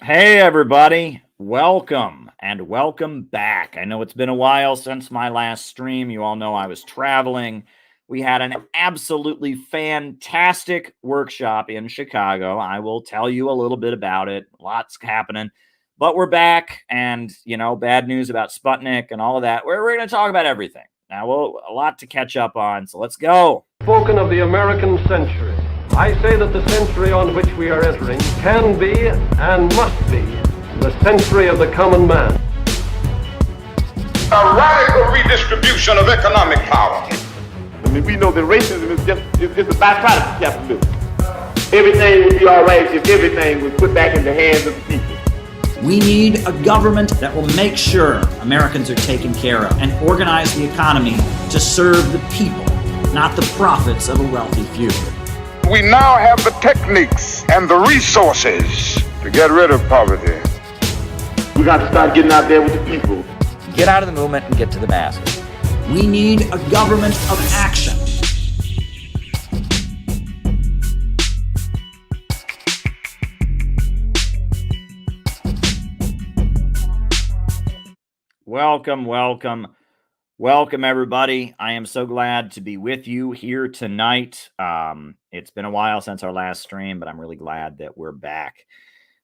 Hey, everybody. Welcome and welcome back. I know it's been a while since my last stream. You all know I was traveling. We had an absolutely fantastic workshop in Chicago. I will tell you a little bit about it. Lots happening. But we're back, and, bad news about Sputnik and all of that. We're going to talk about everything. Now, a lot to catch up on, so let's go. Spoken of the American century. I say that the century on which we are entering can be and must be the century of the common man. A radical redistribution of economic power. I mean, we know that racism is just a byproduct of capitalism. Everything would be all right if everything was put back in the hands of the people. We need a government that will make sure Americans are taken care of and organize the economy to serve the people, not the profits of a wealthy few. We now have the techniques and the resources to get rid of poverty. We got to start getting out there with the people. Get out of the movement and get to the masses. We need a government of action. Welcome, everybody. I am so glad to be with you here tonight. It's been a while since our last stream, but I'm really glad that we're back.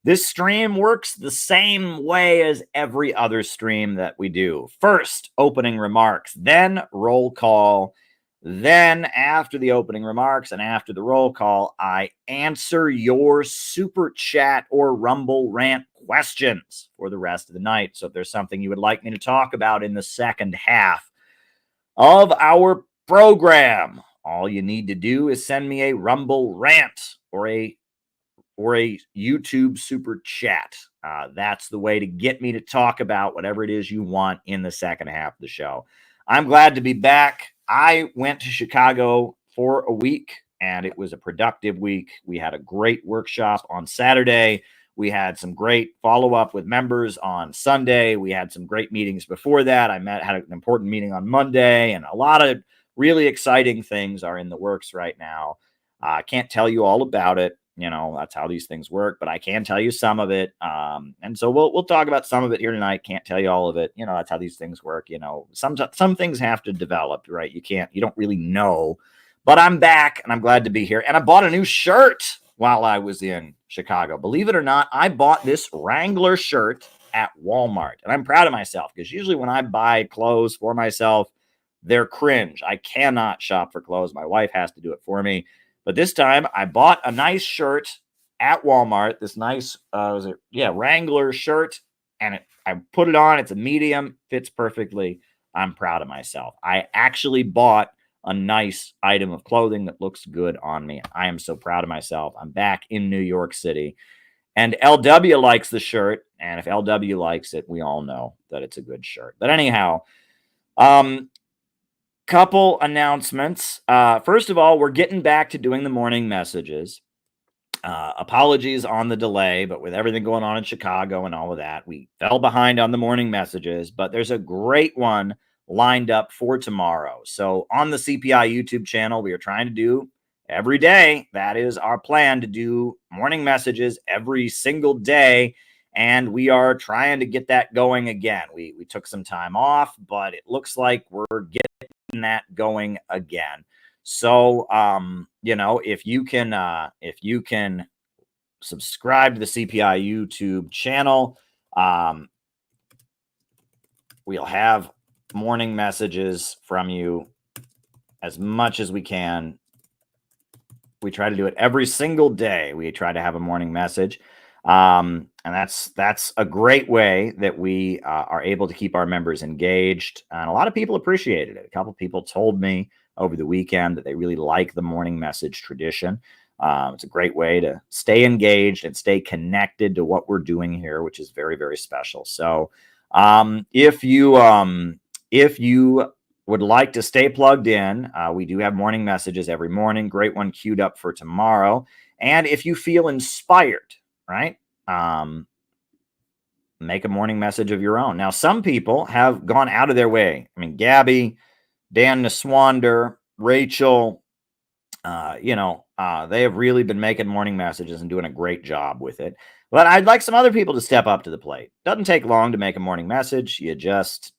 This stream works the same way as every other stream that we do. First, opening remarks, then roll call. Then, after the opening remarks and after the roll call, I answer your super chat or Rumble rant questions for the rest of the night. So if there's something you would like me to talk about in the second half of our program, all you need to do is send me a Rumble rant or a YouTube super chat. That's the way to get me to talk about whatever it is you want in the second half of the show. I'm glad to be back. I went to Chicago for a week, and it was a productive week. We had a great workshop on Saturday. We had some great follow-up with members on Sunday. We had some great meetings before that. Had an important meeting on Monday, and a lot of really exciting things are in the works right now. I can't tell you all about it. That's how these things work, but I can tell you some of it. And so we'll talk about some of it here tonight. Can't tell you all of it. That's how these things work. Some things have to develop, right? You don't really know, but I'm back and I'm glad to be here. And I bought a new shirt while I was in Chicago. Believe it or not, I bought this Wrangler shirt at Walmart, and I'm proud of myself because usually when I buy clothes for myself, they're cringe. I cannot shop for clothes. My wife has to do it for me. But this time, I bought a nice shirt at Walmart, this nice Wrangler shirt, and I put it on. It's a medium, fits perfectly. I'm proud of myself. I actually bought a nice item of clothing that looks good on me. I am so proud of myself. I'm back in New York City, and LW likes the shirt, and if LW likes it, we all know that it's a good shirt. But anyhow, couple announcements. First of all, we're getting back to doing the morning messages. Apologies on the delay, but with everything going on in Chicago and all of that, we fell behind on the morning messages, but there's a great one lined up for tomorrow. So on the CPI YouTube channel, we are trying to do every day. That is our plan, to do morning messages every single day. And we are trying to get that going again. We took some time off, but it looks like we're getting that going again. So if you can subscribe to the CPI YouTube channel, we'll have morning messages from you as much as we can. We try to do it every single day. We try to have a morning message. And that's a great way that we are able to keep our members engaged. And a lot of people appreciated it. A couple of people told me over the weekend that they really like the morning message tradition. It's a great way to stay engaged and stay connected to what we're doing here, which is very, very special. So if you would like to stay plugged in, we do have morning messages every morning. Great one queued up for tomorrow. And if you feel inspired, right? Make a morning message of your own. Now, some people have gone out of their way. I mean, Gabby, Dan Niswander, Rachel, they have really been making morning messages and doing a great job with it. But I'd like some other people to step up to the plate. Doesn't take long to make a morning message. You just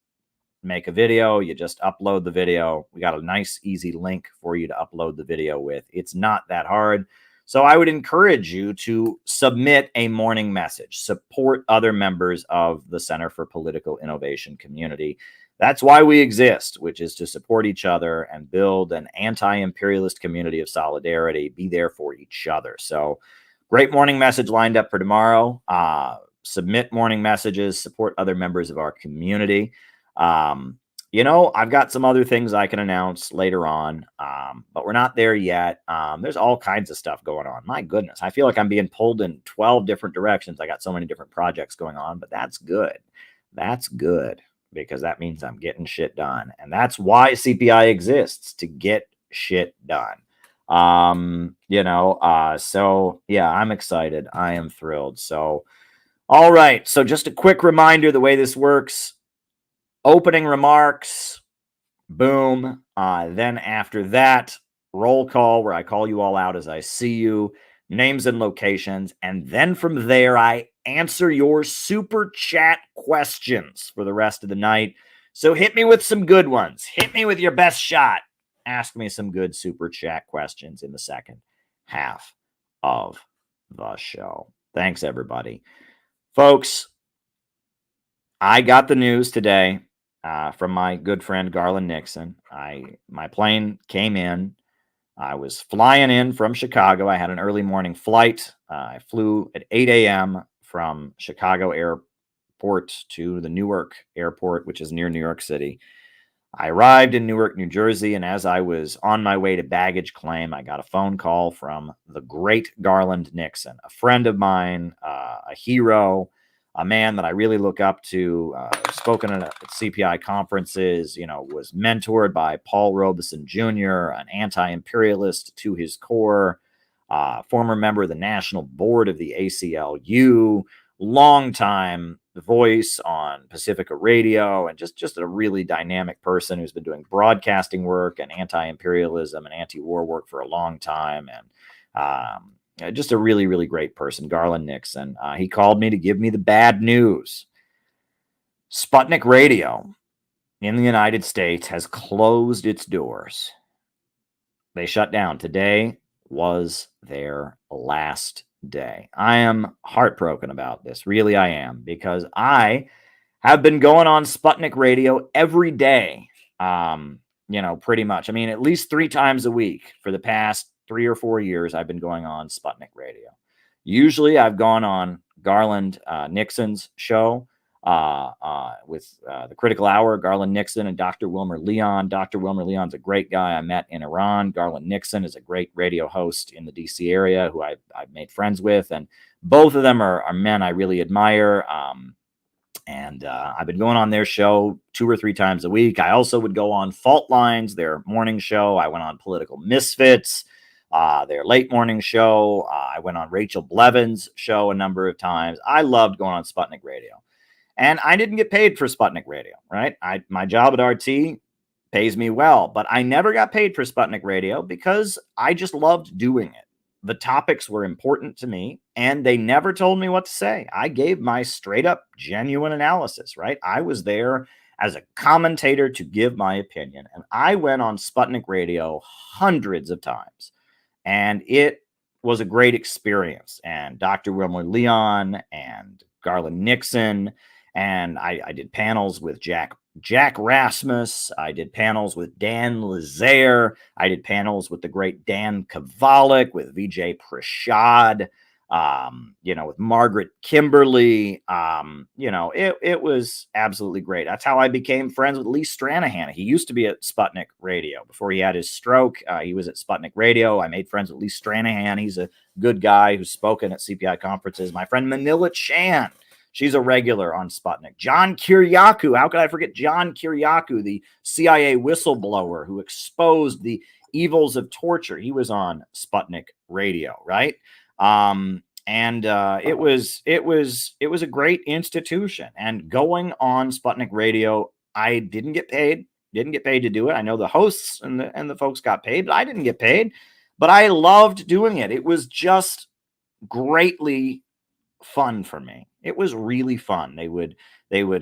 make a video. You just upload the video. We got a nice, easy link for you to upload the video with. It's not that hard. So I would encourage you to submit a morning message. Support other members of the Center for Political Innovation community. That's why we exist, which is to support each other and build an anti-imperialist community of solidarity, be there for each other. So great morning message lined up for tomorrow. Submit morning messages, support other members of our community. I've got some other things I can announce later on, but we're not there yet. There's all kinds of stuff going on. My goodness, I feel like I'm being pulled in 12 different directions. I got so many different projects going on, but that's good. That's good because that means I'm getting shit done. And that's why CPI exists, to get shit done. So yeah, I'm excited. I am thrilled. So, all right. So just a quick reminder, the way this works: opening remarks, boom. Then after that, roll call, where I call you all out as I see you, names and locations. And then from there, I answer your super chat questions for the rest of the night. So hit me with some good ones. Hit me with your best shot. Ask me some good super chat questions in the second half of the show. Thanks, everybody. Folks, I got the news today from my good friend Garland Nixon. My plane came in. I was flying in from Chicago. I had an early morning flight. I flew at 8 a.m. from Chicago Airport to the Newark Airport, which is near New York City. I arrived in Newark, New Jersey, and as I was on my way to baggage claim, I got a phone call from the great Garland Nixon, a friend of mine, a hero, a man that I really look up to, spoken at CPI conferences, was mentored by Paul Robeson Jr., an anti-imperialist to his core, former member of the National Board of the ACLU, longtime voice on Pacifica Radio, and just a really dynamic person who's been doing broadcasting work and anti-imperialism and anti-war work for a long time. And just a really, really great person, Garland Nixon. He called me to give me the bad news. Sputnik Radio in the United States has closed its doors. They shut down. Today was their last day. I am heartbroken about this. Really, I am, because I have been going on Sputnik Radio every day, pretty much. I mean, at least 3 times a week for the past 3 or 4 years, I've been going on Sputnik Radio. Usually I've gone on Garland Nixon's show with the Critical Hour, Garland Nixon and Dr. Wilmer Leon. Dr. Wilmer Leon's a great guy I met in Iran. Garland Nixon is a great radio host in the D.C. area who I've made friends with. And both of them are men I really admire. And I've been going on their show 2 or 3 times a week. I also would go on Fault Lines, their morning show. I went on Political Misfits, their late morning show. I went on Rachel Blevin's show a number of times. I loved going on Sputnik Radio. And I didn't get paid for Sputnik Radio, right? My job at RT pays me well, but I never got paid for Sputnik Radio because I just loved doing it. The topics were important to me, and they never told me what to say. I gave my straight up, genuine analysis, right? I was there as a commentator to give my opinion, and I went on Sputnik Radio hundreds of times, and it was a great experience. And Dr. Wilmer Leon and Garland Nixon, and I did panels with Jack Rasmus. I did panels with Dan Lazaire. I did panels with the great Dan Kovalik, with Vijay Prashad, with Margaret Kimberly. It was absolutely great. That's how I became friends with Lee Stranahan. He used to be at Sputnik Radio before he had his stroke. He was at Sputnik Radio. I made friends with Lee Stranahan. He's a good guy who's spoken at CPI conferences. My friend Manila Chan. She's a regular on Sputnik. John Kiriakou. How could I forget John Kiriakou, the CIA whistleblower who exposed the evils of torture? He was on Sputnik Radio, right? It was a great institution. And going on Sputnik Radio, I didn't get paid. Didn't get paid to do it. I know the hosts and the folks got paid, but I didn't get paid. But I loved doing it. It was just greatly fun for me. It was really fun. They would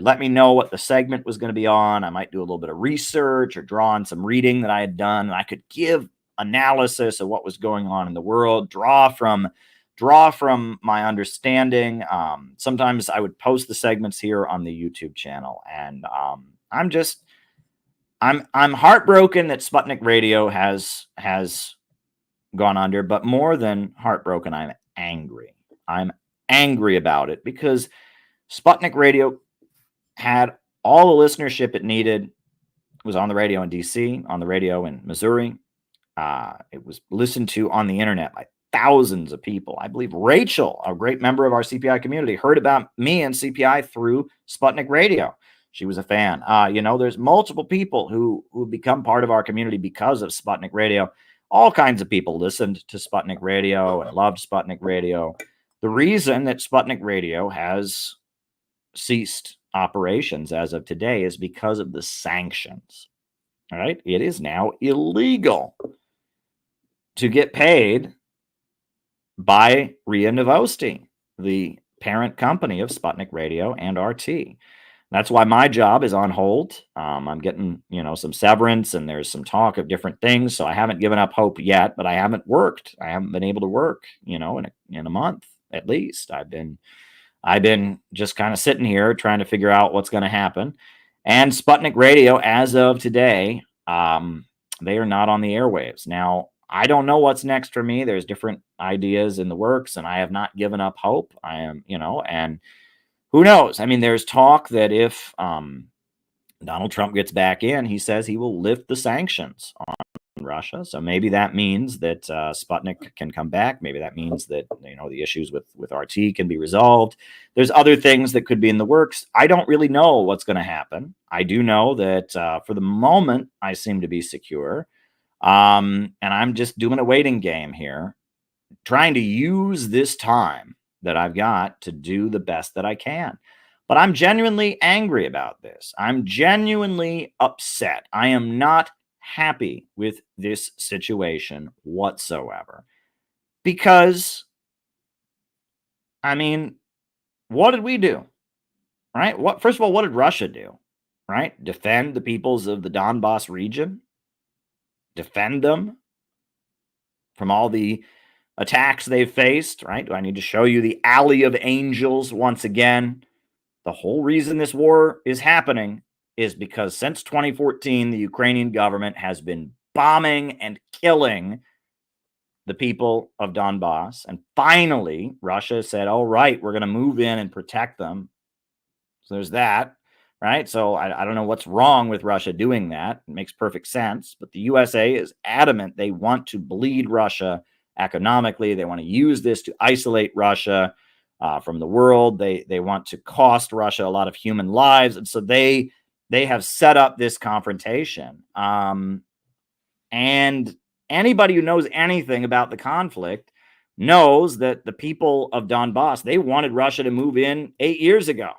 let me know what the segment was going to be on. I might do a little bit of research or draw on some reading that I had done, and I could give analysis of what was going on in the world, draw from my understanding. Sometimes I would post the segments here on the YouTube channel, and I'm heartbroken that Sputnik Radio has gone under, but more than heartbroken, I'm angry. I'm angry about it because Sputnik Radio had all the listenership it needed. It was on the radio in DC, on the radio in Missouri. It was listened to on the internet by thousands of people. I believe Rachel, a great member of our CPI community, heard about me and CPI through Sputnik Radio. She was a fan. There's multiple people who become part of our community because of Sputnik Radio. All kinds of people listened to Sputnik Radio and loved Sputnik Radio. The reason that Sputnik Radio has ceased operations as of today is because of the sanctions. All right. It is now illegal to get paid by RIA Novosti, the parent company of Sputnik Radio and RT. That's why my job is on hold. I'm getting, some severance, and there's some talk of different things. So I haven't given up hope yet, but I haven't worked. I haven't been able to work, in a month at least. I've been just kind of sitting here trying to figure out what's going to happen. And Sputnik Radio, as of today, they are not on the airwaves. Now, I don't know what's next for me. There's different ideas in the works, and I have not given up hope. I am, and who knows? I mean, there's talk that if Donald Trump gets back in, he says he will lift the sanctions on Russia. So maybe that means that Sputnik can come back. Maybe that means that, the issues with RT can be resolved. There's other things that could be in the works. I don't really know what's going to happen. I do know that for the moment, I seem to be secure. And I'm just doing a waiting game here, trying to use this time that I've got to do the best that I can. But I'm genuinely angry about this. I'm genuinely upset. I am not happy with this situation whatsoever. Because, what did we do? Right? First of all, what did Russia do? Right? Defend the peoples of the Donbass region? Defend them from all the attacks they've faced, right? Do I need to show you the Alley of Angels once again? The whole reason this war is happening is because since 2014, the Ukrainian government has been bombing and killing the people of Donbass. And finally, Russia said, all right, we're going to move in and protect them. So there's that, right? So I don't know what's wrong with Russia doing that. It makes perfect sense. But the USA is adamant they want to bleed Russia economically. They want to use this to isolate Russia from the world. They want to cost Russia a lot of human lives. And so they have set up this confrontation. And anybody who knows anything about the conflict knows that the people of Donbass, they wanted Russia to move in 8 years ago.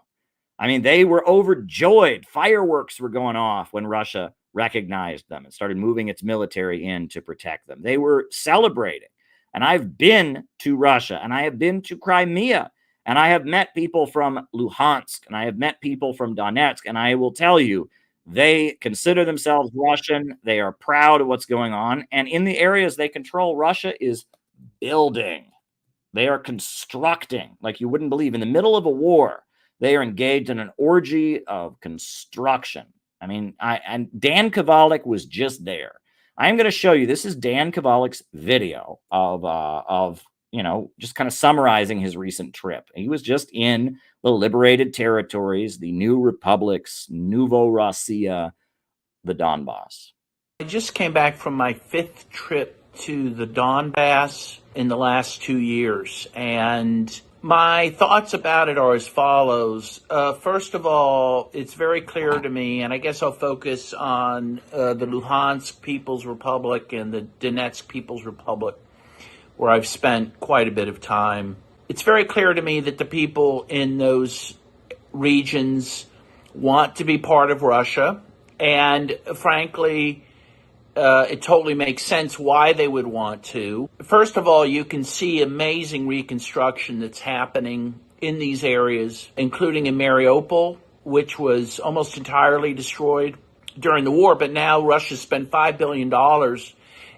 They were overjoyed. Fireworks were going off when Russia recognized them and started moving its military in to protect them. They were celebrating. And I've been to Russia, and I have been to Crimea, and I have met people from Luhansk, and I have met people from Donetsk, and I will tell you, they consider themselves Russian. They are proud of what's going on. And in the areas they control, Russia is building. They are constructing like you wouldn't believe. In the middle of a war, they are engaged in an orgy of construction. And Dan Kovalik was just there. I'm going to show you, this is Dan Kovalik's video of just kind of summarizing his recent trip. He was just in the liberated territories, the new republics, Novorossiya, the Donbass. I just came back from my 5th trip to the Donbass in the last 2 years, and my thoughts about it are as follows. First of all, it's very clear to me, and I guess I'll focus on the Luhansk People's Republic and the Donetsk People's Republic, where I've spent quite a bit of time. It's very clear to me that the people in those regions want to be part of Russia, and frankly, it totally makes sense why they would want to. First of all, you can see amazing reconstruction that's happening in these areas, including in Mariupol, which was almost entirely destroyed during the war. But now Russia spent $5 billion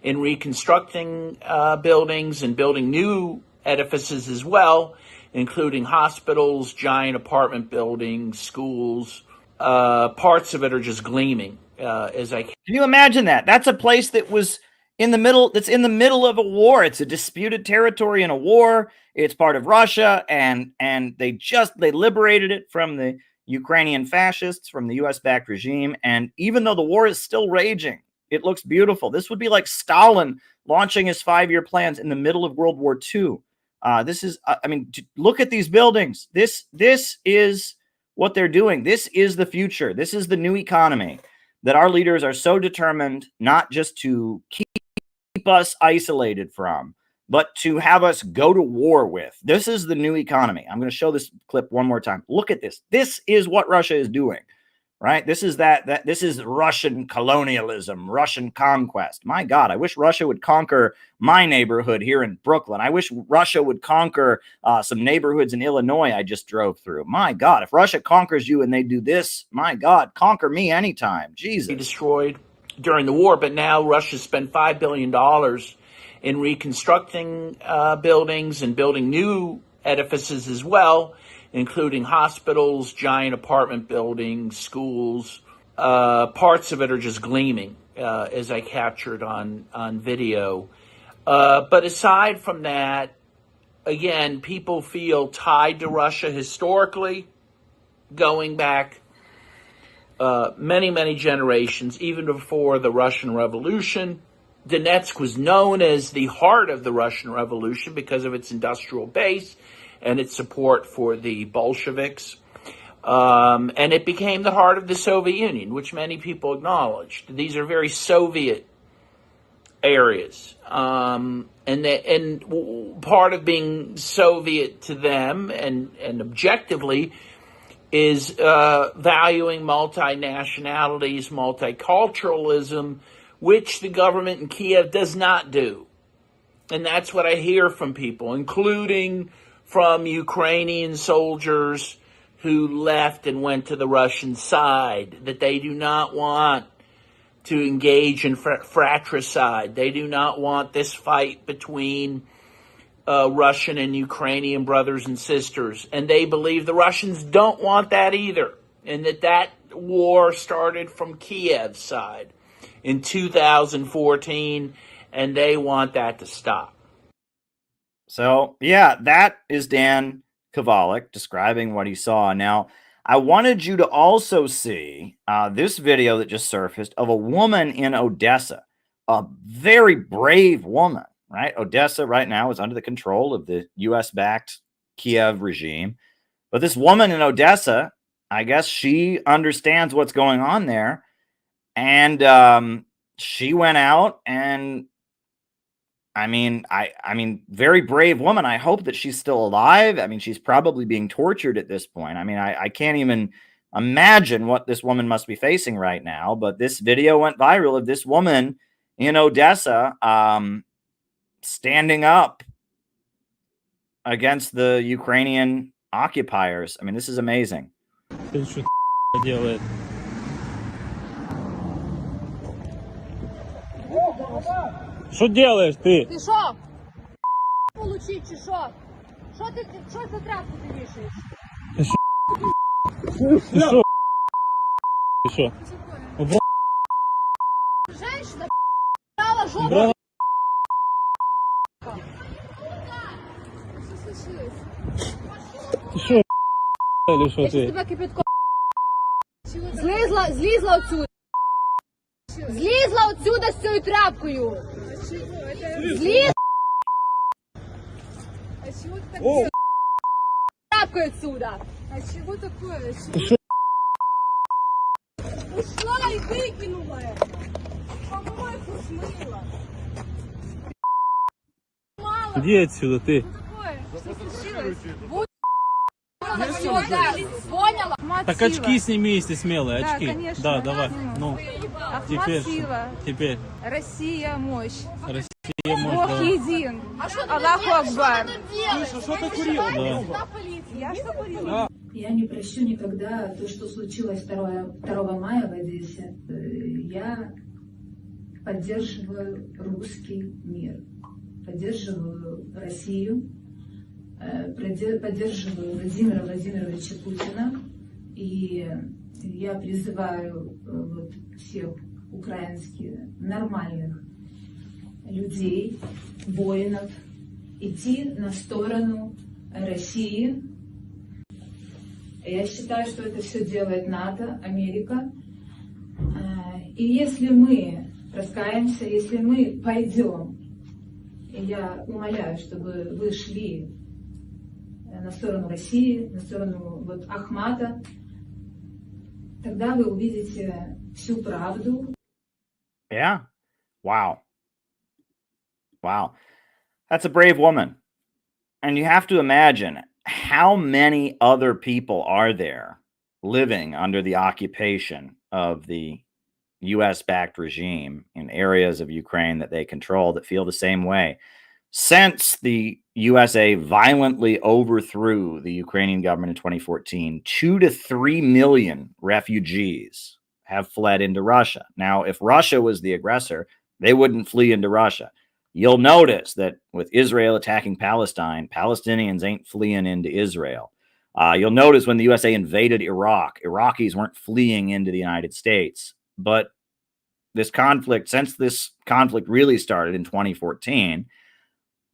in reconstructing buildings and building new edifices as well, including hospitals, giant apartment buildings, schools. Parts of it are just gleaming. Can you imagine that? That's a place that was in the middle. That's in the middle of a war. It's a disputed territory in a war. It's part of Russia, and they liberated it from the Ukrainian fascists, from the U.S.-backed regime. And even though the war is still raging, it looks beautiful. This would be like Stalin launching his 5-year plans in the middle of World War II. This is, look at these buildings. This is what they're doing. This is the future. This is the new economy that our leaders are so determined not just to keep us isolated from, but to have us go to war with. This is the new economy. I'm going to show this clip one more time. Look at this. This is what Russia is doing, right? This is this is Russian colonialism, Russian conquest. My God, I wish Russia would conquer my neighborhood here in Brooklyn. I wish Russia would conquer some neighborhoods in Illinois I just drove through. My God, if Russia conquers you and they do this, my God, conquer me anytime. Jesus. Destroyed during the war, but now Russia spent $5 billion in reconstructing buildings and building new edifices as well, including hospitals, giant apartment buildings, schools. Parts of it are just gleaming, as I captured on video. But aside from that, again, people feel tied to Russia historically, going back many, many generations, even before the Russian Revolution. Donetsk was known as the heart of the Russian Revolution because of its industrial base and its support for the Bolsheviks. And it became the heart of the Soviet Union, which many people acknowledged. These are very Soviet areas. And part of being Soviet to them and objectively is valuing multinationalities, multiculturalism, which the government in Kiev does not do. And that's what I hear from people, including from Ukrainian soldiers who left and went to the Russian side, that they do not want to engage in fratricide. They do not want this fight between Russian and Ukrainian brothers and sisters. And they believe the Russians don't want that either, and that war started from Kiev's side in 2014, and they want that to stop. So, yeah, that is Dan Kovalik describing what he saw. Now, I wanted you to also see this video that just surfaced of a woman in Odessa, a very brave woman, right? Odessa right now is under the control of the U.S.-backed Kiev regime. But this woman in Odessa, I guess she understands what's going on there. And she went out and I mean, very brave woman. I hope that she's still alive. I mean, she's probably being tortured at this point. I mean, I can't even imagine what this woman must be facing right now. But this video went viral of this woman in Odessa standing up against the Ukrainian occupiers. I mean, this is amazing. Что делаешь ты? Ты шо? Получить, чи шо? Шо за тряпку ты вешаешь? Ты шо? Ты шо? Женщина брала жопу. Что случилось? Ты шо, или шо Я ты? сейчас тебя кипятком. Злізла отсюда. Злізла отсюда з цією тряпкою. Злізла. А чего ты так делаешь? Тряпкой отсюда. А чего такое? Ушла и выкинула это. Помойку смыла. Иди отсюда, ты. Что случилось? Поняла? Так очки сними, если смелые, очки. Да, конечно. Да, давай. Ну, Ахмат Сила. теперь. Россия, мощь. Россия. Тебе Бог можно... един. Аллаху Акбар. Что ты курил? Да. Я что курила? Я не прощу никогда то, что случилось 2 мая в Одессе. Я поддерживаю русский мир, поддерживаю Россию, поддерживаю Владимира Владимировича Путина. И я призываю вот всех украинских нормальных людей, воинов, идти на сторону России. Я считаю, что это все делает НАТО, Америка. И если мы раскаемся, если мы пойдем, и я умоляю, чтобы вы шли на сторону России, на сторону вот Ахмата, тогда вы увидите всю правду. Yeah. Wow. Wow. That's a brave woman. And you have to imagine how many other people are there living under the occupation of the US-backed regime in areas of Ukraine that they control that feel the same way. Since the USA violently overthrew the Ukrainian government in 2014, 2 to 3 million refugees have fled into Russia. Now, if Russia was the aggressor, they wouldn't flee into Russia. You'll notice that with Israel attacking Palestine, Palestinians ain't fleeing into Israel. You'll notice when the USA invaded Iraq, Iraqis weren't fleeing into the United States. But this conflict, since this conflict really started in 2014,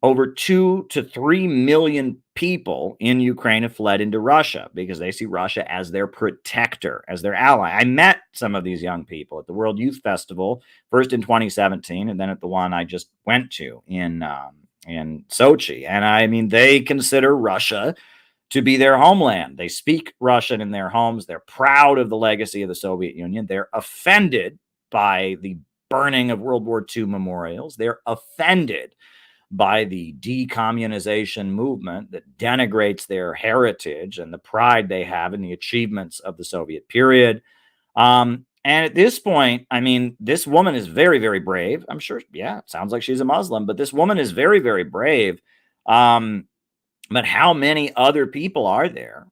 over 2 to 3 million people in Ukraine have fled into Russia because they see Russia as their protector, as their ally. I met some of these young people at the World Youth Festival, first in 2017, and then at the one I just went to in Sochi. And I mean, they consider Russia to be their homeland. They speak Russian in their homes. They're proud of the legacy of the Soviet Union. They're offended by the burning of World War II memorials. They're offended by the decommunization movement that denigrates their heritage and the pride they have in the achievements of the Soviet period. And at this point, I mean, this woman is very, very brave. I'm sure, yeah, it sounds like she's a Muslim, but this woman is very, very brave. But how many other people are there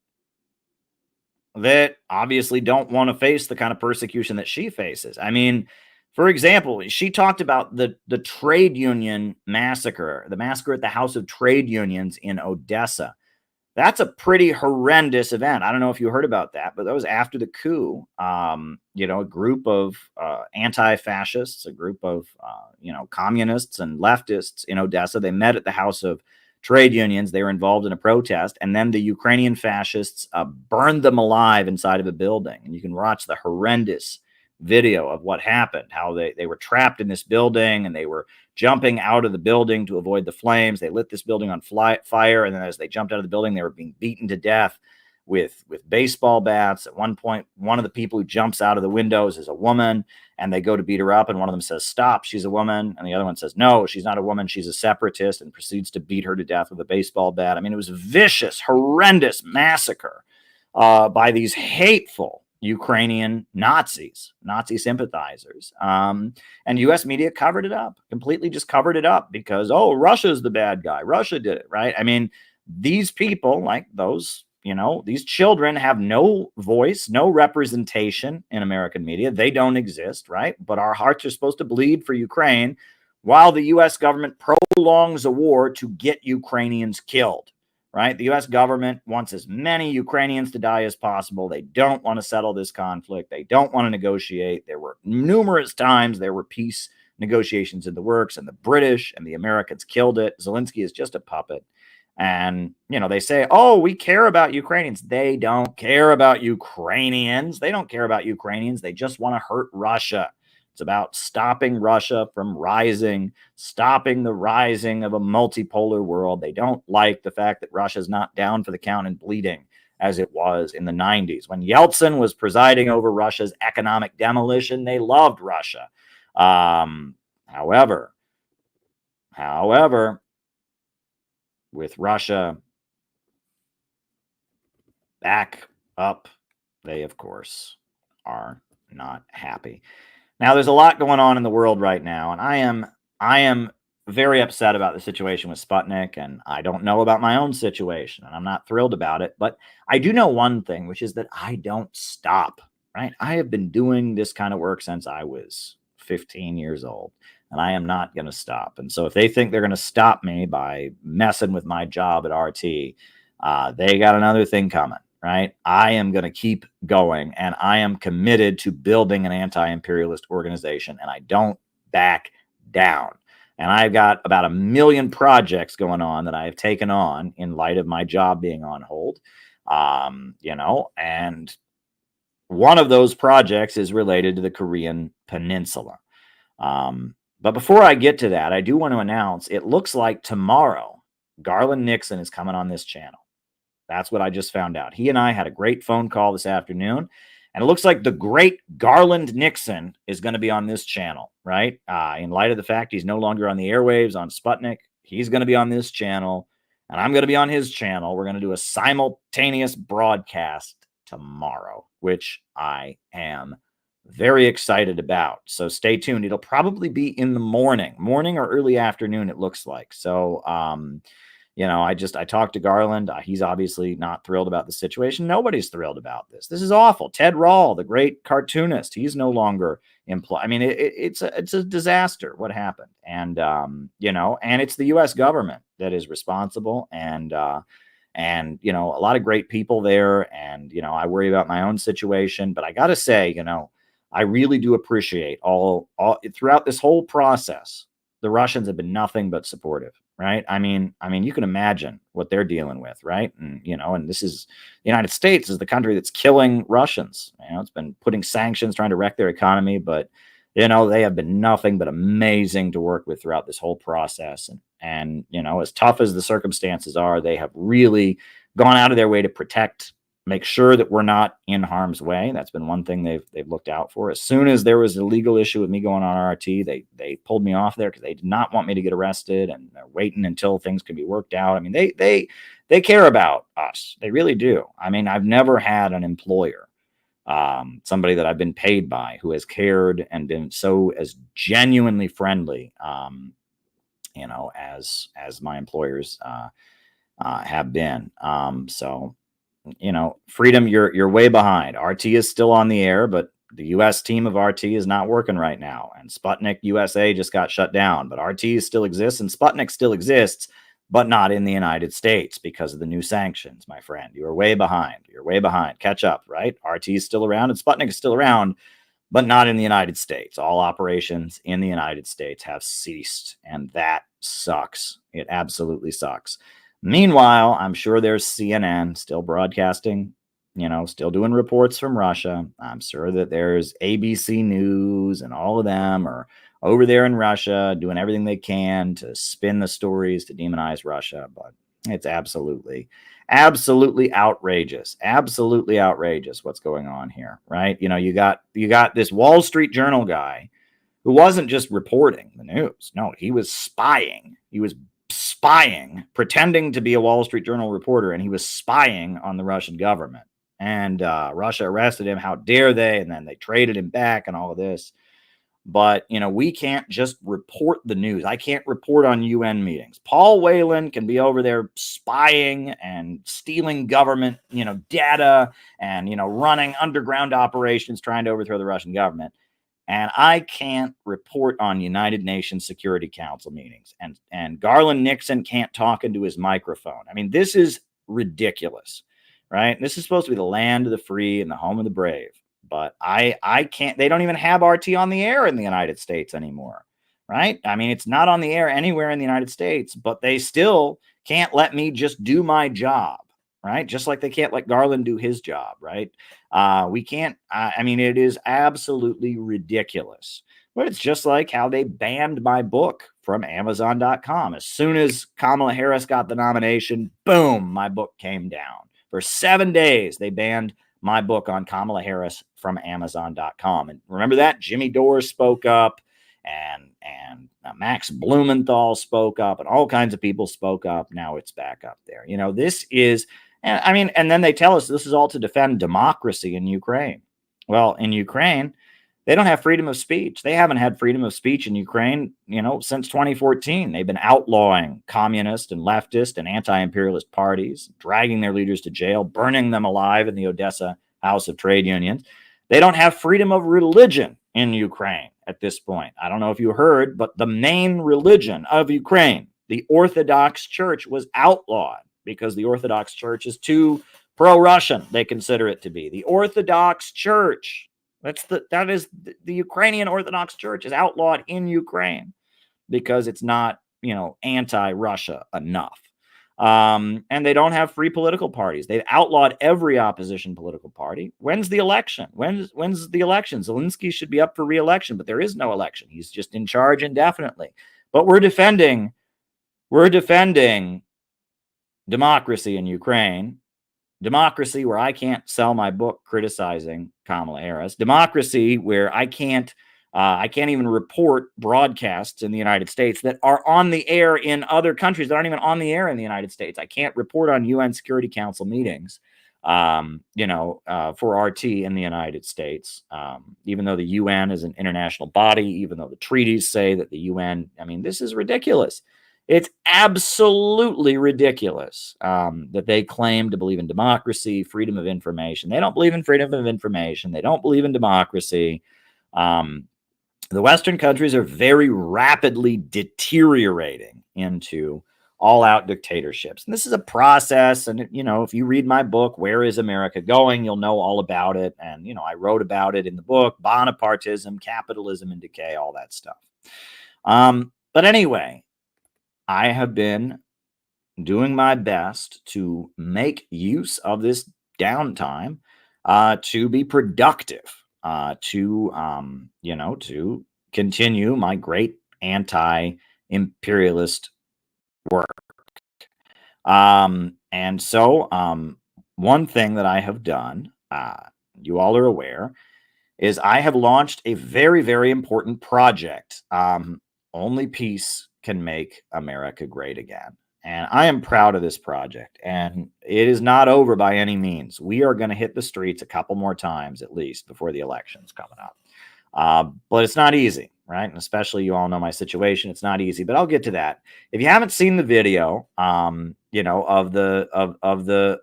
that obviously don't want to face the kind of persecution that she faces? I mean, for example, she talked about the trade union massacre, the massacre at the House of Trade Unions in Odessa. That's a pretty horrendous event. I don't know if you heard about that, but that was after the coup. A group of anti-fascists, a group of, communists and leftists in Odessa. They met at the House of Trade Unions. They were involved in a protest. And then the Ukrainian fascists burned them alive inside of a building. And you can watch the horrendous video of what happened, how they were trapped in this building and they were jumping out of the building to avoid the flames. They lit this building on fire. And then as they jumped out of the building, they were being beaten to death with baseball bats. At one point, one of the people who jumps out of the windows is a woman and they go to beat her up. And one of them says, "Stop, she's a woman." And the other one says, "No, she's not a woman. She's a separatist," and proceeds to beat her to death with a baseball bat. I mean, it was a vicious, horrendous massacre by these hateful Ukrainian Nazi sympathizers. And U.S. media covered it up, completely just covered it up because, oh, Russia's the bad guy. Russia did it, right? I mean, these people, like those, these children have no voice, no representation in American media. They don't exist, right? But our hearts are supposed to bleed for Ukraine while the U.S. government prolongs a war to get Ukrainians killed. Right? The U.S. government wants as many Ukrainians to die as possible. They don't want to settle this conflict. They don't want to negotiate. There were numerous times there were peace negotiations in the works, and the British and the Americans killed it. Zelensky is just a puppet. And, they say, oh, we care about Ukrainians. They don't care about Ukrainians. They don't care about Ukrainians. They just want to hurt Russia. It's about stopping Russia from rising, stopping the rising of a multipolar world. They don't like the fact that Russia's not down for the count and bleeding as it was in the 90s. When Yeltsin was presiding over Russia's economic demolition, they loved Russia. However, with Russia back up, they, of course, are not happy. Now, there's a lot going on in the world right now, and I am very upset about the situation with Sputnik, and I don't know about my own situation, and I'm not thrilled about it. But I do know one thing, which is that I don't stop, right? I have been doing this kind of work since I was 15 years old, and I am not going to stop. And so if they think they're going to stop me by messing with my job at RT, they got another thing coming, right? I am going to keep going, and I am committed to building an anti-imperialist organization, and I don't back down. And I've got about 1 million projects going on that I have taken on in light of my job being on hold. And one of those projects is related to the Korean Peninsula. But before I get to that, I do want to announce it looks like tomorrow, Garland Nixon is coming on this channel. That's what I just found out. He and I had a great phone call this afternoon. And it looks like the great Garland Nixon is going to be on this channel, right? In light of the fact he's no longer on the airwaves on Sputnik, he's going to be on this channel, and I'm going to be on his channel. We're going to do a simultaneous broadcast tomorrow, which I am very excited about. So stay tuned. It'll probably be in the morning or early afternoon, it looks like. So, I talked to Garland. He's obviously not thrilled about the situation. Nobody's thrilled about this. This is awful. Ted Rall, the great cartoonist, he's no longer employed. I mean, it's a disaster what happened. And, and it's the U.S. government that is responsible. And a lot of great people there. And, I worry about my own situation. But I got to say, I really do appreciate all throughout this whole process, the Russians have been nothing but supportive. Right. I mean, you can imagine what they're dealing with. Right. And, and this is the United States is the country that's killing Russians. It's been putting sanctions, trying to wreck their economy. But, they have been nothing but amazing to work with throughout this whole process. And as tough as the circumstances are, they have really gone out of their way to make sure that we're not in harm's way. That's been one thing they've looked out for. As soon as there was a legal issue with me going on RT, they pulled me off there because they did not want me to get arrested, and they're waiting until things can be worked out. I mean, they care about us. They really do. I mean, I've never had an employer, somebody that I've been paid by, who has cared and been so as genuinely friendly, as my employers have been. Freedom, you're way behind. RT is still on the air, but the U.S. team of RT is not working right now. And Sputnik USA just got shut down, but RT still exists and Sputnik still exists, but not in the United States because of the new sanctions, my friend. You're way behind. Catch up, right? RT is still around and Sputnik is still around, but not in the United States. All operations in the United States have ceased, and that sucks. It absolutely sucks. Meanwhile, I'm sure there's CNN still broadcasting, still doing reports from Russia. I'm sure that there's ABC News and all of them are over there in Russia doing everything they can to spin the stories to demonize Russia. But it's absolutely outrageous. Absolutely outrageous what's going on here, right? You got this Wall Street Journal guy who wasn't just reporting the news. No, he was spying. He was pretending to be a Wall Street Journal reporter, and he was spying on the Russian government. And Russia arrested him. How dare they? And then they traded him back and all of this. But, we can't just report the news. I can't report on UN meetings. Paul Whelan can be over there spying and stealing government, data and, running underground operations trying to overthrow the Russian government. And I can't report on United Nations Security Council meetings. And Garland Nixon can't talk into his microphone. I mean, this is ridiculous, right? This is supposed to be the land of the free and the home of the brave. But I can't, they don't even have RT on the air in the United States anymore, right? I mean, it's not on the air anywhere in the United States, but they still can't let me just do my job, right? Just like they can't let Garland do his job, right? We can't, it is absolutely ridiculous. But it's just like how they banned my book from Amazon.com. As soon as Kamala Harris got the nomination, boom, my book came down. For 7 days, they banned my book on Kamala Harris from Amazon.com. And remember that? Jimmy Dore spoke up, and Max Blumenthal spoke up, and all kinds of people spoke up. Now it's back up there. This is, and then they tell us this is all to defend democracy in Ukraine. Well, in Ukraine, They don't have freedom of speech. They haven't had freedom of speech in Ukraine, since 2014. They've been outlawing communist and leftist and anti-imperialist parties, dragging their leaders to jail, burning them alive in the Odessa House of Trade Unions. They don't have freedom of religion in Ukraine at this point. I don't know if you heard, but the main religion of Ukraine, the Orthodox Church, was outlawed because the Orthodox Church is too pro-Russian, they consider it to be. The Orthodox Church, that is the Ukrainian Orthodox Church is outlawed in Ukraine because it's not, anti-Russia enough. And they don't have free political parties. They've outlawed every opposition political party. When's the election? When's the election? Zelensky should be up for re-election, but there is no election. He's just in charge indefinitely. But we're defending democracy in Ukraine. Democracy where I can't sell my book criticizing Kamala Harris. Democracy where I can't even report broadcasts in the United States that are on the air in other countries that aren't even on the air in the United States. I can't report on UN Security Council meetings, for RT in the United States, even though the UN is an international body, even though the treaties say that the UN, this is ridiculous. It's absolutely ridiculous that they claim to believe in democracy, freedom of information. They don't believe in freedom of information. They don't believe in democracy. The Western countries are very rapidly deteriorating into all-out dictatorships. And this is a process. And, if you read my book, Where is America Going? You'll know all about it. And, I wrote about it in the book, Bonapartism, Capitalism and Decay, all that stuff. But anyway, I have been doing my best to make use of this downtime to be productive, to continue my great anti-imperialist work. And so one thing that I have done, you all are aware, is I have launched a very, very important project. Only peace can make America great again. And I am proud of this project. And it is not over by any means. We are going to hit the streets a couple more times at least before the election's coming up. But it's not easy, right? And especially you all know my situation. It's not easy, but I'll get to that. If you haven't seen the video, of the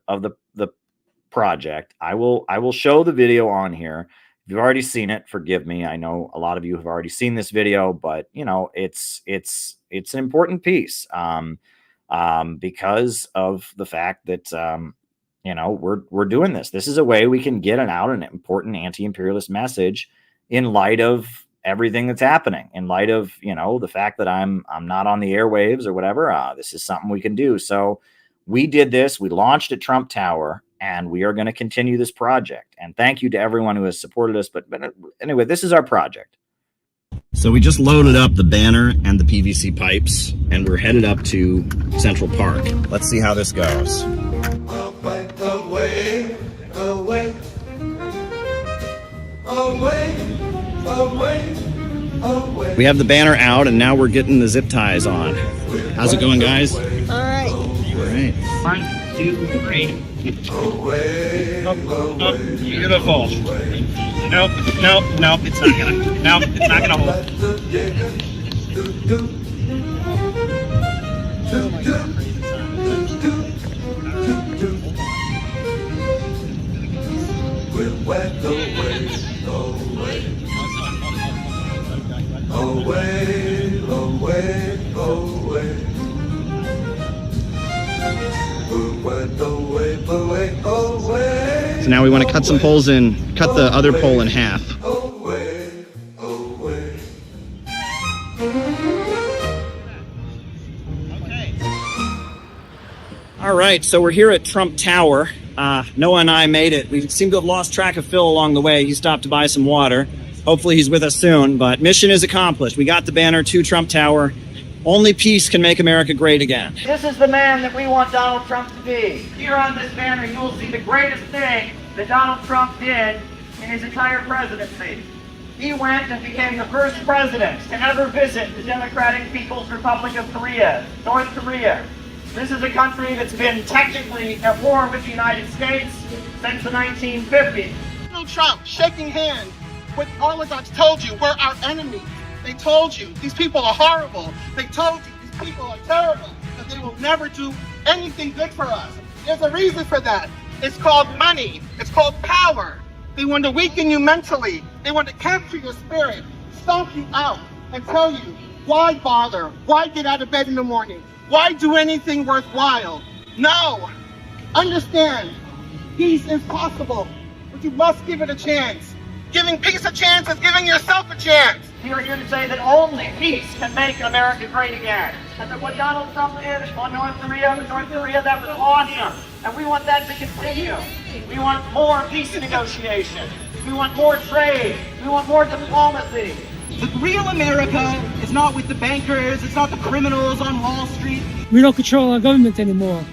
project, I will show the video on here. If you've already seen it, forgive me. I know a lot of you have already seen this video, but it's an important piece because of the fact that we're doing this. This is a way we can get an important anti-imperialist message in light of everything that's happening, in light of the fact that I'm not on the airwaves or whatever. This is something we can do. So we did this. We launched at Trump Tower. And we are going to continue this project. And thank you to everyone who has supported us. But anyway, this is our project. So we just loaded up the banner and the PVC pipes, and we're headed up to Central Park. Let's see how this goes. Away, away, away, away, away. We have the banner out, and now we're getting the zip ties on. How's it going, guys? All right. All right. 1, 2, 3. Beautiful. Nope, it's not gonna hold. So now we want to cut some poles in, cut the other pole in half. All right, so we're here at Trump Tower. Noah and I made it. We seem to have lost track of Phil along the way. He stopped to buy some water. Hopefully he's with us soon, but mission is accomplished. We got the banner to Trump Tower. Only peace can make America great again. This is the man that we want Donald Trump to be. Here on this banner, you will see the greatest thing that Donald Trump did in his entire presidency. He went and became the first president to ever visit the Democratic People's Republic of Korea, North Korea. This is a country that's been technically at war with the United States since the 1950s. Donald Trump shaking hands what oligarchs told you. We're our enemies. They told you these people are horrible. They told you these people are terrible, that they will never do anything good for us. There's a reason for that. It's called money. It's called power. They want to weaken you mentally. They want to capture your spirit, stomp you out, and tell you, why bother? Why get out of bed in the morning? Why do anything worthwhile? No. Understand, peace is possible, but you must give it a chance. Giving peace a chance is giving yourself a chance. We are here to say that only peace can make America great again. And that what Donald Trump did on North Korea, that was awesome. And we want that to continue. We want more peace negotiation. We want more trade. We want more diplomacy. The real America is not with the bankers, it's not the criminals on Wall Street. We don't control our government anymore.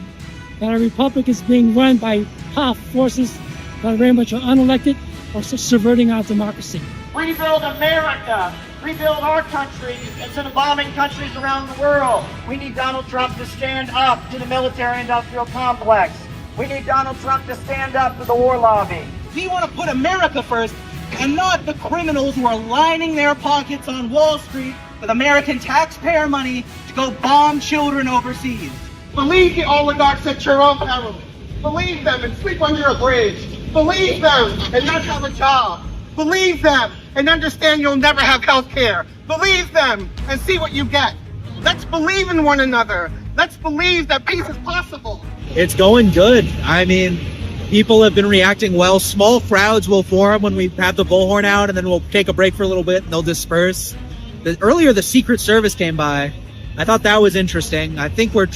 And our republic is being run by powerful forces that are very much unelected or subverting our democracy. Rebuild America. Rebuild our country instead of bombing countries around the world. We need Donald Trump to stand up to the military-industrial complex. We need Donald Trump to stand up to the war lobby. We want to put America first and not the criminals who are lining their pockets on Wall Street with American taxpayer money to go bomb children overseas. Believe the oligarchs at your own peril. Believe them and sleep under a bridge. Believe them and not have a job. Believe them and understand you'll never have health care. Believe them and see what you get. Let's believe in one another. Let's believe that peace is possible. It's going good. I mean, people have been reacting well. Small crowds will form when we have the bullhorn out, and then we'll take a break for a little bit and they'll disperse. Earlier, the Secret Service came by. I thought that was interesting. I think we're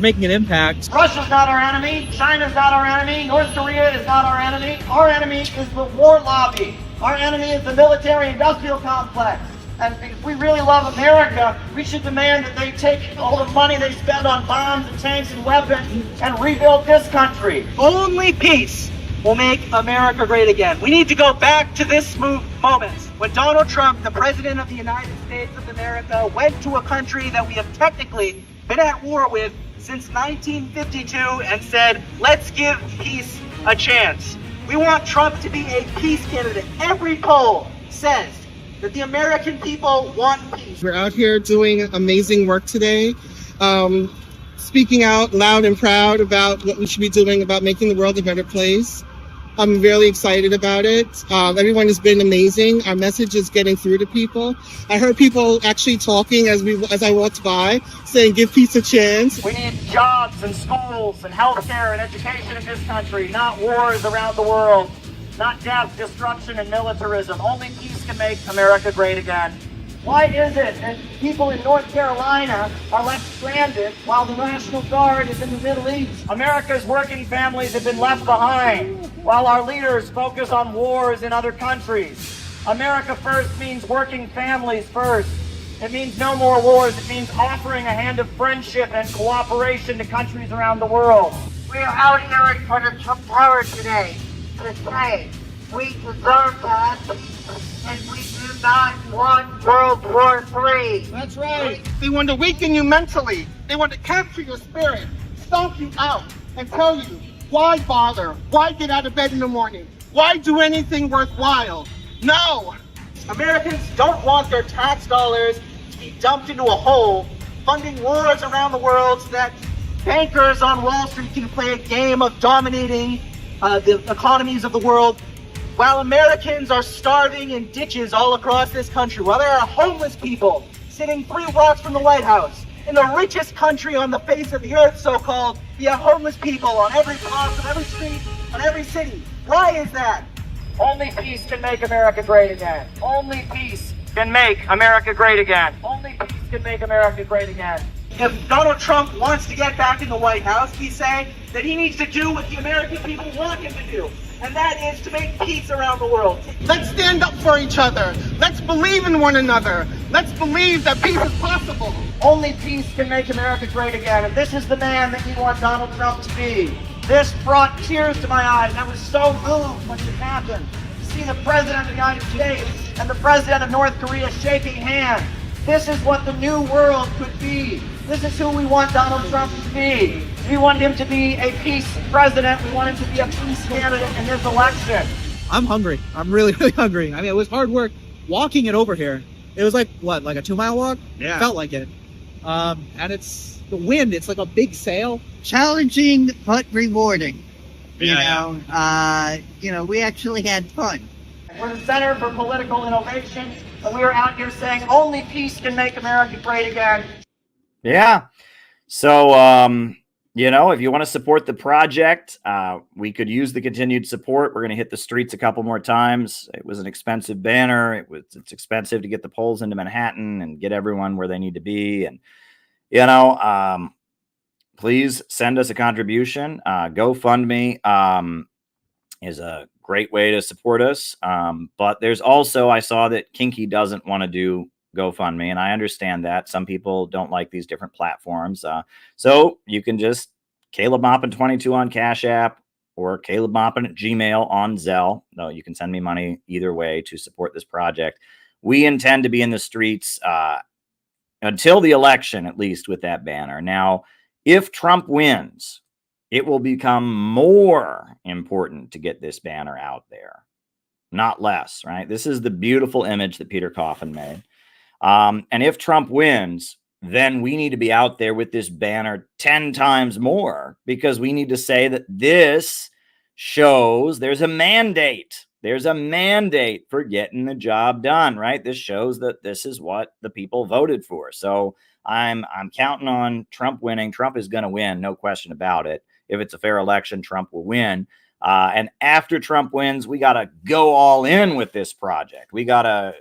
making an impact. Russia's not our enemy. China's not our enemy. North Korea is not our enemy. Our enemy is the war lobby. Our enemy is the military-industrial complex. And if we really love America, we should demand that they take all the money they spend on bombs and tanks and weapons and rebuild this country. Only peace will make America great again. We need to go back to this moment when Donald Trump, the President of the United States of America, went to a country that we have technically been at war with since 1952 and said, let's give peace a chance. We want Trump to be a peace candidate. Every poll says that the American people want peace. We're out here doing amazing work today, speaking out loud and proud about what we should be doing about making the world a better place. I'm really excited about it. Everyone has been amazing. Our message is getting through to people. I heard people actually talking as I walked by, saying give peace a chance. We need jobs and schools and healthcare and education in this country, not wars around the world, not death, destruction, and militarism. Only peace can make America great again. Why is it that people in North Carolina are left stranded while the National Guard is in the Middle East? America's working families have been left behind while our leaders focus on wars in other countries. America first means working families first. It means no more wars. It means offering a hand of friendship and cooperation to countries around the world. We are out here in front of Trump Tower today to say we deserve that and we do not want World War III. That's right. They want to weaken you mentally. They want to capture your spirit, stomp you out, and tell you, why bother? Why get out of bed in the morning? Why do anything worthwhile? No. Americans don't want their tax dollars to be dumped into a hole, funding wars around the world so that bankers on Wall Street can play a game of dominating the economies of the world, while Americans are starving in ditches all across this country, while there are homeless people sitting 3 blocks from the White House. In the richest country on the face of the earth, so-called, you have homeless people on every block, on every street, on every city. Why is that? Only peace can make America great again. Only peace can make America great again. Only peace can make America great again. If Donald Trump wants to get back in the White House, we say that he needs to do what the American people want him to do, and that is to make peace around the world. Let's stand up for each other. Let's believe in one another. Let's believe that peace is possible. Only peace can make America great again, and this is the man that we want Donald Trump to be. This brought tears to my eyes. I was so moved when it happened. To see the President of the United States and the President of North Korea shaking hands. This is what the new world could be. This is who we want Donald Trump to be. We want him to be a peace president. We want him to be a peace candidate in this election. I'm hungry. I'm really, really hungry. I mean, it was hard work walking it over here. It was like, what, like a 2-mile walk? Yeah. Felt like it. And it's the wind. It's like a big sail. Challenging but rewarding. Yeah. We actually had fun. We're the Center for Political Innovation, and we are out here saying only peace can make America great again. Yeah. So, if you want to support the project, we could use the continued support. We're going to hit the streets a couple more times. It was an expensive banner. It's expensive to get the polls into Manhattan and get everyone where they need to be. And, please send us a contribution. GoFundMe is a great way to support us. But there's also, I saw that Kinky doesn't want to do GoFundMe, and I understand that some people don't like these different platforms. So you can just Caleb Moppin 22 on Cash App or Caleb Moppin at Gmail on Zelle. No, you can send me money either way to support this project. We intend to be in the streets until the election, at least, with that banner. Now, if Trump wins, it will become more important to get this banner out there, not less, right? This is the beautiful image that Peter Coffin made. And if Trump wins, then we need to be out there with this banner 10 times more, because we need to say that this shows there's a mandate. There's a mandate for getting the job done, right? This shows that this is what the people voted for. So I'm counting on Trump winning. Trump is going to win, no question about it. If it's a fair election, Trump will win. And after Trump wins, we got to go all in with this project. We got to,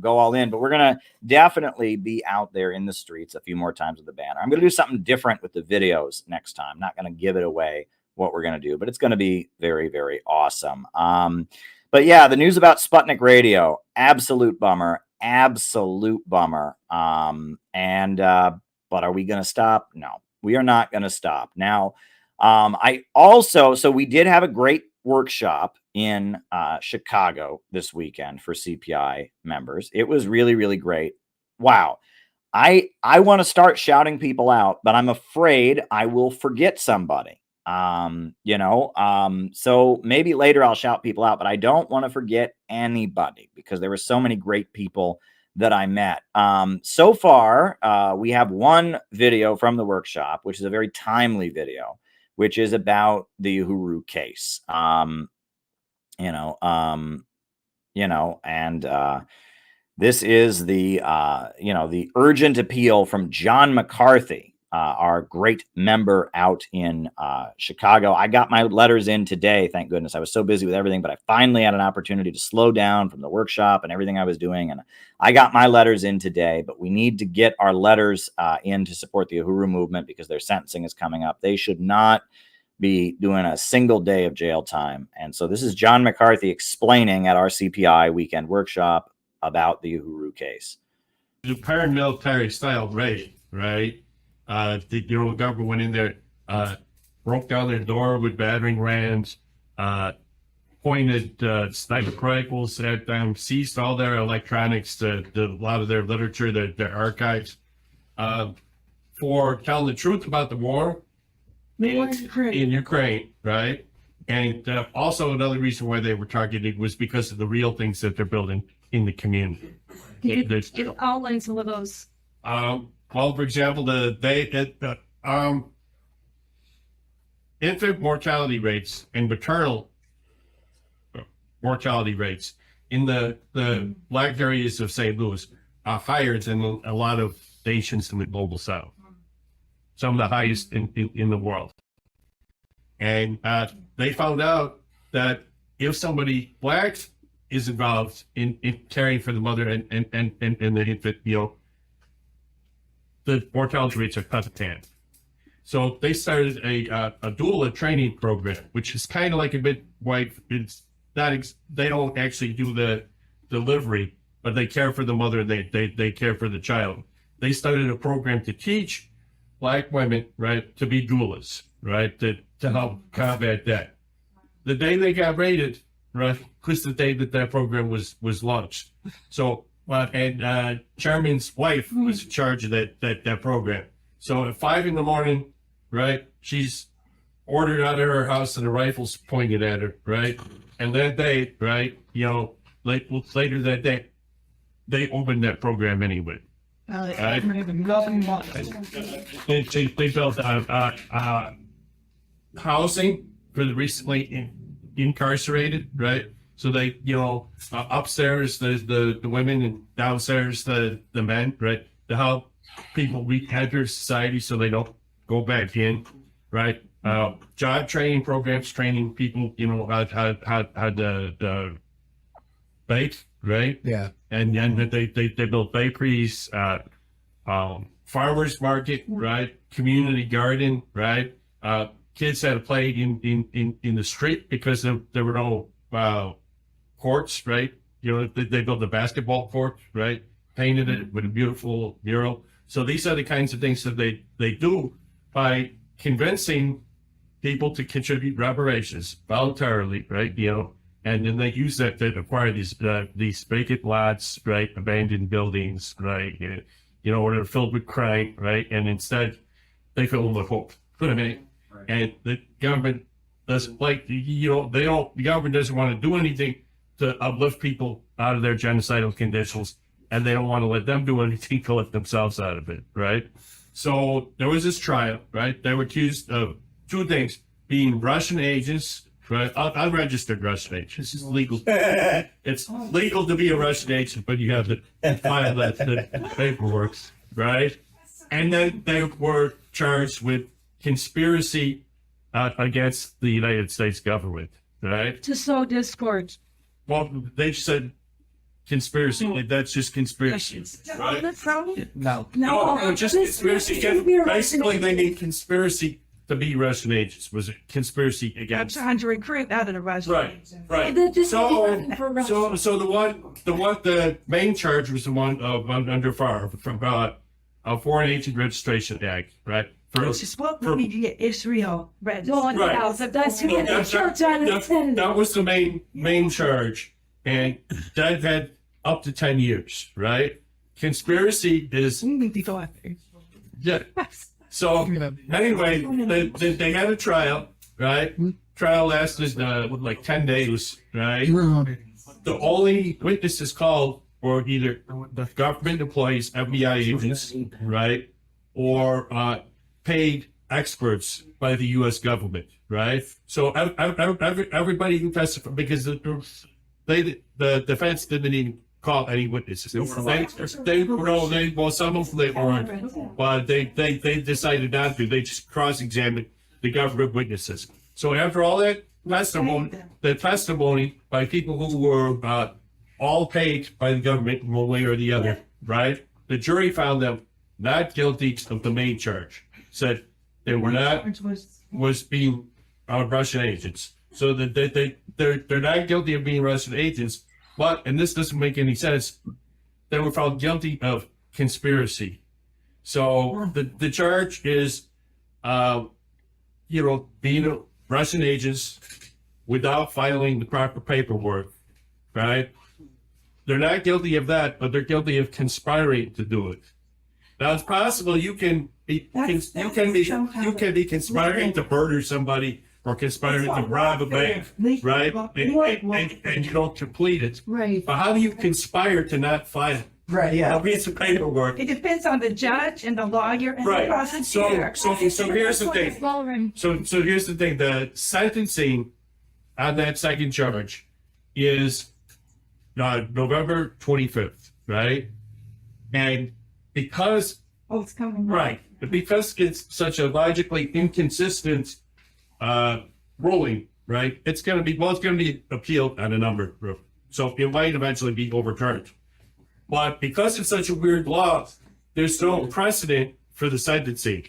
go all in. But we're going to definitely be out there in the streets a few more times with the banner. I'm going to do something different with the videos next time. I'm not going to give it away what we're going to do, but it's going to be very, very awesome. But yeah, the news about Sputnik Radio, absolute bummer. Absolute bummer. But are we going to stop? No, we are not going to stop. Now, so we did have a great workshop in Chicago this weekend for CPI members. It was really, really great. Wow. I want to start shouting people out, but I'm afraid I will forget somebody. So maybe later I'll shout people out, but I don't want to forget anybody because there were so many great people that I met. So far, we have one video from the workshop, which is a very timely video, which is about the Uhuru case. This is the urgent appeal from John McCarthy, our great member out in Chicago. I got my letters in today, thank goodness. I was so busy with everything, but I finally had an opportunity to slow down from the workshop and everything I was doing, and I got my letters in today. But we need to get our letters in to support the Uhuru movement because their sentencing is coming up. They should not be doing a single day of jail time. And so this is John McCarthy explaining at our CPI weekend workshop about the Uhuru case. The paramilitary style raid, right? The government went in there, broke down their door with battering rams, pointed sniper rifles at them, seized all their electronics, a lot of their literature, their archives, for telling the truth about the war in Ukraine, right? And also another reason why they were targeted was because of the real things that they're building in the community. Give outline some of those. Well, for example, the infant mortality rates and maternal mortality rates in the black areas of St. Louis are higher than a lot of nations in the global south. Some of the highest in the world. And they found out that if somebody black is involved in caring for the mother and the infant, the mortality rates are cut to 10. So they started a doula training program, which is kind of like a midwife. It's not, they don't actually do the delivery, but they care for the mother and they care for the child. They started a program to teach Black women, right, to be doulas, right, to help combat that. The day they got raided, right, was the day that program was launched. So, Chairman's wife was in charge of that program. So at 5 a.m, right, she's ordered out of her house and the rifles pointed at her, right? And that day, right, later that day, they opened that program anyway. Right? They built housing for the recently incarcerated, right? So they, upstairs the women and downstairs the men, right? To help people re-enter society so they don't go back in, right? Job training programs, training people, how to bake, right? Yeah. And then they built bakeries, farmers market, right? Community garden, right? Kids had to play in the street because there were no courts, right? They built a basketball court, right? Painted it with a beautiful mural. So these are the kinds of things that they do by convincing people to contribute reparations voluntarily, right? And then they use that to acquire these vacant lots, right? Abandoned buildings, right? Or they're filled with crime, right? And instead, they fill them with hope. What I mean? And the government doesn't the government doesn't want to do anything to uplift people out of their genocidal conditions, and they don't want to let them do anything to let themselves out of it, right? So there was this trial, right? They were accused of two things: being Russian agents, right? Unregistered Russian agents. This is legal. It's legal to be a Russian agent, but you have to file that paperwork, right? And then they were charged with conspiracy against the United States government, right? To sow discord. Well, they said conspiracy. That's just conspiracy, right? No, just conspiracy. Basically, they need conspiracy to be Russian agents. Was it conspiracy against? Trying to recruit out of the Russian. Right. So the main charge was the one of under fire from a Foreign Agent Registration Act, right? Which is what we need to get Israel read. Right. That was the main charge, and that had up to 10 years, right? Conspiracy is yeah. So anyway, they had a trial, right? Trial lasted like 10 days, right? The only witnesses called were either the government employees, FBI agents, right, or paid experts by the U.S. government, right? So everybody who testified, because the defense didn't even call any witnesses. Some of them they weren't, but they decided not to. They just cross-examined the government witnesses. So after all that testimony by people who were all paid by the government in one way or the other, right? The jury found them not guilty of the main charge. Said they were not was being Russian agents. So that they're not guilty of being Russian agents, but, and this doesn't make any sense, they were found guilty of conspiracy. So the charge is, being Russian agents without filing the proper paperwork, right? They're not guilty of that, but they're guilty of conspiring to do it. Now it's possible you can be conspiring to murder somebody or conspiring to rob a bank, right? And you don't complete it. Right. But how do you conspire to not file? Right, yeah. A piece of paperwork. It depends on the judge and the lawyer and the prosecutor. So here's the thing. So here's the thing. The sentencing on that second charge is November 25th, right? And because it's coming. Right. But because it's such a logically inconsistent ruling, right? It's going to be appealed on a number. So it might eventually be overturned. But because it's such a weird law, there's no precedent for the sentencing.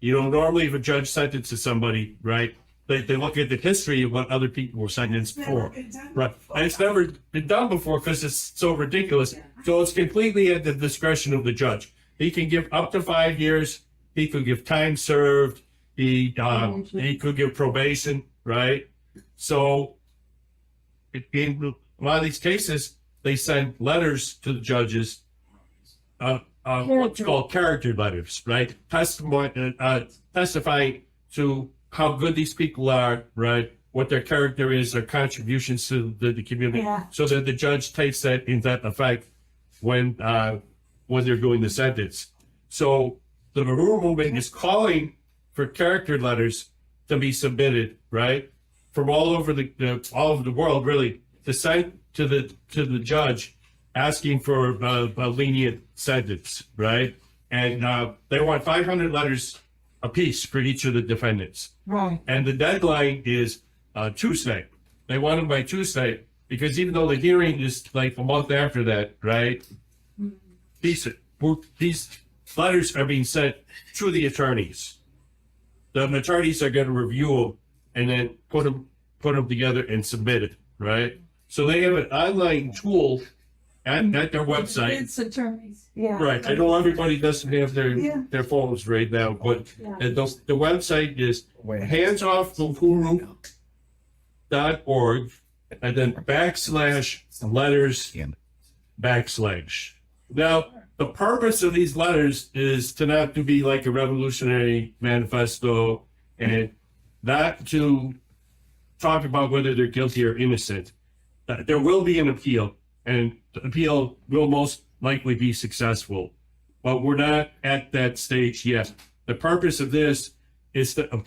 Normally if a judge sentences somebody, right, they look at the history of what other people were sentenced for. Right. And it's never been done before because it's so ridiculous. So it's completely at the discretion of the judge. He can give up to 5 years. He could give time served. He could give probation, right? So in a lot of these cases, they send letters to the judges, what's called character letters, right? Testifying to how good these people are, right? What their character is, their contributions to the community, so that the judge takes that in that effect when they're doing the sentence. So the Maroon movement is calling for character letters to be submitted, right, from all over the world, really, to send to the judge asking for a lenient sentence, right? And they want 500 letters apiece for each of the defendants. Right. And the deadline is Tuesday. They want them by Tuesday because even though the hearing is like a month after that, right? These letters are being sent to the attorneys. The attorneys are going to review them and then put them together and submit it, right? So they have an online tool at their website. It's attorneys. Yeah. Right. I know everybody doesn't have their phones right now, but the website is handsofthehuru.org and then /letters/. Now, the purpose of these letters is to not to be like a revolutionary manifesto and not to talk about whether they're guilty or innocent. There will be an appeal, and the appeal will most likely be successful, but we're not at that stage yet. The purpose of this is to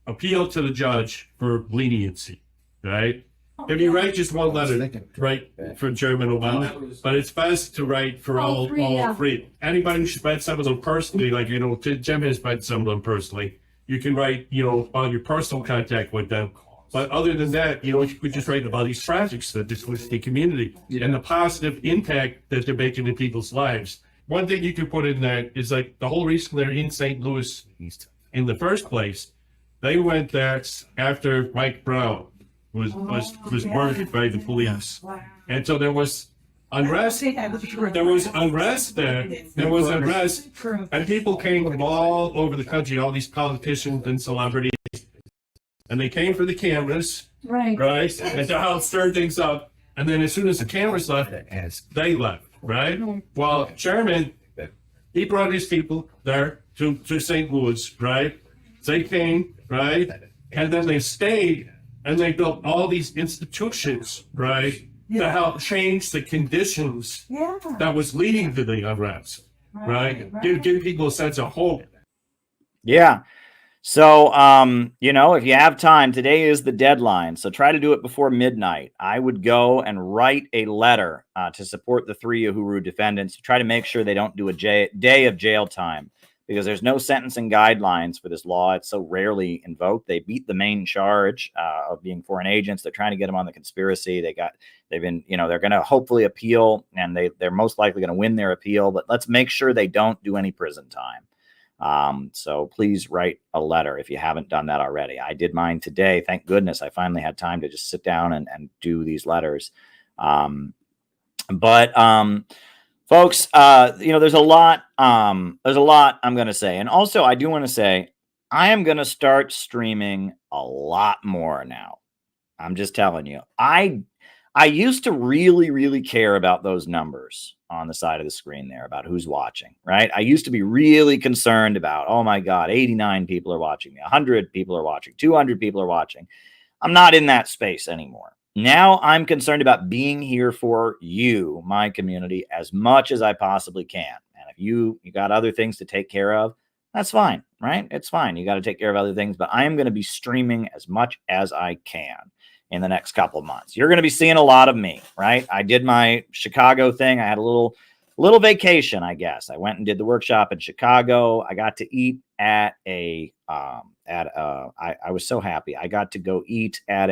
appeal to the judge for leniency, right? If you write just one letter, write for German Obama, but it's best to write for all three. Anybody who should read some of them personally, like, Jim has read some of them personally. You can write, on your personal contact with them. But other than that, you could just write about these projects that this was the community and the positive impact that they're making in people's lives. One thing you could put in there is like the whole reason they're in St. Louis in the first place. They went there after Mike Brown was murdered by the police, and so there was unrest. There was unrest there. There was unrest, and people came from all over the country. All these politicians and celebrities. And they came for the cameras, right? And to help stir things up. And then as soon as the cameras left, they left, right? Well, Sherman, he brought his people there to St. Louis, right? They came, right? And then they stayed and they built all these institutions, right? To help change the conditions that was leading to the unrest, right? Give people a sense of hope. Yeah. So, if you have time, today is the deadline. So try to do it before midnight. I would go and write a letter to support the 3 Uhuru defendants to try to make sure they don't do a day of jail time because there's no sentencing guidelines for this law. It's so rarely invoked. They beat the main charge of being foreign agents. They're trying to get them on the conspiracy. They're going to hopefully appeal, and they're most likely going to win their appeal. But let's make sure they don't do any prison time. So please write a letter if you haven't done that already. I did mine today. Thank goodness I finally had time to just sit down and do these letters. Folks, there's a lot I'm going to say. And also I do want to say, I am going to start streaming a lot more now. I'm just telling you, I used to really, really care about those numbers on the side of the screen there about who's watching, right? I used to be really concerned about, oh my God, 89 people are watching me, 100 people are watching, 200 people are watching. I'm not in that space anymore. Now I'm concerned about being here for you, my community, as much as I possibly can. And if you got other things to take care of, that's fine, right? It's fine. You got to take care of other things, but I am going to be streaming as much as I can in the next couple of months. You're going to be seeing a lot of me, right? I did my Chicago thing. I had a little vacation, I guess. I went and did the workshop in Chicago. I got to eat at I was so happy. I got to go eat at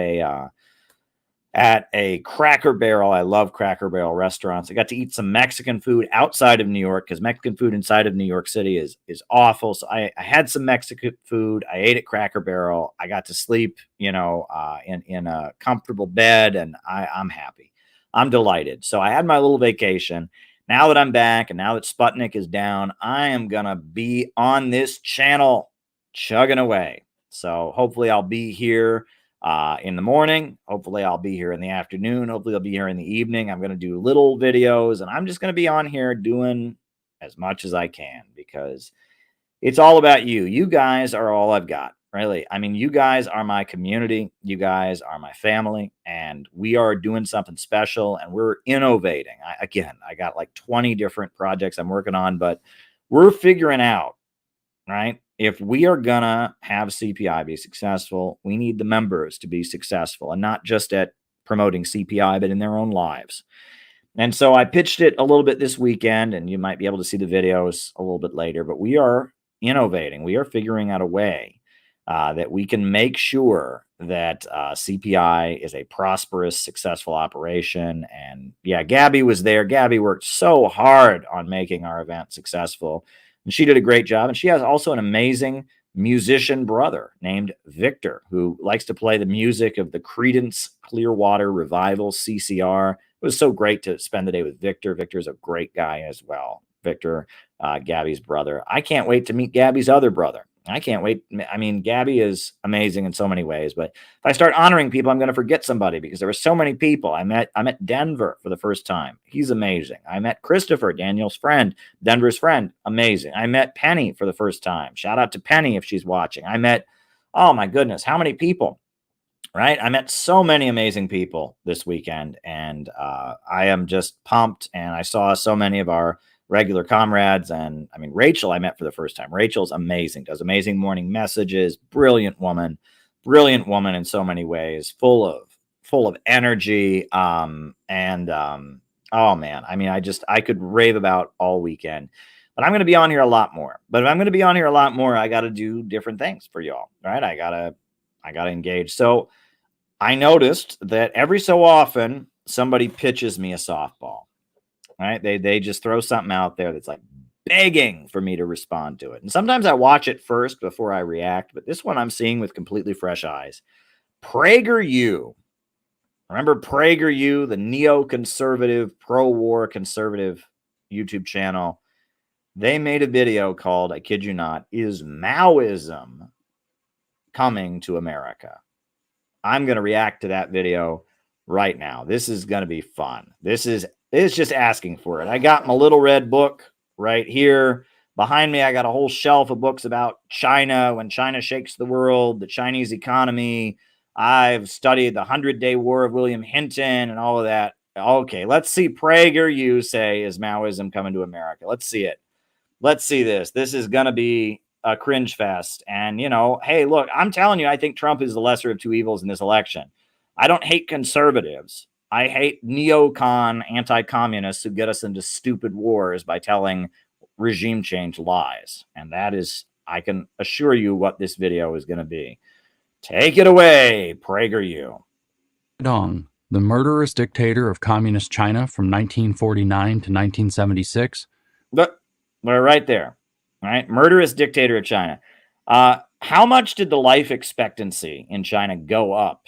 a Cracker Barrel. I love Cracker Barrel restaurants. I got to eat some Mexican food outside of New York because Mexican food inside of New York City is awful. So I had some Mexican food. I ate at Cracker Barrel. I got to sleep, in a comfortable bed, and I'm happy. I'm delighted. So I had my little vacation. Now that I'm back and now that Sputnik is down, I am going to be on this channel chugging away. So hopefully I'll be here in the morning. Hopefully I'll be here in the afternoon. Hopefully I'll be here in the evening. I'm going to do little videos, and I'm just going to be on here doing as much as I can because It's all about you. You guys are all I've got, really. I mean, you guys are my community. You guys are my family, and we are doing something special, and we're innovating. I got like 20 different projects I'm working on, but we're figuring out, right? If we are going to have CPI be successful, we need the members to be successful, and not just at promoting CPI, but in their own lives. And so I pitched it a little bit this weekend, and you might be able to see the videos a little bit later, but we are innovating. We are figuring out a way that we can make sure that CPI is a prosperous, successful operation. And yeah, Gabby was there. Gabby worked so hard on making our event successful, and she did a great job. And she has also an amazing musician brother named Victor, who likes to play the music of the Creedence Clearwater Revival, CCR. It was so great to spend the day with Victor. Victor's a great guy as well. Victor, Gabby's brother. I can't wait to meet Gabby's other brother. I can't wait. I mean, Gabby is amazing in so many ways, but if I start honoring people, I'm going to forget somebody because there were so many people. I met Denver for the first time. He's amazing. I met Christopher, Daniel's friend, Denver's friend. Amazing. I met Penny for the first time. Shout out to Penny if she's watching. I met, oh my goodness, how many people? Right? I met so many amazing people this weekend, and I am just pumped. And I saw so many of our regular comrades. And I mean, Rachel, I met for the first time. Rachel's amazing, does amazing morning messages, brilliant woman in so many ways, full of energy. Oh man, I mean, I could rave about all weekend, but I'm going to be on here a lot more. But if I'm going to be on here a lot more, I got to do different things for y'all, right? I gotta engage. So I noticed that every so often somebody pitches me a softball. Right? They just throw something out there that's like begging for me to respond to it. And sometimes I watch it first before I react, but this one I'm seeing with completely fresh eyes. PragerU. Remember PragerU, the neoconservative, pro-war conservative YouTube channel? They made a video called, I kid you not, Is Maoism Coming to America? I'm going to react to that video right now. This is going to be fun. It's just asking for it. I got my little red book right here. Behind me, I got a whole shelf of books about China, when China shakes the world, the Chinese economy. I've studied the 100-Day War of William Hinton and all of that. Okay, let's see PragerU say, is Maoism coming to America? Let's see it. Let's see this. This is going to be a cringe fest. And, hey, look, I'm telling you, I think Trump is the lesser of two evils in this election. I don't hate conservatives. I hate neocon anti-communists who get us into stupid wars by telling regime change lies. And that is, I can assure you what this video is going to be. Take it away, PragerU. Dong, the murderous dictator of communist China from 1949 to 1976. Look, we're right there. Right? Murderous dictator of China. How much did the life expectancy in China go up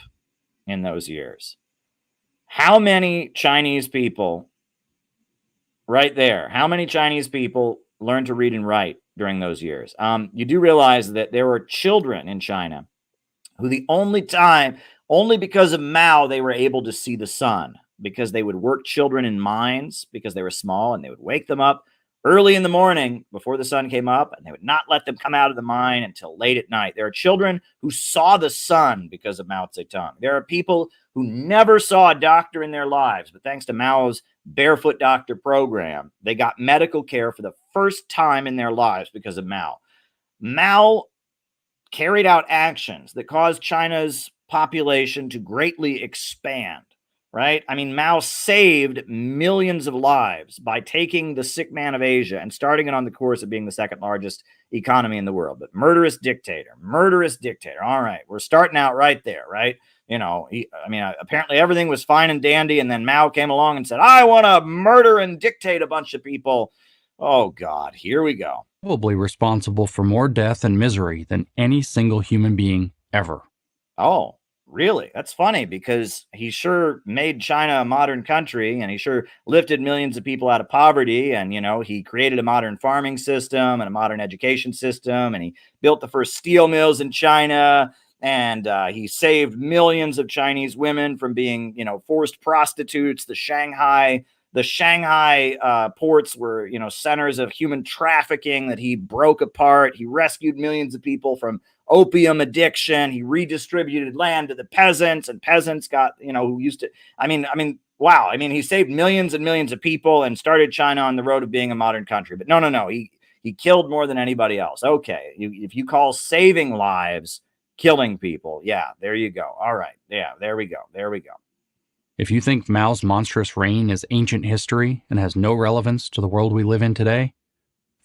in those years? How many Chinese people, right there, how many Chinese people learned to read and write during those years? You do realize that there were children in China who only because of Mao, they were able to see the sun, because they would work children in mines because they were small, and they would wake them up early in the morning before the sun came up, and they would not let them come out of the mine until late at night. There are children who saw the sun because of Mao Zedong. There are people who never saw a doctor in their lives, but thanks to Mao's Barefoot Doctor program, they got medical care for the first time in their lives because of Mao. Mao carried out actions that caused China's population to greatly expand. Right? I mean, Mao saved millions of lives by taking the sick man of Asia and starting it on the course of being the second largest economy in the world. But murderous dictator. All right, we're starting out right there, right? Apparently everything was fine and dandy, and then Mao came along and said, I want to murder and dictate a bunch of people. Oh, God, here we go. Probably responsible for more death and misery than any single human being ever. Oh, really? That's funny, because he sure made China a modern country, and he sure lifted millions of people out of poverty. And, he created a modern farming system and a modern education system, and he built the first steel mills in China. And he saved millions of Chinese women from being, forced prostitutes. The Shanghai the Shanghai ports were, centers of human trafficking that he broke apart. He rescued millions of people from opium addiction. He redistributed land to the peasants, and peasants got, who used to, wow. He saved millions and millions of people and started China on the road of being a modern country. But no. He killed more than anybody else. Okay. If you call saving lives killing people, yeah, there you go. All right. Yeah, there we go. If you think Mao's monstrous reign is ancient history and has no relevance to the world we live in today,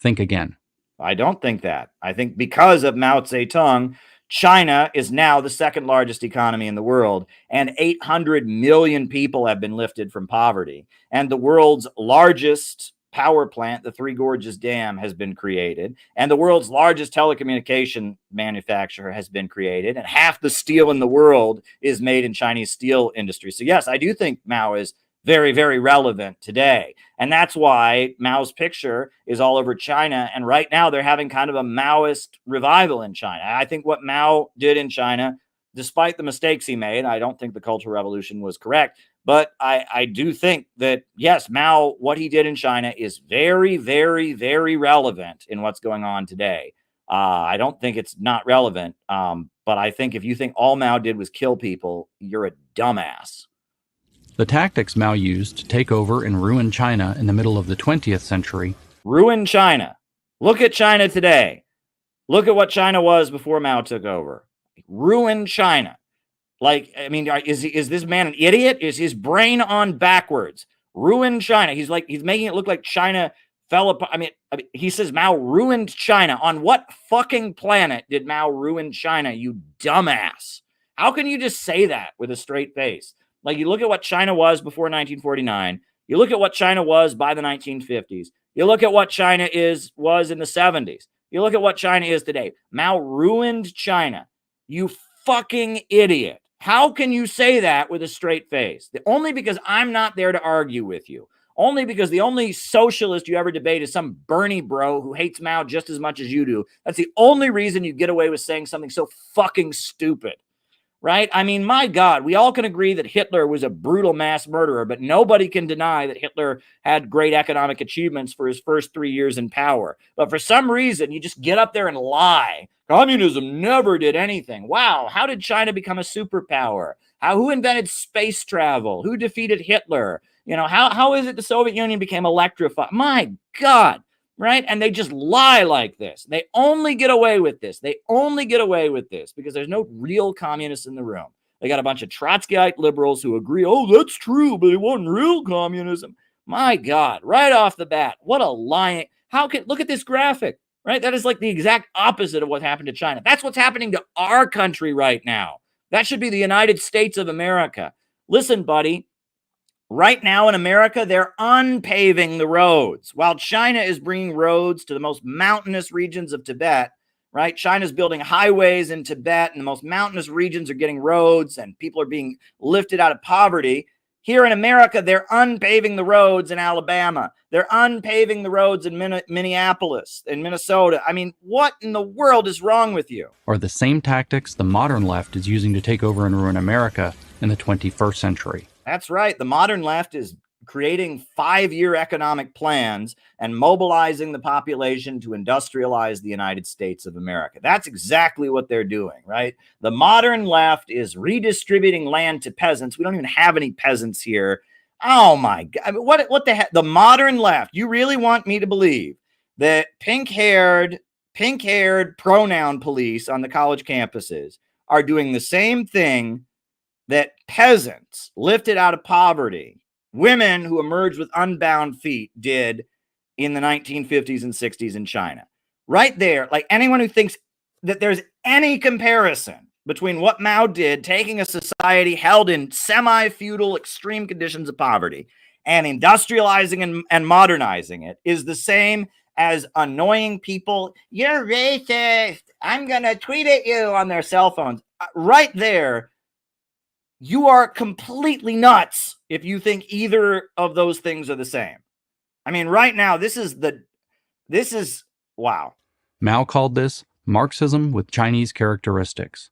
think again. I don't think that. I think because of Mao Zedong, China is now the second largest economy in the world, and 800 million people have been lifted from poverty. And the world's largest power plant, the Three Gorges Dam, has been created, and the world's largest telecommunication manufacturer has been created, and half the steel in the world is made in Chinese steel industry. So yes, I do think Mao is very, very relevant today. And that's why Mao's picture is all over China. And right now they're having kind of a Maoist revival in China. I think what Mao did in China, despite the mistakes he made, I don't think the Cultural Revolution was correct. But I do think that, yes, Mao, what he did in China is very, very, very relevant in what's going on today. I don't think it's not relevant. But I think if you think all Mao did was kill people, you're a dumbass. The tactics Mao used to take over and ruin China in the middle of the 20th century. Ruin China. Look at China today. Look at what China was before Mao took over. Ruin China. Is this man an idiot? Is his brain on backwards? Ruin China. He's making it look like China fell apart. He says Mao ruined China. On what fucking planet did Mao ruin China, you dumbass? How can you just say that with a straight face? You look at what China was before 1949. You look at what China was by the 1950s. You look at what China was in the 70s. You look at what China is today. Mao ruined China. You fucking idiot. How can you say that with a straight face? Only because I'm not there to argue with you. Only because the only socialist you ever debate is some Bernie bro who hates Mao just as much as you do. That's the only reason you get away with saying something so fucking stupid. Right? My God, we all can agree that Hitler was a brutal mass murderer, but nobody can deny that Hitler had great economic achievements for his first 3 years in power. But for some reason, you just get up there and lie. Communism never did anything. Wow, how did China become a superpower? Who invented space travel? Who defeated Hitler? How is it the Soviet Union became electrified? My God. Right? And they just lie like this. They only get away with this. Because there's no real communists in the room. They got a bunch of Trotskyite liberals who agree, oh, that's true, but it wasn't real communism. My God, right off the bat, what a lying. Look at this graphic, right? That is like the exact opposite of what happened to China. That's what's happening to our country right now. That should be the United States of America. Listen, buddy. Right now in America, they're unpaving the roads. While China is bringing roads to the most mountainous regions of Tibet, right? China's building highways in Tibet, and the most mountainous regions are getting roads, and people are being lifted out of poverty. Here in America, they're unpaving the roads in Alabama. They're unpaving the roads in Minneapolis, in Minnesota. What in the world is wrong with you? Are the same tactics the modern left is using to take over and ruin America in the 21st century. That's right. The modern left is creating 5-year economic plans and mobilizing the population to industrialize the United States of America. That's exactly what they're doing, right? The modern left is redistributing land to peasants. We don't even have any peasants here. Oh my God. What the heck? The modern left. You really want me to believe that pink-haired pronoun police on the college campuses are doing the same thing that peasants lifted out of poverty, women who emerged with unbound feet, did in the 1950s and 60s in China? Right there, anyone who thinks that there's any comparison between what Mao did, taking a society held in semi-feudal extreme conditions of poverty, and industrializing and modernizing it, is the same as annoying people. You're racist. I'm going to tweet at you on their cell phones. Right there, you are completely nuts if you think either of those things are the same. Right now, this is wow. Mao called this Marxism with Chinese characteristics.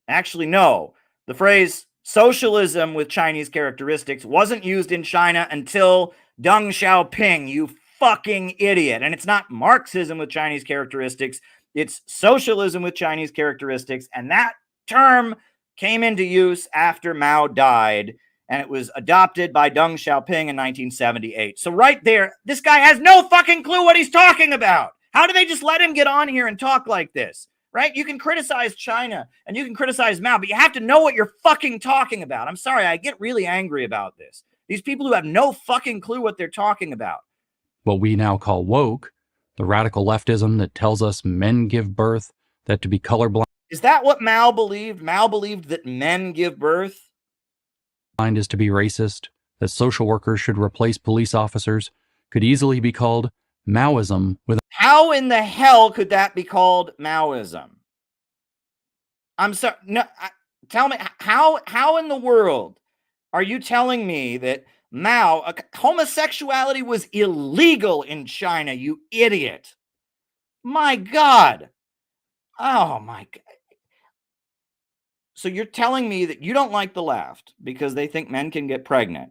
Actually, no. The phrase socialism with Chinese characteristics wasn't used in China until Deng Xiaoping, you fucking idiot. And it's not Marxism with Chinese characteristics. It's socialism with Chinese characteristics. And that term came into use after Mao died, and it was adopted by Deng Xiaoping in 1978. So right there, this guy has no fucking clue what he's talking about. How do they just let him get on here and talk like this? Right? You can criticize China and you can criticize Mao, but you have to know what you're fucking talking about. I'm sorry, I get really angry about this. These people who have no fucking clue what they're talking about. What we now call woke, the radical leftism that tells us men give birth, that to be colorblind Is that what Mao believed? Mao believed that men give birth? is to be racist, that social workers should replace police officers, could easily be called Maoism with How in the hell could that be called Maoism? I'm sorry. No, tell me how in the world are you telling me that Mao, homosexuality was illegal in China, you idiot? My God. Oh my God. So you're telling me that you don't like the left because they think men can get pregnant.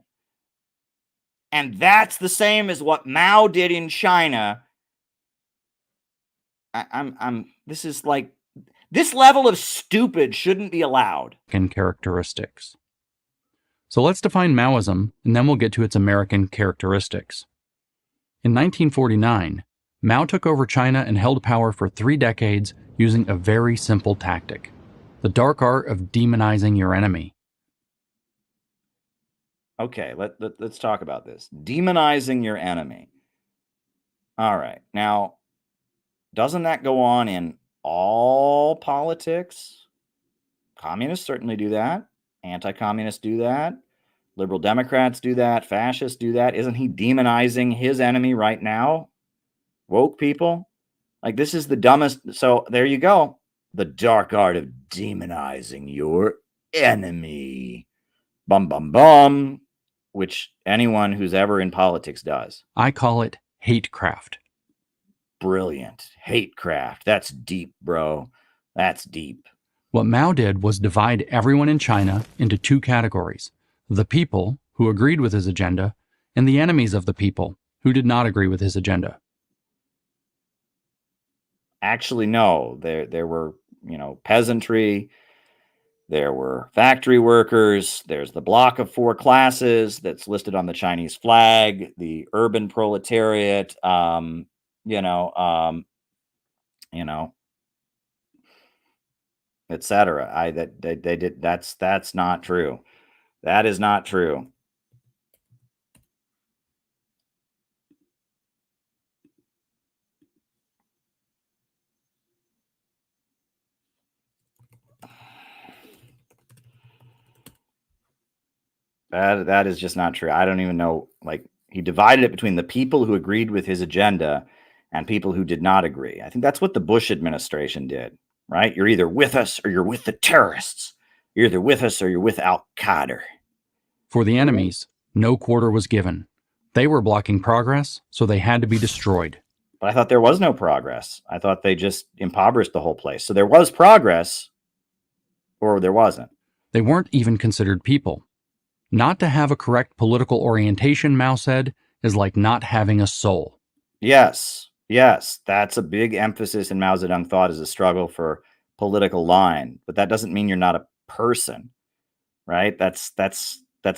And that's the same as what Mao did in China. This is like, this level of stupid shouldn't be allowed. characteristics. So let's define Maoism, and then we'll get to its American characteristics. In 1949, Mao took over China and held power for 3 decades using a very simple tactic: the dark art of demonizing your enemy. Okay, let's talk about this. Demonizing your enemy. All right. Now, doesn't that go on in all politics? Communists certainly do that. Anti-communists do that. Liberal Democrats do that. Fascists do that. Isn't he demonizing his enemy right now? Woke people? Like, this is the dumbest. So there you go. The dark art of demonizing your enemy. Bum, bum, bum. Which anyone who's ever in politics does. I call it hatecraft. Brilliant. Hatecraft. That's deep, bro. That's deep. What Mao did was divide everyone in China into 2 categories: the people, who agreed with his agenda, and the enemies of the people, who did not agree with his agenda. Actually, no. There were, peasantry. There were factory workers. There's the block of 4 classes that's listed on the Chinese flag. The urban proletariat. Etc. They did. That's not true. That is not true. That is just not true. I don't even know. Like, he divided it between the people who agreed with his agenda and people who did not agree. I think that's what the Bush administration did, right? You're either with us or you're with the terrorists. You're either with us or you're with Al-Qaeda. For the enemies, no quarter was given. They were blocking progress, so they had to be destroyed. But I thought there was no progress. I thought they just impoverished the whole place. So there was progress, or there wasn't. They weren't even considered people. Not to have a correct political orientation, Mao said, is like not having a soul. Yes, that's a big emphasis in Mao Zedong thought, is a struggle for political line. But that doesn't mean you're not a person, right? That's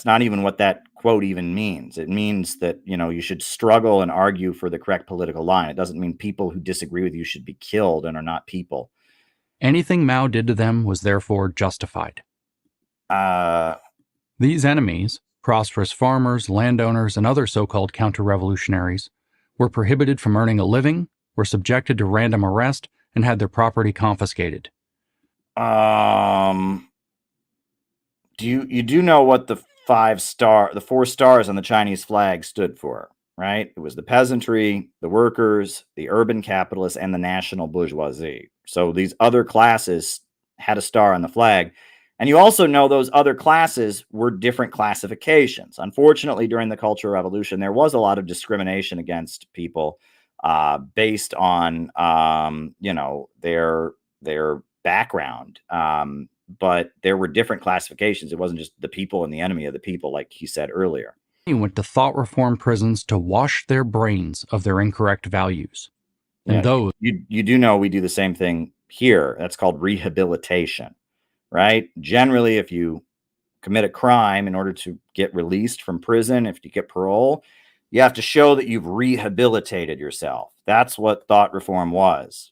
not even what that quote even means. It means that, you should struggle and argue for the correct political line. It doesn't mean people who disagree with you should be killed and are not people. Anything Mao did to them was therefore justified. These enemies, prosperous farmers, landowners, and other so-called counter-revolutionaries, were prohibited from earning a living, were subjected to random arrest, and had their property confiscated. You do know what the 4 stars on the Chinese flag stood for, right? It was the peasantry, the workers, the urban capitalists, and the national bourgeoisie. So these other classes had a star on the flag. And you also know those other classes were different classifications. Unfortunately, during the Cultural Revolution, there was a lot of discrimination against people based on, their background. But there were different classifications. It wasn't just the people and the enemy of the people, like he said earlier. went to thought reform prisons to wash their brains of their incorrect values. And Yeah, those you do know we do the same thing here. That's called rehabilitation, right? Generally, if you commit a crime in order to get released from prison, if you get parole, you have to show that you've rehabilitated yourself. That's what thought reform was.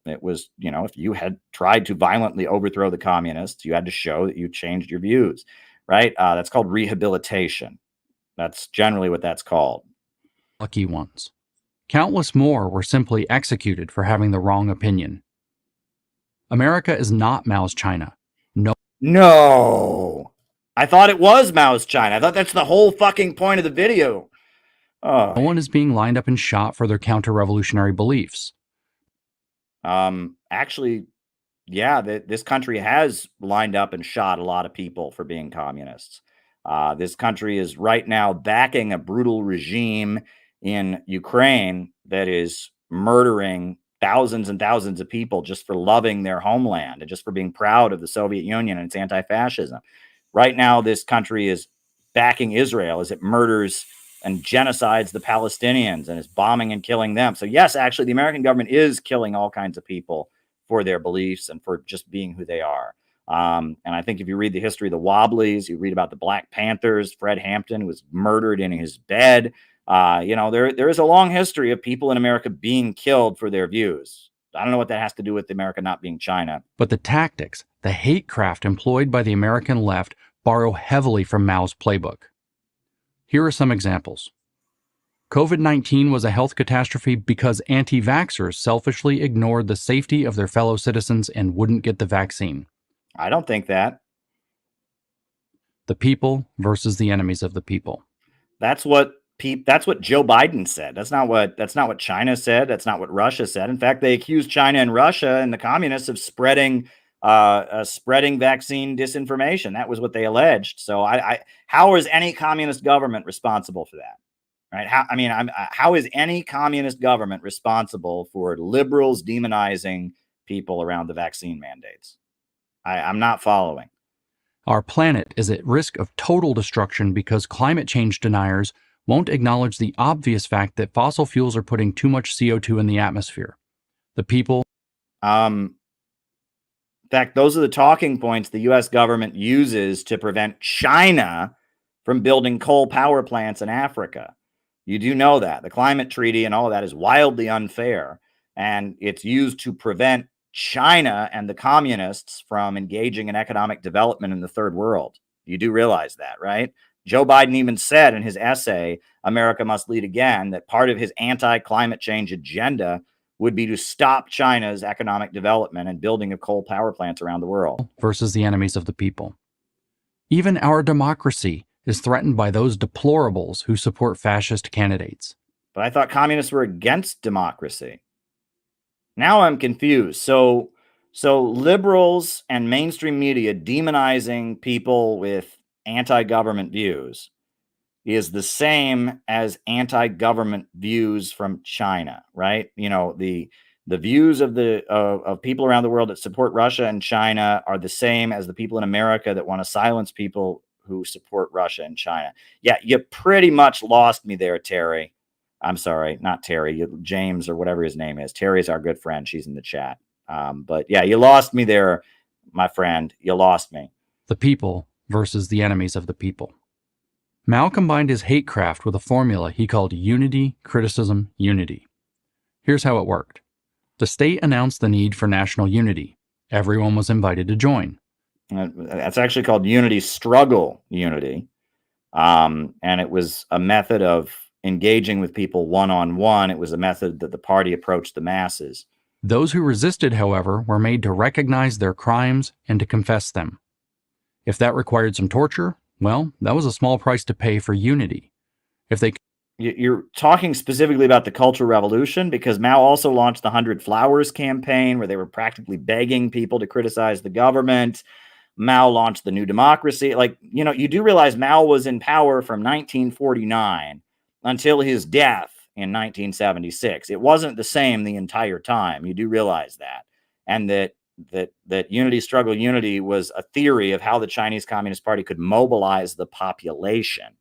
It was, if you had tried to violently overthrow the communists, you had to show that you changed your views, right? That's called rehabilitation. That's generally what that's called. lucky ones. Countless more were simply executed for having the wrong opinion. America is not Mao's China. No. I thought it was Mao's China. I thought that's the whole fucking point of the video. No one is being lined up and shot for their counter-revolutionary beliefs. Actually, yeah, this country has lined up and shot a lot of people for being communists. This country is right now backing a brutal regime in Ukraine that is murdering thousands and thousands of people just for loving their homeland and just for being proud of the Soviet Union and its anti-fascism. Right now, this country is backing Israel as it murders and genocides the Palestinians and is bombing and killing them. So yes, actually, the American government is killing all kinds of people for their beliefs and for just being who they are. And I think if you read the history of the Wobblies, you read about the Black Panthers, Fred Hampton was murdered in his bed. There is a long history of people in America being killed for their views. I don't know what that has to do with America not being China. But the tactics, the hate craft employed by the American left borrow heavily from Mao's playbook. Here are some examples. COVID-19 was a health catastrophe because anti-vaxxers selfishly ignored the safety of their fellow citizens and wouldn't get the vaccine. I don't think that. The people versus the enemies of the people. That's what Joe Biden said. That's not what China said. That's not what Russia said. In fact, they accused China and Russia and the communists of spreading vaccine disinformation. That was what they alleged. So how is any communist government responsible for that? Right? How is any communist government responsible for liberals demonizing people around the vaccine mandates? I'm not following. Our planet is at risk of total destruction because climate change deniers won't acknowledge the obvious fact that fossil fuels are putting too much CO2 in the atmosphere. The people. In fact, those are the talking points the U.S. government uses to prevent China from building coal power plants in Africa. You do know that. The climate treaty and all of that is wildly unfair, and it's used to prevent China and the communists from engaging in economic development in the third world. You do realize that, right? Joe Biden even said in his essay, America Must Lead Again, that part of his anti-climate change agenda would be to stop China's economic development and building of coal power plants around the world. Versus the enemies of the people. Even our democracy is threatened by those deplorables who support fascist candidates. But I thought communists were against democracy. Now I'm confused. So liberals and mainstream media demonizing people with anti-government views is the same as anti-government views from China, right? The views of people around the world that support Russia and China are the same as the people in America that want to silence people who support Russia and China. Yeah, you pretty much lost me there, Terry. I'm sorry, not Terry, James or whatever his name is. Terry's our good friend. She's in the chat. But yeah, you lost me there, my friend. You lost me. The people versus the enemies of the people. Mao combined his hate craft with a formula he called unity, criticism, unity. Here's how it worked. The state announced the need for national unity. Everyone was invited to join. That's actually called unity struggle unity. And it was a method of engaging with people one-on-one. It was a method that the party approached the masses. Those who resisted, however, were made to recognize their crimes and to confess them. If that required some torture, well, that was a small price to pay for unity. You're talking specifically about the Cultural Revolution, because Mao also launched the 100 Flowers campaign, where they were practically begging people to criticize the government. Mao launched the New Democracy. You do realize Mao was in power from 1949 until his death in 1976. It wasn't the same the entire time. You do realize that. And that unity struggle unity was a theory of how the Chinese Communist Party could mobilize the population,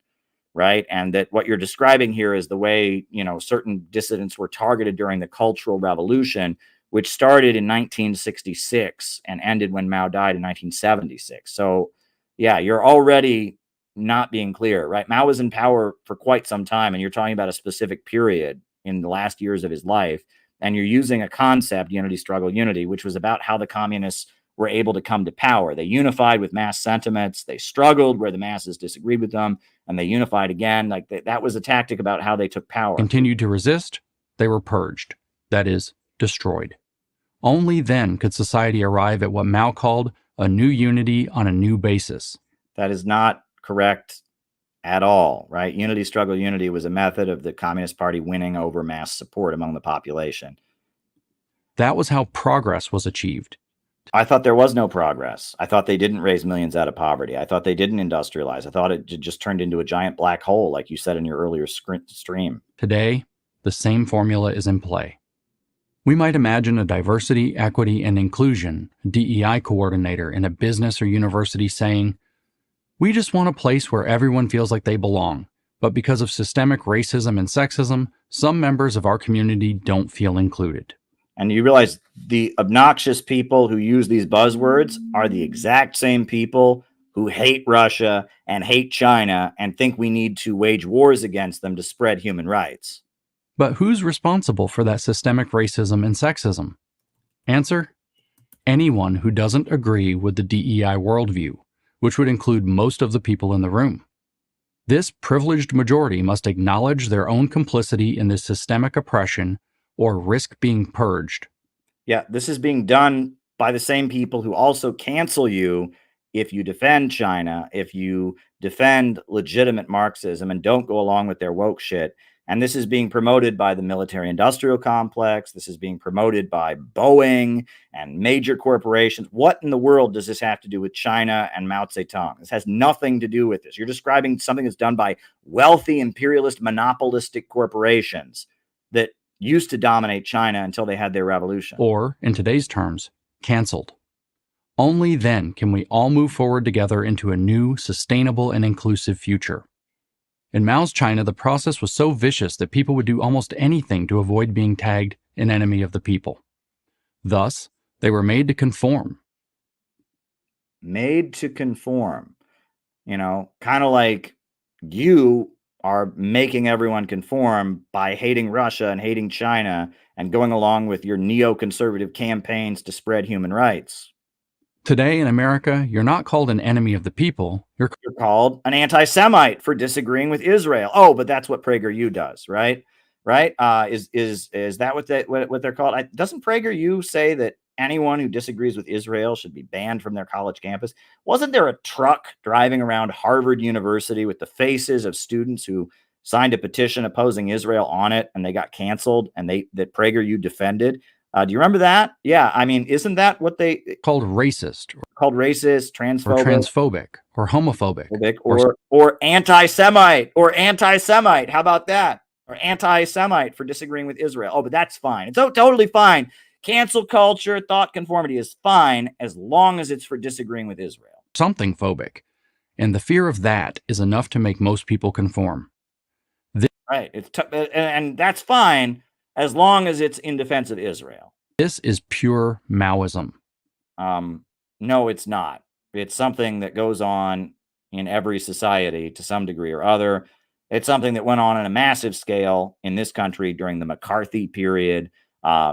right? And that what you're describing here is the way, certain dissidents were targeted during the Cultural Revolution, which started in 1966 and ended when Mao died in 1976. So, yeah, you're already not being clear, right? Mao was in power for quite some time, and you're talking about a specific period in the last years of his life, and you're using a concept, unity, struggle, unity, which was about how the communists were able to come to power. They unified with mass sentiments. They struggled where the masses disagreed with them, and they unified again. Like that was a tactic about how they took power. Continued to resist, they were purged, that is, destroyed. Only then could society arrive at what Mao called a new unity on a new basis. That is not correct at all, right? Unity, struggle, unity was a method of the Communist Party winning over mass support among the population. That was how progress was achieved. I thought there was no progress. I thought they didn't raise millions out of poverty. I thought they didn't industrialize. I thought it just turned into a giant black hole, like you said in your earlier stream. Today, the same formula is in play. We might imagine a diversity, equity, and inclusion DEI coordinator in a business or university saying, "We just want a place where everyone feels like they belong, but because of systemic racism and sexism, some members of our community don't feel included." And you realize the obnoxious people who use these buzzwords are the exact same people who hate Russia and hate China and think we need to wage wars against them to spread human rights. But who's responsible for that systemic racism and sexism? Answer: anyone who doesn't agree with the DEI worldview, which would include most of the people in the room. This privileged majority must acknowledge their own complicity in this systemic oppression or risk being purged. Yeah, this is being done by the same people who also cancel you if you defend China, if you defend legitimate Marxism and don't go along with their woke shit. And this is being promoted by the military-industrial complex. This is being promoted by Boeing and major corporations. What in the world does this have to do with China and Mao Zedong? This has nothing to do with this. You're describing something that's done by wealthy, imperialist, monopolistic corporations that used to dominate China until they had their revolution. Or, in today's terms, canceled. Only then can we all move forward together into a new, sustainable, and inclusive future. In Mao's China, the process was so vicious that people would do almost anything to avoid being tagged an enemy of the people. Thus, they were made to conform. Made to conform. Kind of like you are making everyone conform by hating Russia and hating China and going along with your neoconservative campaigns to spread human rights. Today in America, you're not called an enemy of the people. You're called an anti-Semite for disagreeing with Israel. Oh, but that's what PragerU does, right? Right? Is that what they're called? Doesn't PragerU say that anyone who disagrees with Israel should be banned from their college campus? Wasn't there a truck driving around Harvard University with the faces of students who signed a petition opposing Israel on it, and they got canceled, and that PragerU defended? Do you remember that? Yeah, I mean, isn't that what they called racist, transphobic, or homophobic, or anti-Semite, How about that? Or anti-Semite for disagreeing with Israel. Oh, but that's fine. It's totally fine. Cancel culture, thought conformity is fine as long as it's for disagreeing with Israel. Something phobic, and the fear of that is enough to make most people conform. Right, and that's fine as long as it's in defense of Israel. This is pure Maoism. No, it's not. It's something that goes on in every society to some degree or other. It's something that went on a massive scale in this country during the McCarthy period.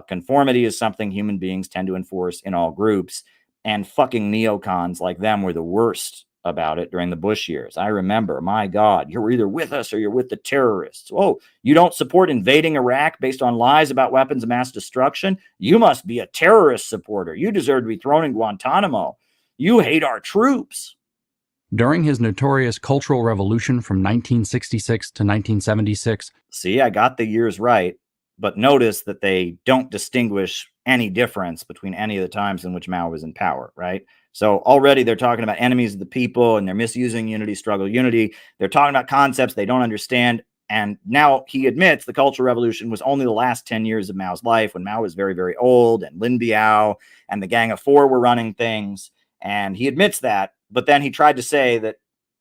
Conformity is something human beings tend to enforce in all groups, and fucking neocons like them were the worst about it during the Bush years. I remember, my God, you're either with us or you're with the terrorists. Oh, you don't support invading Iraq based on lies about weapons of mass destruction? You must be a terrorist supporter. You deserve to be thrown in Guantanamo. You hate our troops. During his notorious Cultural Revolution from 1966 to 1976. See, I got the years right, but notice that they don't distinguish any difference between any of the times in which Mao was in power, right? So already they're talking about enemies of the people, and they're misusing unity, struggle, unity. They're talking about concepts they don't understand. And now he admits the Cultural Revolution was only the last 10 years of Mao's life, when Mao was very, very old, and Lin Biao and the Gang of Four were running things. And he admits that. But then he tried to say that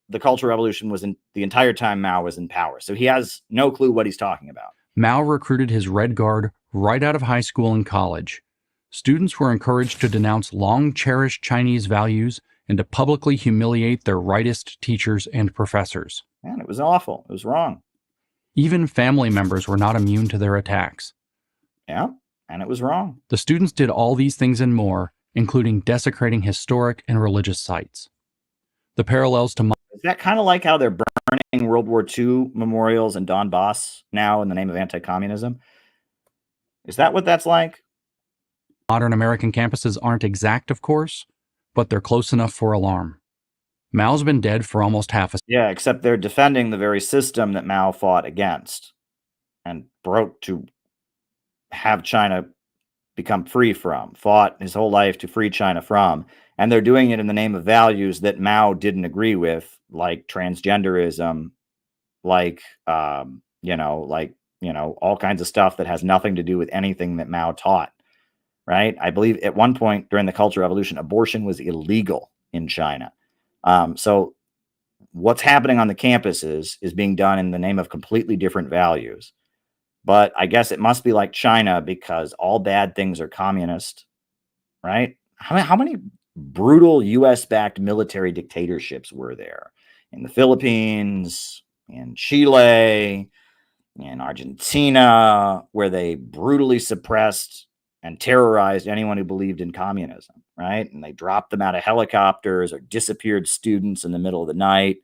the Cultural Revolution was in the entire time Mao was in power. So he has no clue what he's talking about. Mao recruited his Red Guard right out of high school and college. Students were encouraged to denounce long-cherished Chinese values and to publicly humiliate their rightist teachers and professors. Man, it was awful. It was wrong. Even family members were not immune to their attacks. Yeah, and it was wrong. The students did all these things and more, including desecrating historic and religious sites. The parallels to Is that kind of like how they're burning World War II memorials in Donbass now in the name of anti-communism? Is that what that's like? modern American campuses aren't exact, of course, but they're close enough for alarm. Mao's been dead for almost half a... Yeah, except they're defending the very system that Mao fought against and broke to have China become free from, fought his whole life to free China from. And they're doing it in the name of values that Mao didn't agree with, like transgenderism, like, all kinds of stuff that has nothing to do with anything that Mao taught, right? I believe at one point during the Cultural Revolution, abortion was illegal in China. So what's happening on the campuses is being done in the name of completely different values. But I guess it must be like China because all bad things are communist, right? How many brutal US-backed military dictatorships were there? In the Philippines, in Chile, in Argentina, where they brutally suppressed and terrorized anyone who believed in communism, right? And they dropped them out of helicopters or disappeared students in the middle of the night.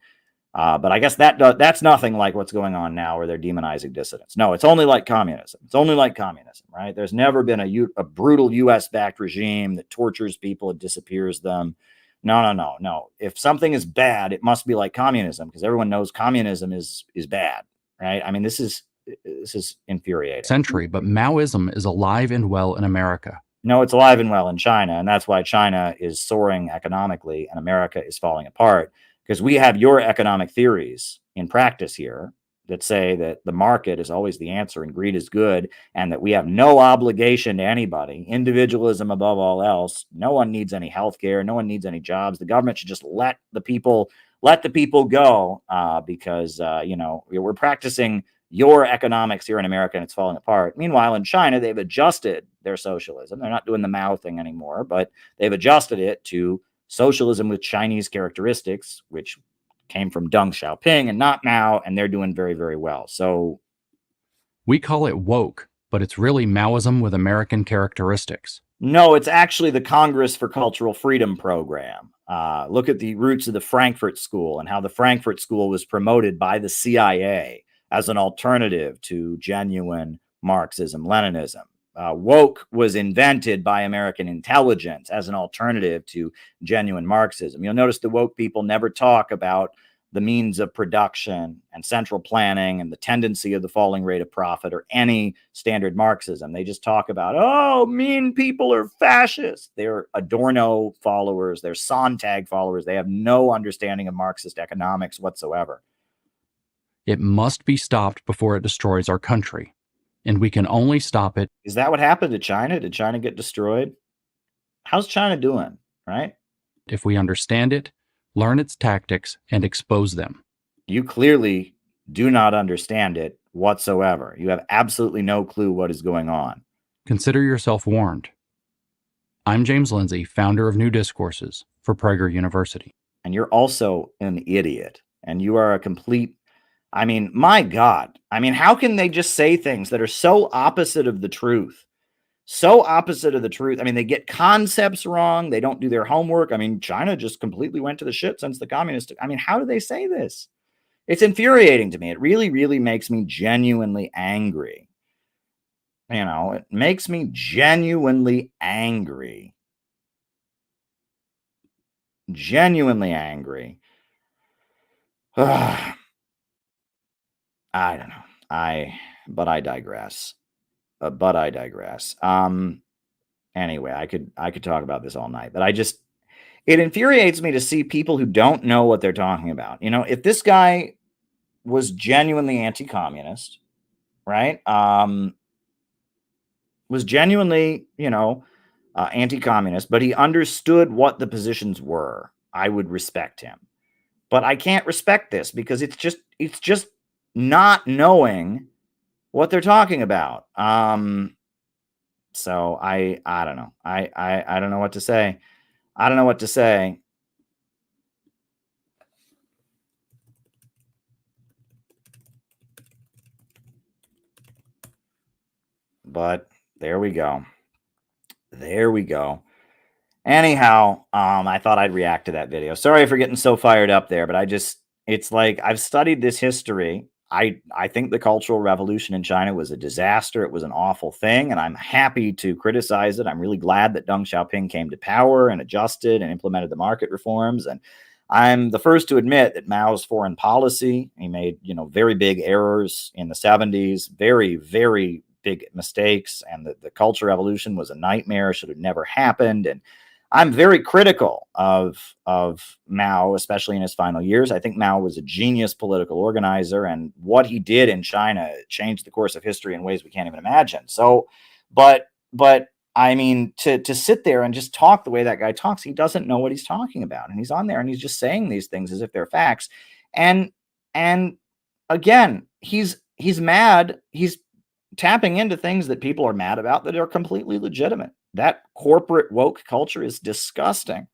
But I guess that's nothing like what's going on now where they're demonizing dissidents. No, it's only like communism. It's only like communism, right? There's never been a brutal US-backed regime that tortures people and disappears them. No. If something is bad, it must be like communism because everyone knows communism is bad, right? I mean, this is infuriating. Century, but Maoism is alive and well in America. No, it's alive and well in China, and that's why China is soaring economically and America is falling apart. Because we have your economic theories in practice here that say that the market is always the answer and greed is good, and that we have no obligation to anybody, individualism above all else. No one needs any health care. No one needs any jobs. The government should just let the people go because, we're practicing your economics here in America and it's falling apart. Meanwhile, in China, they've adjusted their socialism. They're not doing the Mao thing anymore, but they've adjusted it to socialism with Chinese characteristics, which came from Deng Xiaoping and not Mao, and they're doing very, very well. So we call it woke, but it's really Maoism with American characteristics. No, it's actually the Congress for Cultural Freedom program. Look at the roots of the Frankfurt School and how the Frankfurt School was promoted by the CIA as an alternative to genuine Marxism, Leninism. Woke was invented by American intelligence as an alternative to genuine Marxism. You'll notice the woke people never talk about the means of production and central planning and the tendency of the falling rate of profit or any standard Marxism. They just talk about, oh, mean people are fascists. They're Adorno followers. They're Sontag followers. They have no understanding of Marxist economics whatsoever. It must be stopped before it destroys our country. And we can only stop it. Is that what happened to China? Did China get destroyed? How's China doing, right? If we understand it, learn its tactics, and expose them. You clearly do not understand it whatsoever. You have absolutely no clue what is going on. Consider yourself warned. I'm James Lindsay, founder of New Discourses for Prager University. And you're also an idiot. And you are a complete... I mean, my God. I mean, how can they just say things that are so opposite of the truth? So opposite of the truth. I mean, they get concepts wrong. They don't do their homework. I mean, China just completely went to the shit since the communists. I mean, how do they say this? It's infuriating to me. It really, really makes me genuinely angry. You know, it makes me genuinely angry. Genuinely angry. I don't know. But I digress. Anyway, I could talk about this all night, but it infuriates me to see people who don't know what they're talking about. You know, if this guy was genuinely anti-communist, right? Was genuinely, anti-communist, but he understood what the positions were, I would respect him. But I can't respect this because it's just not knowing what they're talking about. So I don't know. I don't know what to say. I don't know what to say. But there we go. There we go. Anyhow, I thought I'd react to that video. Sorry for getting so fired up there, but it's like I've studied this history. I think the Cultural Revolution in China was a disaster. It was an awful thing, and I'm happy to criticize it. I'm really glad that Deng Xiaoping came to power and adjusted and implemented the market reforms. And I'm the first to admit that Mao's foreign policy, he made, very big errors in the 70s, very, very big mistakes, and the Cultural Revolution was a nightmare, should have never happened. And I'm very critical of Mao, especially in his final years. I think Mao was a genius political organizer, and what he did in China changed the course of history in ways we can't even imagine. So, but I mean, to sit there and just talk the way that guy talks, he doesn't know what he's talking about, and he's on there and he's just saying these things as if they're facts. And again, he's mad. He's tapping into things that people are mad about that are completely legitimate. That corporate woke culture is disgusting,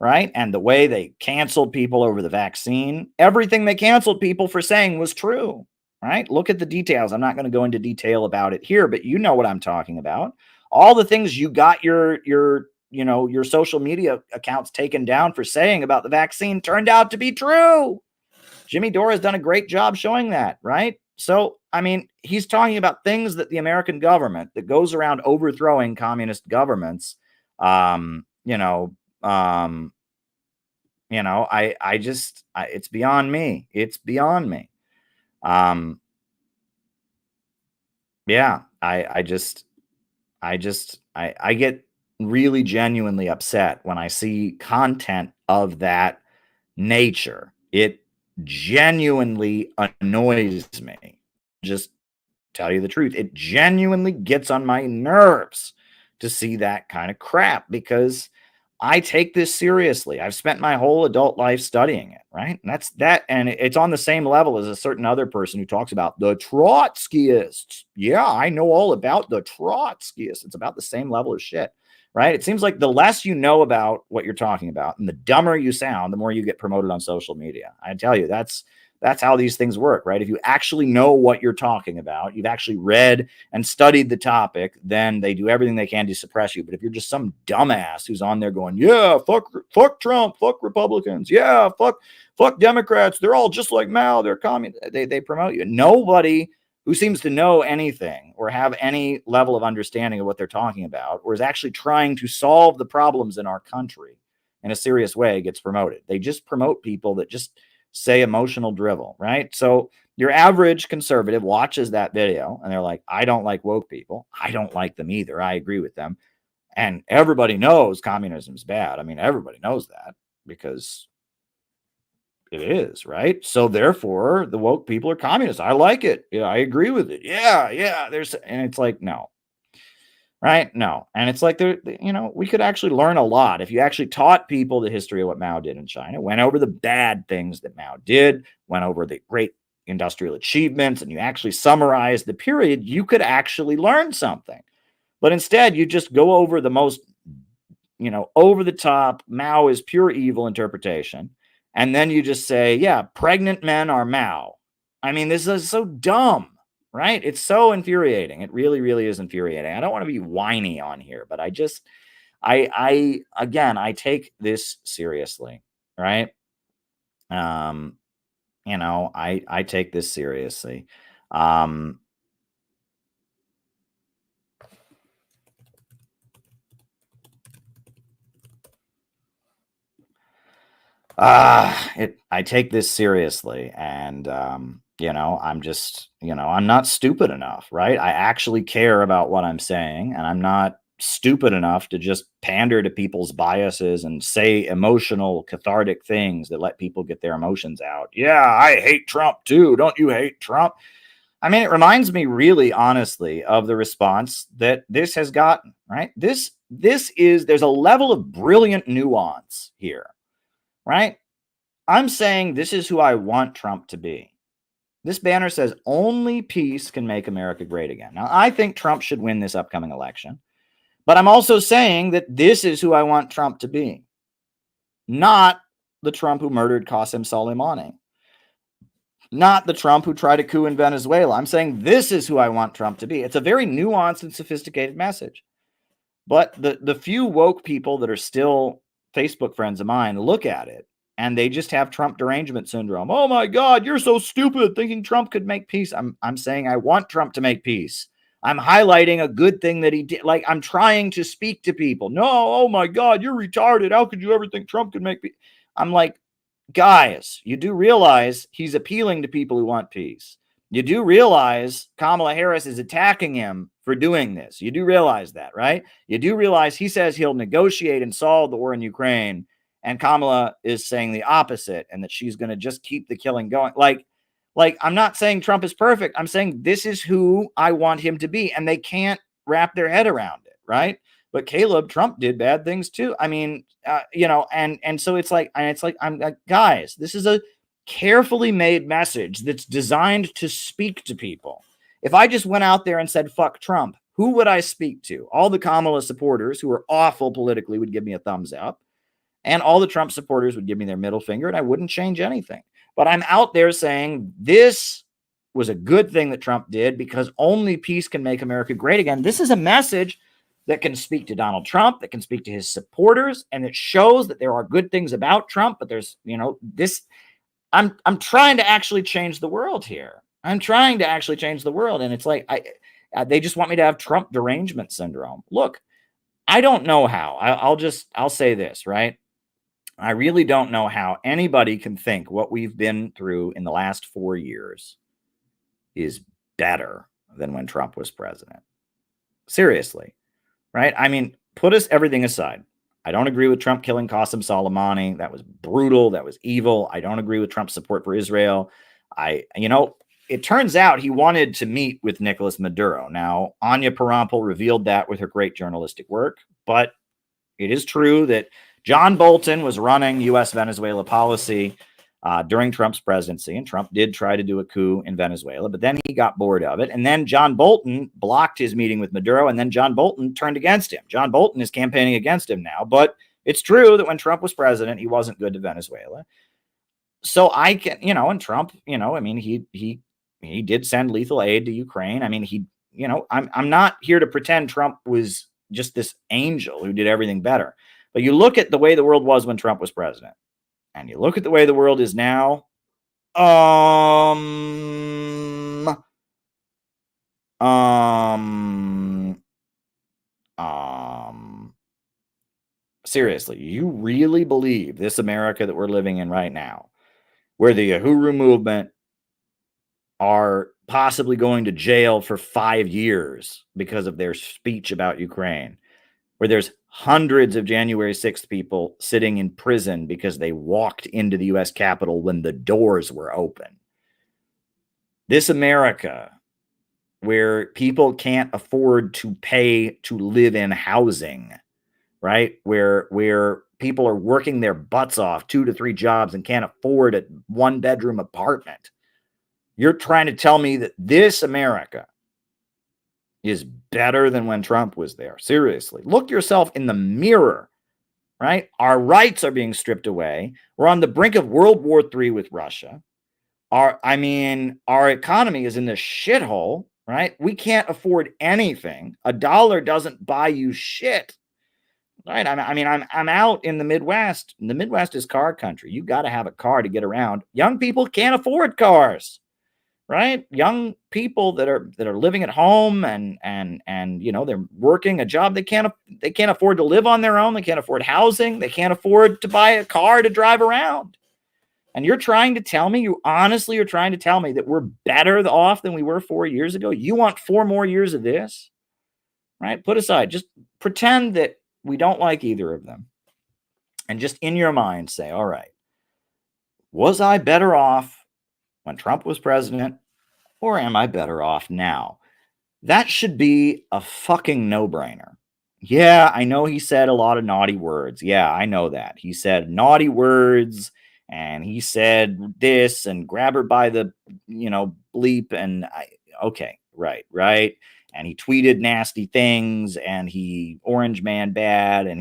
right? And the way they canceled people over the vaccine, everything they canceled people for saying was true, right? Look at the details. I'm not going to go into detail about it here, but you know what I'm talking about. All the things you got your social media accounts taken down for saying about the vaccine turned out to be true. Jimmy Dore has done a great job showing that, right? So, I mean, he's talking about things that the American government that goes around overthrowing communist governments. It's beyond me. It's beyond me. I get really genuinely upset when I see content of that nature. It genuinely annoys me. Just tell you the truth. It genuinely gets on my nerves to see that kind of crap because I take this seriously. I've spent my whole adult life studying it, right? And it's on the same level as a certain other person who talks about the Trotskyists. Yeah, I know all about the Trotskyists. It's about the same level of shit, right? It seems like the less you know about what you're talking about and the dumber you sound, the more you get promoted on social media. I tell you, that's how these things work, right? If you actually know what you're talking about, you've actually read and studied the topic, then they do everything they can to suppress you. But if you're just some dumbass who's on there going, yeah, fuck Trump, fuck Republicans, yeah, fuck Democrats, they're all just like Mao, they're communists, they promote you. Nobody who seems to know anything or have any level of understanding of what they're talking about or is actually trying to solve the problems in our country in a serious way gets promoted. They just promote people that just say emotional drivel, right? So your average conservative watches that video and they're like, I don't like woke people. I don't like them either. I agree with them. And everybody knows communism is bad. I mean, everybody knows that because it is, right? So therefore, the woke people are communists. I like it. Yeah, I agree with it. Yeah. And it's like, no. Right? No. And it's like, we could actually learn a lot if you actually taught people the history of what Mao did in China, went over the bad things that Mao did, went over the great industrial achievements, and you actually summarized the period, you could actually learn something. But instead, you just go over the most, over the top, Mao is pure evil interpretation. And then you just say, yeah, pregnant men are Mao. I mean, this is so dumb. Right? It's so infuriating. It really, really is infuriating. I don't want to be whiny on here, but I take this seriously, right? I take this seriously. I take this seriously, and I'm not stupid enough, right? I actually care about what I'm saying, and I'm not stupid enough to just pander to people's biases and say emotional, cathartic things that let people get their emotions out. Yeah, I hate Trump too. Don't you hate Trump? I mean, it reminds me really honestly of the response that this has gotten, right? There's a level of brilliant nuance here, right? I'm saying this is who I want Trump to be. This banner says only peace can make America great again. Now, I think Trump should win this upcoming election, but I'm also saying that this is who I want Trump to be, not the Trump who murdered Qasem Soleimani, not the Trump who tried a coup in Venezuela. I'm saying this is who I want Trump to be. It's a very nuanced and sophisticated message. But the few woke people that are still Facebook friends of mine look at it and they just have Trump derangement syndrome. Oh my God, you're so stupid thinking Trump could make peace. I'm saying I want Trump to make peace. I'm highlighting a good thing that he did. Like, I'm trying to speak to people. No, oh my God, you're retarded. How could you ever think Trump could make peace? I'm like, guys, you do realize he's appealing to people who want peace. You do realize Kamala Harris is attacking him for doing this. You do realize that, right? You do realize he says he'll negotiate and solve the war in Ukraine, and Kamala is saying the opposite, and that she's going to just keep the killing going. Like, I'm not saying Trump is perfect. I'm saying this is who I want him to be, and they can't wrap their head around it, right? But Caleb, Trump did bad things too. I mean, and so it's like, I'm like, guys, this is a carefully made message that's designed to speak to people. If I just went out there and said, fuck Trump, who would I speak to? All the Kamala supporters who are awful politically would give me a thumbs up. And all the Trump supporters would give me their middle finger, and I wouldn't change anything. But I'm out there saying this was a good thing that Trump did because only peace can make America great again. This is a message that can speak to Donald Trump, that can speak to his supporters, and it shows that there are good things about Trump, but there's, this. I'm trying to actually change the world here. I'm trying to actually change the world, and it's like they just want me to have Trump derangement syndrome. Look, I don't know how. I'll say this, right? I really don't know how anybody can think what we've been through in the last 4 years is better than when Trump was president. Seriously, right? I mean, put everything aside. I don't agree with Trump killing Qasem Soleimani. That was brutal. That was evil. I don't agree with Trump's support for Israel. It turns out he wanted to meet with Nicolas Maduro. Now, Anya Parampil revealed that with her great journalistic work, but it is true that John Bolton was running U.S. Venezuela policy during Trump's presidency, and Trump did try to do a coup in Venezuela, but then he got bored of it, and then John Bolton blocked his meeting with Maduro, and then John Bolton turned against him. John Bolton is campaigning against him now, but it's true that when Trump was president, he wasn't good to Venezuela. So I can, and Trump, I mean, he did send lethal aid to Ukraine. I mean, I'm not here to pretend Trump was just this angel who did everything better. But you look at the way the world was when Trump was president, and you look at the way the world is now. Seriously, you really believe this America that we're living in right now, where the Uhuru movement are possibly going to jail for 5 years because of their speech about Ukraine, where there's hundreds of January 6th people sitting in prison because they walked into the U.S. Capitol when the doors were open. This America, where people can't afford to pay to live in housing, right? Where people are working their butts off 2 to 3 jobs and can't afford a 1-bedroom apartment. You're trying to tell me that this America is better than when Trump was there. Seriously, look yourself in the mirror, right? Our rights are being stripped away. We're on the brink of World War III with Russia. Our economy is in this shithole, right? We can't afford anything. $1 doesn't buy you shit, right? I'm out in the Midwest. The Midwest is car country. You got to have a car to get around. Young people can't afford cars. Right? Young people that are living at home and they're working a job they can't afford to live on their own. They can't afford housing. They can't afford to buy a car to drive around. And you're trying to tell me, you honestly are trying to tell me that we're better off than we were 4 years ago? You want 4 more years of this? Right? Put aside, just pretend that we don't like either of them. And just in your mind say, all right, was I better off when Trump was president, or am I better off now? That should be a fucking no-brainer. Yeah, I know he said a lot of naughty words. Yeah, I know that. He said naughty words and he said this and grab her by the, bleep. And okay, right. And he tweeted nasty things, and he orange man bad, and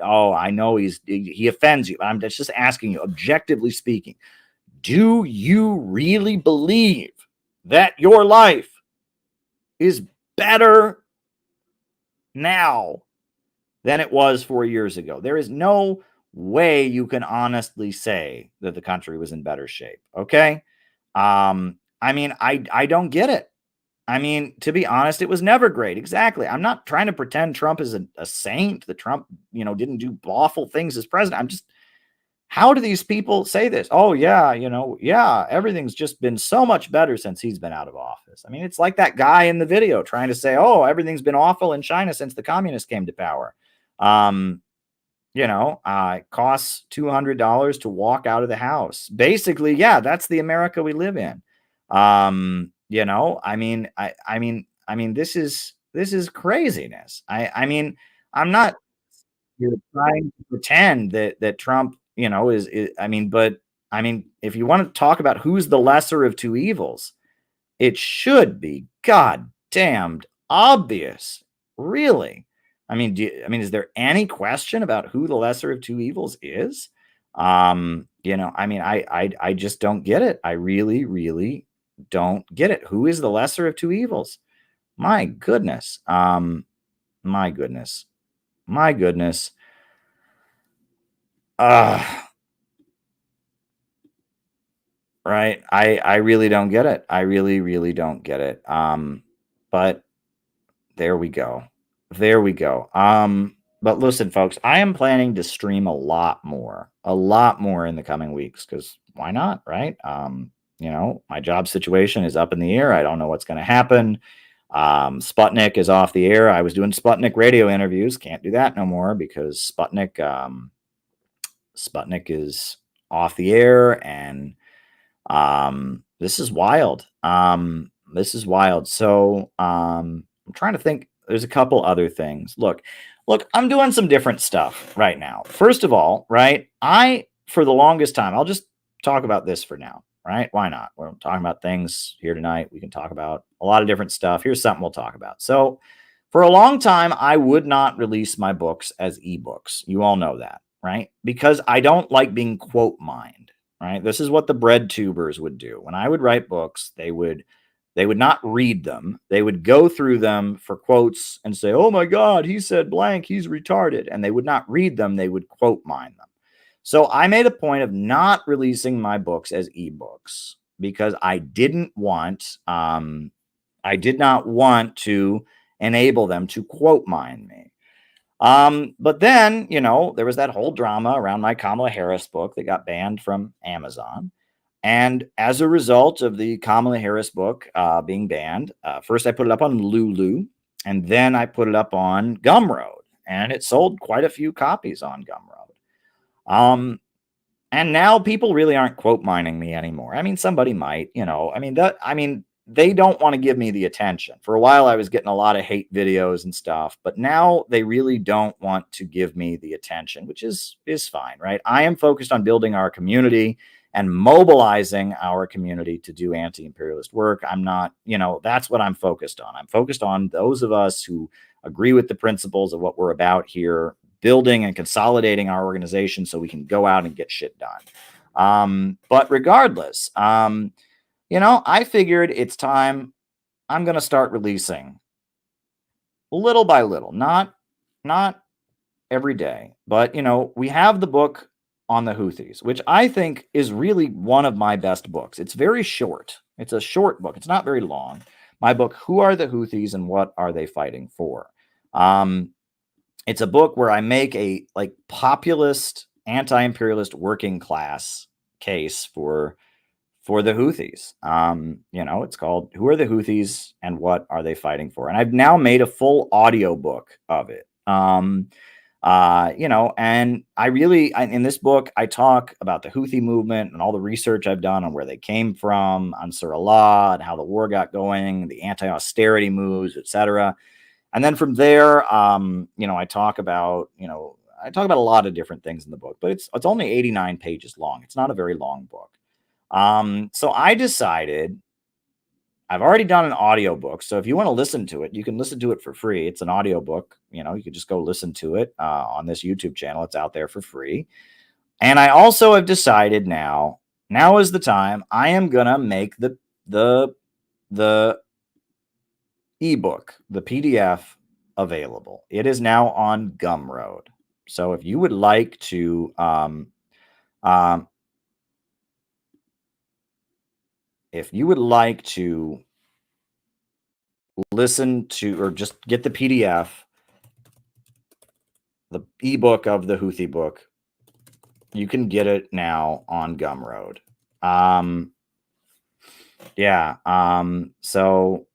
I know he offends you. I'm just asking you, objectively speaking, do you really believe that your life is better now than it was 4 years ago? There is no way you can honestly say that the country was in better shape. Okay. I don't get it. To be honest, it was never great. Exactly. I'm not trying to pretend Trump is a saint, that Trump, didn't do awful things as president. How do these people say this? Oh, yeah, everything's just been so much better since he's been out of office. It's like that guy in the video trying to say, oh, everything's been awful in China since the communists came to power. It costs $200 to walk out of the house. Basically, yeah, that's the America we live in. This is craziness. I'm not trying to pretend that Trump, if you want to talk about who's the lesser of two evils, it should be goddamned obvious. Really? Is there any question about who the lesser of two evils is? I just don't get it. I really, really don't get it. Who is the lesser of two evils? My goodness. My goodness. Right. I really don't get it. I really, really don't get it. But there we go. But listen, folks, I am planning to stream a lot more in the coming weeks, because why not? Right. My job situation is up in the air. I don't know what's going to happen. Sputnik is off the air. I was doing Sputnik radio interviews. Can't do that no more, because Sputnik is off the air, and this is wild. So I'm trying to think. There's a couple other things. Look, I'm doing some different stuff right now. First of all, right, for the longest time, I'll just talk about this for now, right? Why not? We're talking about things here tonight. We can talk about a lot of different stuff. Here's something we'll talk about. So for a long time, I would not release my books as ebooks. You all know that, right? Because I don't like being quote mined, right? This is what the bread tubers would do. When I would write books, they would not read them. They would go through them for quotes and say, oh my God, he said blank, he's retarded. And they would not read them. They would quote mine them. So I made a point of not releasing my books as ebooks, because I did not want to enable them to quote mine me. But then, there was that whole drama around my Kamala Harris book that got banned from Amazon. And as a result of the Kamala Harris book being banned, first I put it up on Lulu, and then I put it up on Gumroad, and it sold quite a few copies on Gumroad. And now people really aren't quote mining me anymore. Somebody might, they don't want to give me the attention. For a while, I was getting a lot of hate videos and stuff, but now they really don't want to give me the attention, which is fine, right? I am focused on building our community and mobilizing our community to do anti-imperialist work. I'm not, that's what I'm focused on. I'm focused on those of us who agree with the principles of what we're about here, building and consolidating our organization so we can go out and get shit done. But regardless, I figured it's time. I'm going to start releasing little by little, not every day, but we have the book on the Houthis, which I think is really one of my best books. It's very short. It's a short book. It's not very long. My book, Who Are the Houthis and What Are They Fighting For? It's a book where I make a populist, anti-imperialist working class case for the Houthis. It's called Who Are the Houthis and What Are They Fighting For? And I've now made a full audio book of it. And in this book, I talk about the Houthi movement and all the research I've done on where they came from, Ansar Allah, and how the war got going, the anti-austerity moves, etc. And then from there, I talk about, I talk about a lot of different things in the book, but it's only 89 pages long. It's not a very long book. So I decided, I've already done an audiobook. So if you want to listen to it, you can listen to it for free. It's an audiobook. You know, you can just go listen to it on this YouTube channel. It's out there for free. And I also have decided now is the time I am going to make the ebook, the PDF, available. It is now on Gumroad. So if you would like to listen to or just get the PDF, the ebook of the Houthi book, you can get it now on Gumroad. So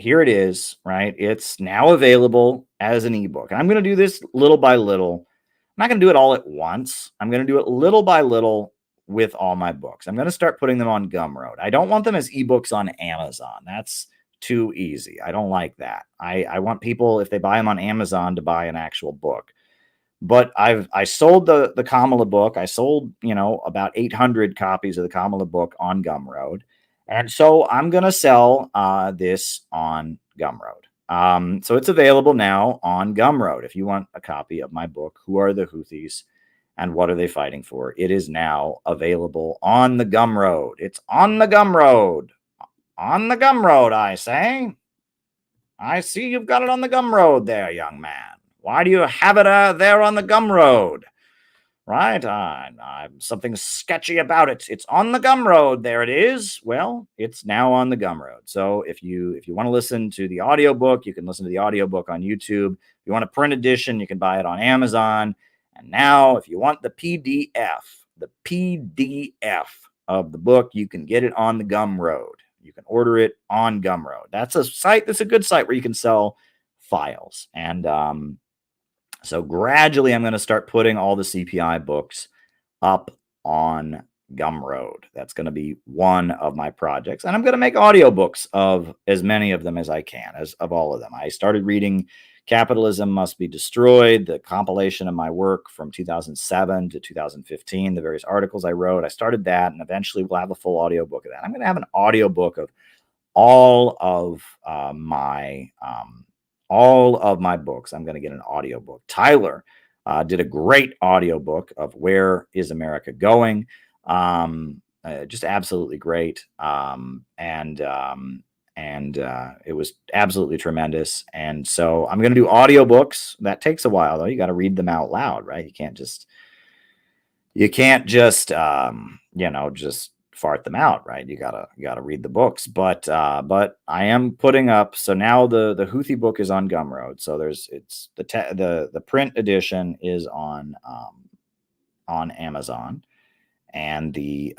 here it is, right? It's now available as an ebook. And I'm going to do this little by little. I'm not going to do it all at once. I'm going to do it little by little with all my books. I'm going to start putting them on Gumroad. I don't want them as ebooks on Amazon. That's too easy. I don't like that. I want people, if they buy them on Amazon, to buy an actual book. But I sold the Kamala book. I sold, about 800 copies of the Kamala book on Gumroad. And so I'm going to sell this on Gumroad. So it's available now on Gumroad. If you want a copy of my book, Who Are the Houthis and What Are They Fighting For? It is now available on the Gumroad. It's on the Gumroad. On the Gumroad, I say. I see you've got it on the Gumroad there, young man. Why do you have it there on the Gumroad? Right? Something sketchy about it. It's on the Gumroad. There it is. Well, it's now on the Gumroad. So if you want to listen to the audiobook, you can listen to the audiobook on YouTube. If you want a print edition, you can buy it on Amazon. And now, if you want the PDF of the book, you can get it on the Gumroad. You can order it on Gumroad. That's a site. That's a good site where you can sell files. And so gradually, I'm going to start putting all the CPI books up on Gumroad. That's going to be one of my projects. And I'm going to make audiobooks of as many of them as I can, of all of them. I started reading Capitalism Must Be Destroyed, the compilation of my work from 2007 to 2015, the various articles I wrote. I started that, and eventually we'll have a full audiobook of that. I'm going to have an audiobook of all of my books. I'm going to get an audiobook. Tyler did a great audiobook of Where is America Going? Just absolutely great. And it was absolutely tremendous. And so I'm going to do audiobooks. That takes a while, though. You got to read them out loud, right? You can't just just fart them out, right? You gotta read the books. But I am putting up. So now the Houthi book is on Gumroad. So it's the print edition is on Amazon, and the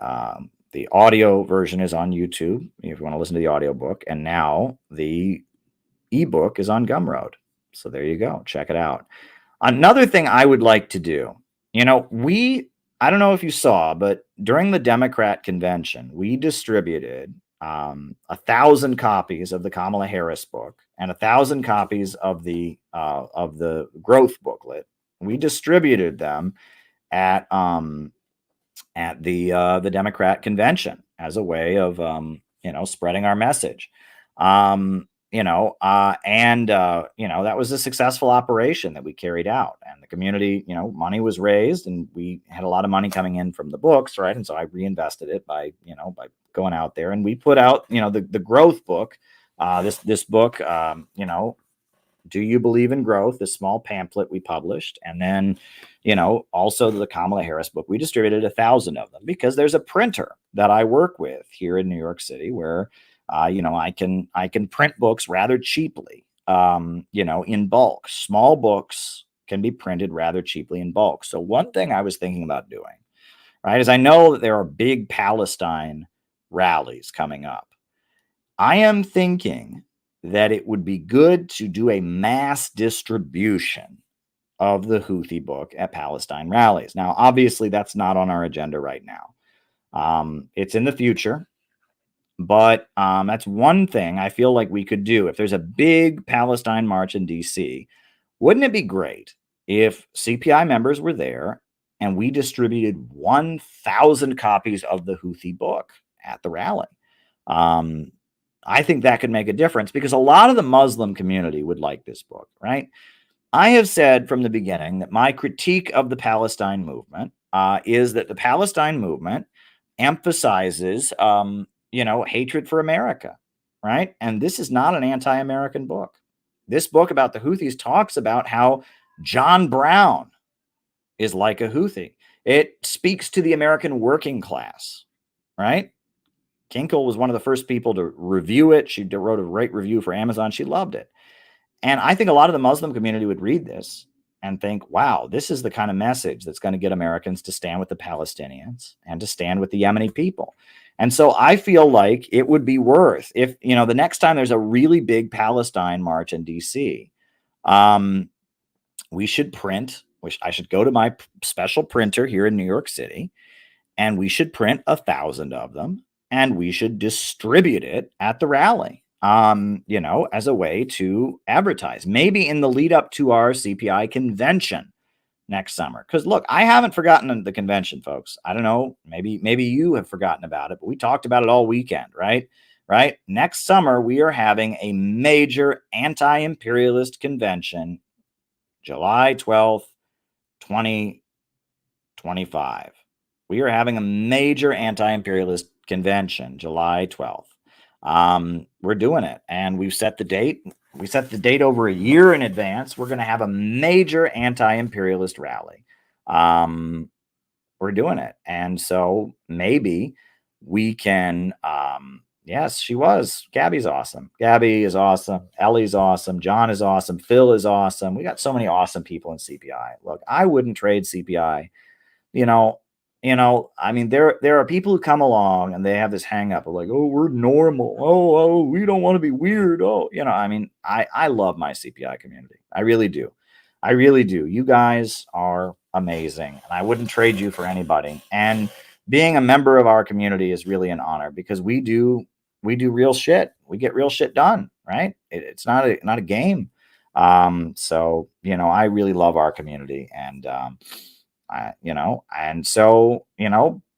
audio version is on YouTube if you want to listen to the audiobook. And now the ebook is on Gumroad. So there you go. Check it out. Another thing I would like to do, I don't know if you saw, but during the Democrat convention, we distributed 1,000 copies of the Kamala Harris book and 1,000 copies of the growth booklet. We distributed them at the Democrat convention as a way of spreading our message. That was a successful operation that we carried out, and the community, money was raised, and we had a lot of money coming in from the books, right? And so I reinvested it by going out there, and we put out, the growth book, this book, Do You Believe in Growth? This small pamphlet we published, and then, also the Kamala Harris book. We distributed 1,000 of them because there's a printer that I work with here in New York City where I can print books rather cheaply, in bulk. Small books can be printed rather cheaply in bulk. So one thing I was thinking about doing, right, is I know that there are big Palestine rallies coming up. I am thinking that it would be good to do a mass distribution of the Houthi book at Palestine rallies. Now, obviously, that's not on our agenda right now. It's in the future. But that's one thing I feel like we could do. If there's a big Palestine march in D.C., wouldn't it be great if CPI members were there and we distributed 1,000 copies of the Houthi book at the rally. I think that could make a difference because a lot of the Muslim community would like this book, right? I have said from the beginning that my critique of the Palestine movement is that the Palestine movement emphasizes, hatred for America, right? And this is not an anti-American book. This book about the Houthis talks about how John Brown is like a Houthi. It speaks to the American working class, right? Kinkle was one of the first people to review it. She wrote a great review for Amazon. She loved it. And I think a lot of the Muslim community would read this and think, wow, this is the kind of message that's going to get Americans to stand with the Palestinians and to stand with the Yemeni people. And so I feel like it would be worth if, the next time there's a really big Palestine march in DC, we should print, I should go to my special printer here in New York City, and we should print 1,000 of them, and we should distribute it at the rally, as a way to advertise, maybe in the lead up to our CPI convention next summer. Because look, I haven't forgotten the convention, folks. I don't know, maybe you have forgotten about it, but we talked about it all weekend, right? Next summer, we are having a major anti-imperialist convention, July 12th, 2025. We are having a major anti-imperialist convention, July 12th. We're doing it, and we've set the date. We set the date over a year in advance. We're going to have a major anti-imperialist rally. We're doing it, and so maybe we can. Yes, she was. Gabby's awesome. Gabby is awesome. Ellie's awesome. John is awesome. Phil is awesome. We got so many awesome people in CPI. Look, I wouldn't trade CPI. I mean, there are people who come along and they have this hang up of like, oh, we're normal. Oh, we don't want to be weird. Oh, I love my CPI community. I really do. I really do. You guys are amazing. And I wouldn't trade you for anybody. And being a member of our community is really an honor because we do real shit. We get real shit done, right? It's not a game. So, I really love our community, and,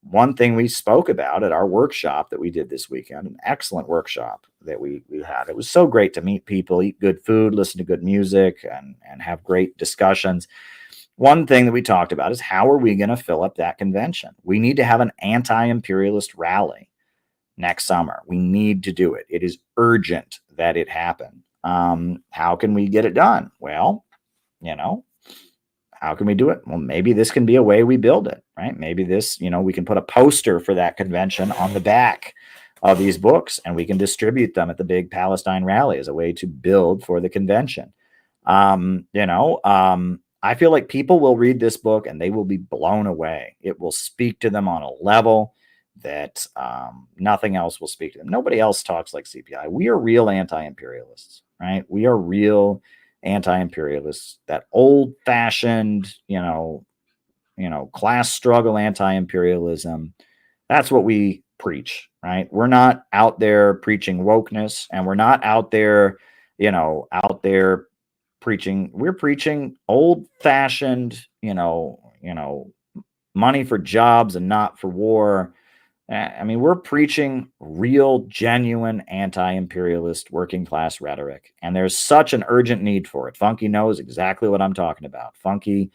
one thing we spoke about at our workshop that we did this weekend, an excellent workshop that we had. It was so great to meet people, eat good food, listen to good music, and have great discussions. One thing that we talked about is how are we going to fill up that convention? We need to have an anti-imperialist rally next summer. We need to do it. It is urgent that it happen. How can we get it done? Well, how can we do it? Well, maybe this can be a way we build it, right? Maybe this, we can put a poster for that convention on the back of these books, and we can distribute them at the big Palestine rally as a way to build for the convention. I feel like people will read this book and they will be blown away. It will speak to them on a level that nothing else will speak to them. Nobody else talks like CPI. We are real anti-imperialists, right? We are real anti-imperialists, that old-fashioned, class struggle anti-imperialism. That's what we preach, right? We're not out there preaching wokeness, and we're not out there preaching. We're preaching old-fashioned, money for jobs and not for war. I mean, we're preaching real, genuine anti-imperialist working class rhetoric, and there's such an urgent need for it. Funky knows exactly what I'm talking about. Funky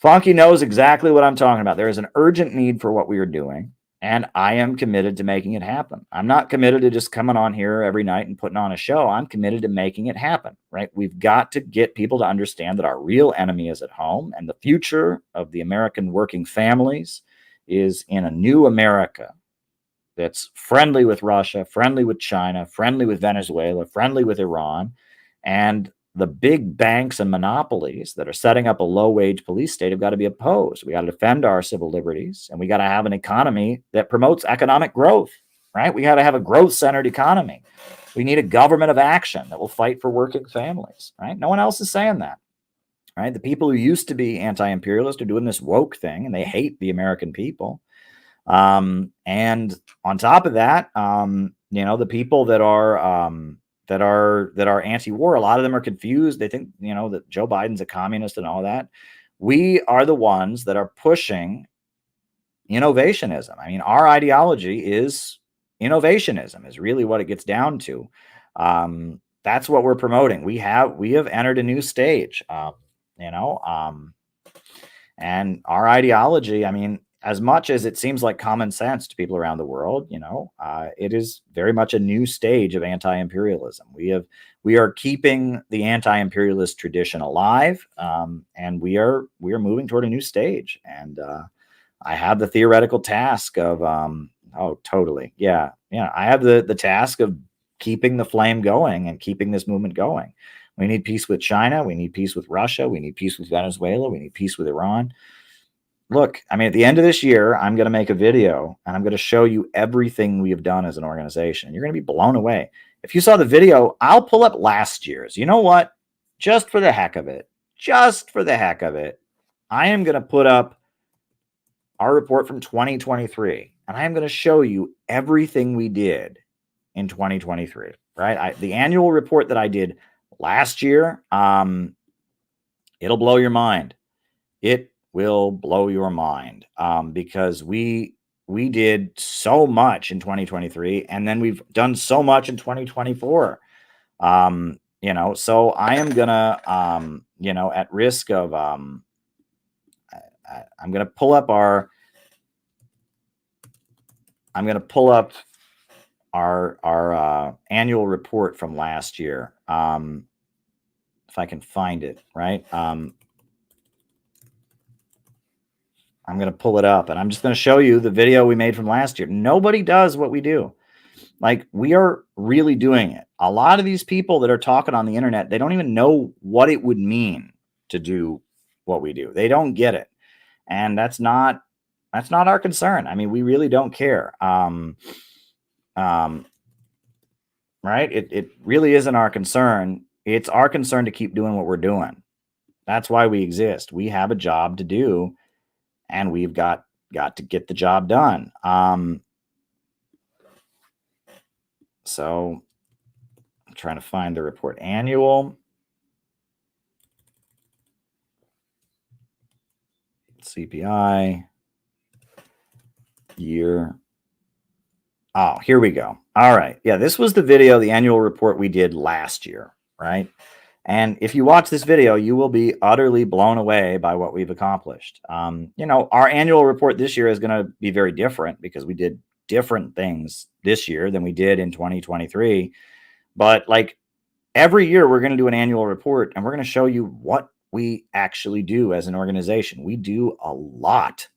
knows exactly what I'm talking about. There is an urgent need for what we are doing, and I am committed to making it happen. I'm not committed to just coming on here every night and putting on a show. I'm committed to making it happen, right? We've got to get people to understand that our real enemy is at home, and the future of the American working families is in a new America that's friendly with Russia, friendly with China, friendly with Venezuela, friendly with Iran, and the big banks and monopolies that are setting up a low-wage police state have got to be opposed. We got to defend our civil liberties, and we got to have an economy that promotes economic growth, right? We got to have a growth-centered economy. We need a government of action that will fight for working families, right? No one else is saying that. Right? The people who used to be anti-imperialist are doing this woke thing, and they hate the American people. And on top of that, the people that are that are anti-war. A lot of them are confused. They think, you know, that Joe Biden's a communist and all that. We are the ones that are pushing innovationism. I mean, our ideology is innovationism, is really what it gets down to. That's what we're promoting. We have entered a new stage, you know, and our ideology, I mean, as much as it seems like common sense to people around the world, you know, it is very much a new stage of anti-imperialism. We are keeping the anti-imperialist tradition alive, and we are moving toward a new stage. And I have the theoretical task of, oh, totally, yeah, I have the task of keeping the flame going and keeping this movement going. We need peace with China. We need peace with Russia. We need peace with Venezuela. We need peace with Iran. Look, I mean, at the end of this year, I'm going to make a video and I'm going to show you everything we have done as an organization. You're going to be blown away. If you saw the video, I'll pull up last year's. You know what? Just for the heck of it, I am going to put up our report from 2023, and I am going to show you everything we did in 2023, right? The annual report that I did last year, it'll blow your mind. It will blow your mind, because we did so much in 2023, and then we've done so much in 2024. You know, so I am gonna, you know, at risk of, I'm gonna pull up our annual report from last year, if I can find it, right? I'm going to pull it up, and I'm just going to show you the video we made from last year. Nobody does what we do. Like, we are really doing it. A lot of these people that are talking on the internet, they don't even know what it would mean to do what we do. They don't get it. And that's not our concern. I mean, we really don't care. Right? It really isn't our concern. It's our concern to keep doing what we're doing. That's why we exist. We have a job to do, and we've got to get the job done. So I'm trying to find the report. Annual. CPI. Year. Oh, here we go. All right. Yeah, this was the video, the annual report we did last year, right? And if you watch this video, you will be utterly blown away by what we've accomplished. You know, our annual report this year is going to be very different because we did different things this year than we did in 2023. But like every year, we're going to do an annual report, and we're going to show you what we actually do as an organization. We do a lot,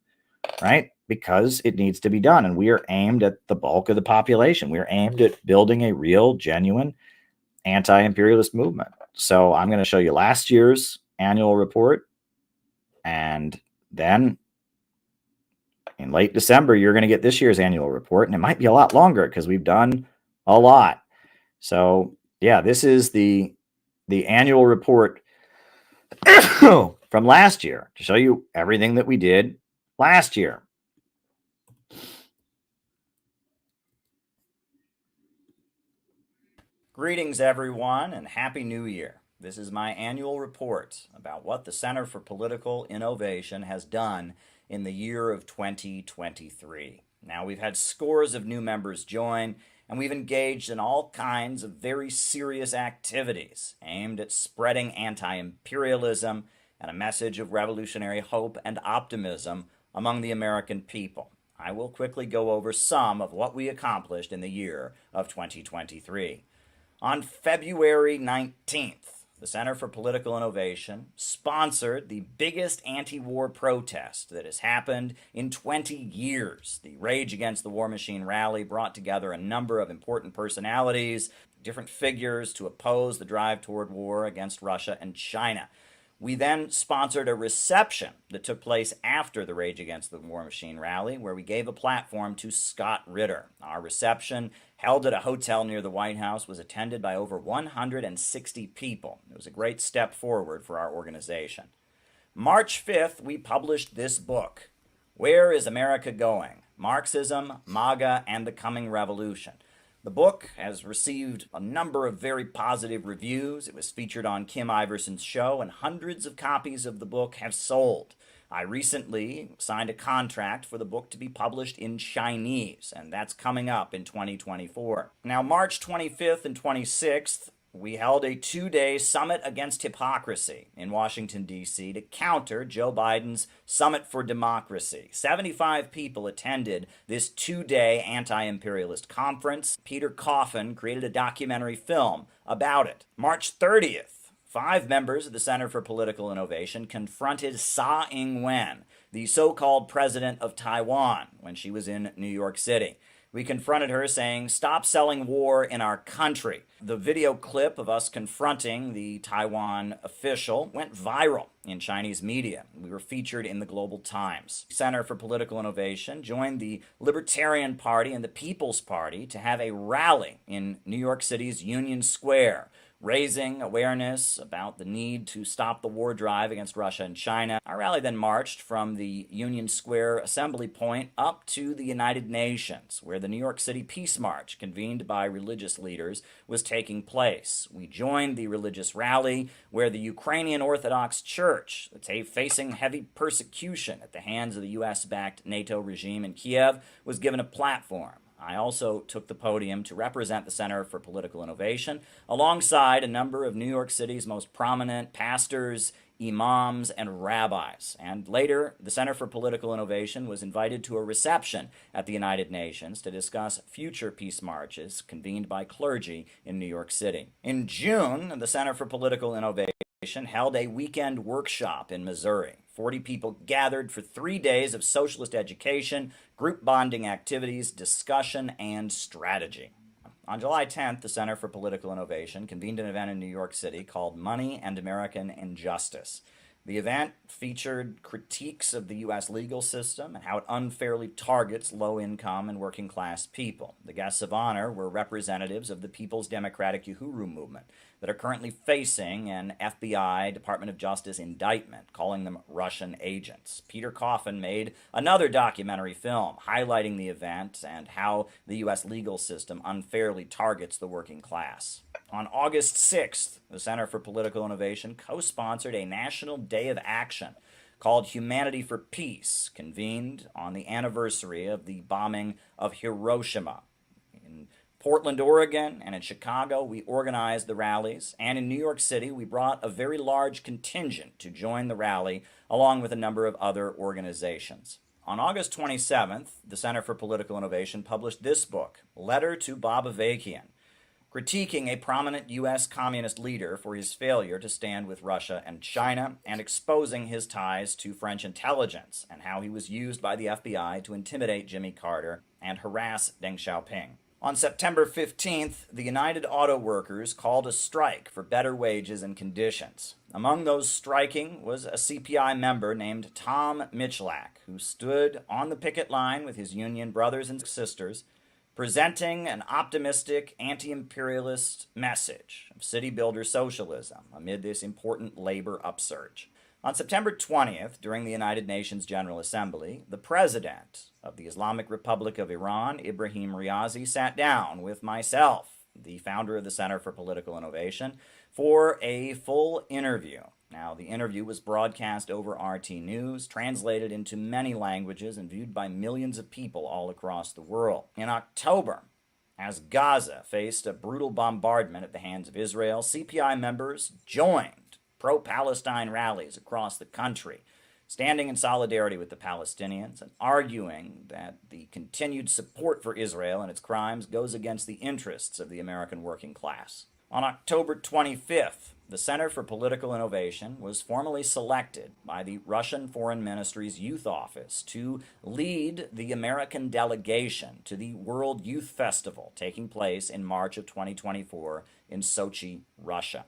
right? Because it needs to be done. And we are aimed at the bulk of the population. We are aimed at building a real, genuine anti-imperialist movement. So I'm going to show you last year's annual report, and then in late December, you're going to get this year's annual report, and it might be a lot longer because we've done a lot. So yeah, this is the annual report from last year to show you everything that we did last year. Greetings, everyone, and Happy New Year. This is my annual report about what the Center for Political Innovation has done in the year of 2023. Now, we've had scores of new members join, and we've engaged in all kinds of very serious activities aimed at spreading anti-imperialism and a message of revolutionary hope and optimism among the American people. I will quickly go over some of what we accomplished in the year of 2023. On February 19th, the Center for Political Innovation sponsored the biggest anti-war protest that has happened in 20 years. The Rage Against the War Machine rally brought together a number of important personalities, different figures to oppose the drive toward war against Russia and China. We then sponsored a reception that took place after the Rage Against the War Machine rally, where we gave a platform to Scott Ritter. Our reception, held at a hotel near the White House, was attended by over 160 people. It was a great step forward for our organization. March 5th, we published this book, Where is America Going? Marxism, MAGA, and the Coming Revolution. The book has received a number of very positive reviews. It was featured on Kim Iverson's show, and hundreds of copies of the book have sold. I recently signed a contract for the book to be published in Chinese, and that's coming up in 2024. Now, March 25th and 26th, we held a 2-day Summit Against Hypocrisy in Washington, D.C. to counter Joe Biden's Summit for Democracy. 75 people attended this 2-day anti-imperialist conference. Peter Coffin created a documentary film about it. March 30th, 5 members of the Center for Political Innovation confronted Tsai Ing-wen, the so-called president of Taiwan, when she was in New York City. We confronted her saying, "Stop selling war in our country." The video clip of us confronting the Taiwan official went viral in Chinese media. We were featured in the Global Times. Center for Political Innovation joined the Libertarian Party and the People's Party to have a rally in New York City's Union Square, raising awareness about the need to stop the war drive against Russia and China. Our rally then marched from the Union Square Assembly Point up to the United Nations, where the New York City Peace March, convened by religious leaders, was taking place. We joined the religious rally where the Ukrainian Orthodox Church, that's facing heavy persecution at the hands of the U.S.-backed NATO regime in Kiev, was given a platform. I also took the podium to represent the Center for Political Innovation alongside a number of New York City's most prominent pastors, imams, and rabbis. And later, the Center for Political Innovation was invited to a reception at the United Nations to discuss future peace marches convened by clergy in New York City. In June, the Center for Political Innovation held a weekend workshop in Missouri. 40 people gathered for 3 days of socialist education, group bonding activities, discussion, and strategy. On July 10th, the Center for Political Innovation convened an event in New York City called Money and American Injustice. The event featured critiques of the U.S. legal system and how it unfairly targets low-income and working-class people. The guests of honor were representatives of the People's Democratic Uhuru movement that are currently facing an FBI Department of Justice indictment, calling them Russian agents. Peter Coffin made another documentary film highlighting the event and how the U.S. legal system unfairly targets the working class. On August 6th, the Center for Political Innovation co-sponsored a National Day of Action called Humanity for Peace, convened on the anniversary of the bombing of Hiroshima. In Portland, Oregon, and in Chicago, we organized the rallies, and in New York City, we brought a very large contingent to join the rally, along with a number of other organizations. On August 27th, the Center for Political Innovation published this book, Letter to Bob Avakian, critiquing a prominent U.S. communist leader for his failure to stand with Russia and China, and exposing his ties to French intelligence and how he was used by the FBI to intimidate Jimmy Carter and harass Deng Xiaoping. On September 15th, the United Auto Workers called a strike for better wages and conditions. Among those striking was a CPI member named Tom Michalak, who stood on the picket line with his union brothers and sisters, presenting an optimistic anti-imperialist message of city builder socialism amid this important labor upsurge. On September 20th, during the United Nations General Assembly, the president of the Islamic Republic of Iran, Ibrahim Riazi, sat down with myself, the founder of the Center for Political Innovation, for a full interview. Now, the interview was broadcast over RT News, translated into many languages, and viewed by millions of people all across the world. In October, as Gaza faced a brutal bombardment at the hands of Israel, CPI members joined pro-Palestine rallies across the country, standing in solidarity with the Palestinians and arguing that the continued support for Israel and its crimes goes against the interests of the American working class. On October 25th, the Center for Political Innovation was formally selected by the Russian Foreign Ministry's Youth Office to lead the American delegation to the World Youth Festival taking place in March of 2024 in Sochi, Russia.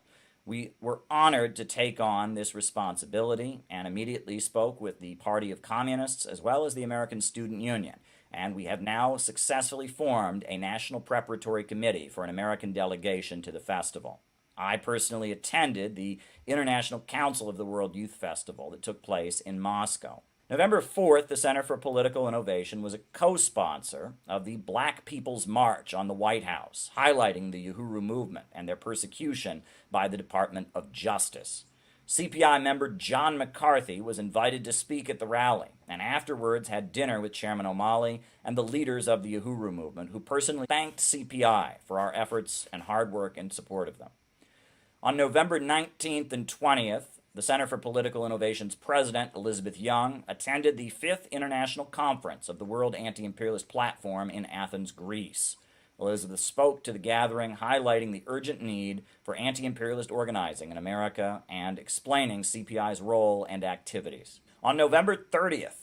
We were honored to take on this responsibility and immediately spoke with the Party of Communists as well as the American Student Union. And we have now successfully formed a national preparatory committee for an American delegation to the festival. I personally attended the International Council of the World Youth Festival that took place in Moscow. November 4th, the Center for Political Innovation was a co-sponsor of the Black People's March on the White House, highlighting the Uhuru movement and their persecution by the Department of Justice. CPI member John McCarthy was invited to speak at the rally, and afterwards had dinner with Chairman O'Malley and the leaders of the Uhuru movement, who personally thanked CPI for our efforts and hard work in support of them. On November 19th and 20th, the Center for Political Innovation's president, Elizabeth Young, attended the 5th International Conference of the World Anti-Imperialist Platform in Athens, Greece. Elizabeth spoke to the gathering, highlighting the urgent need for anti-imperialist organizing in America and explaining CPI's role and activities. On November 30th,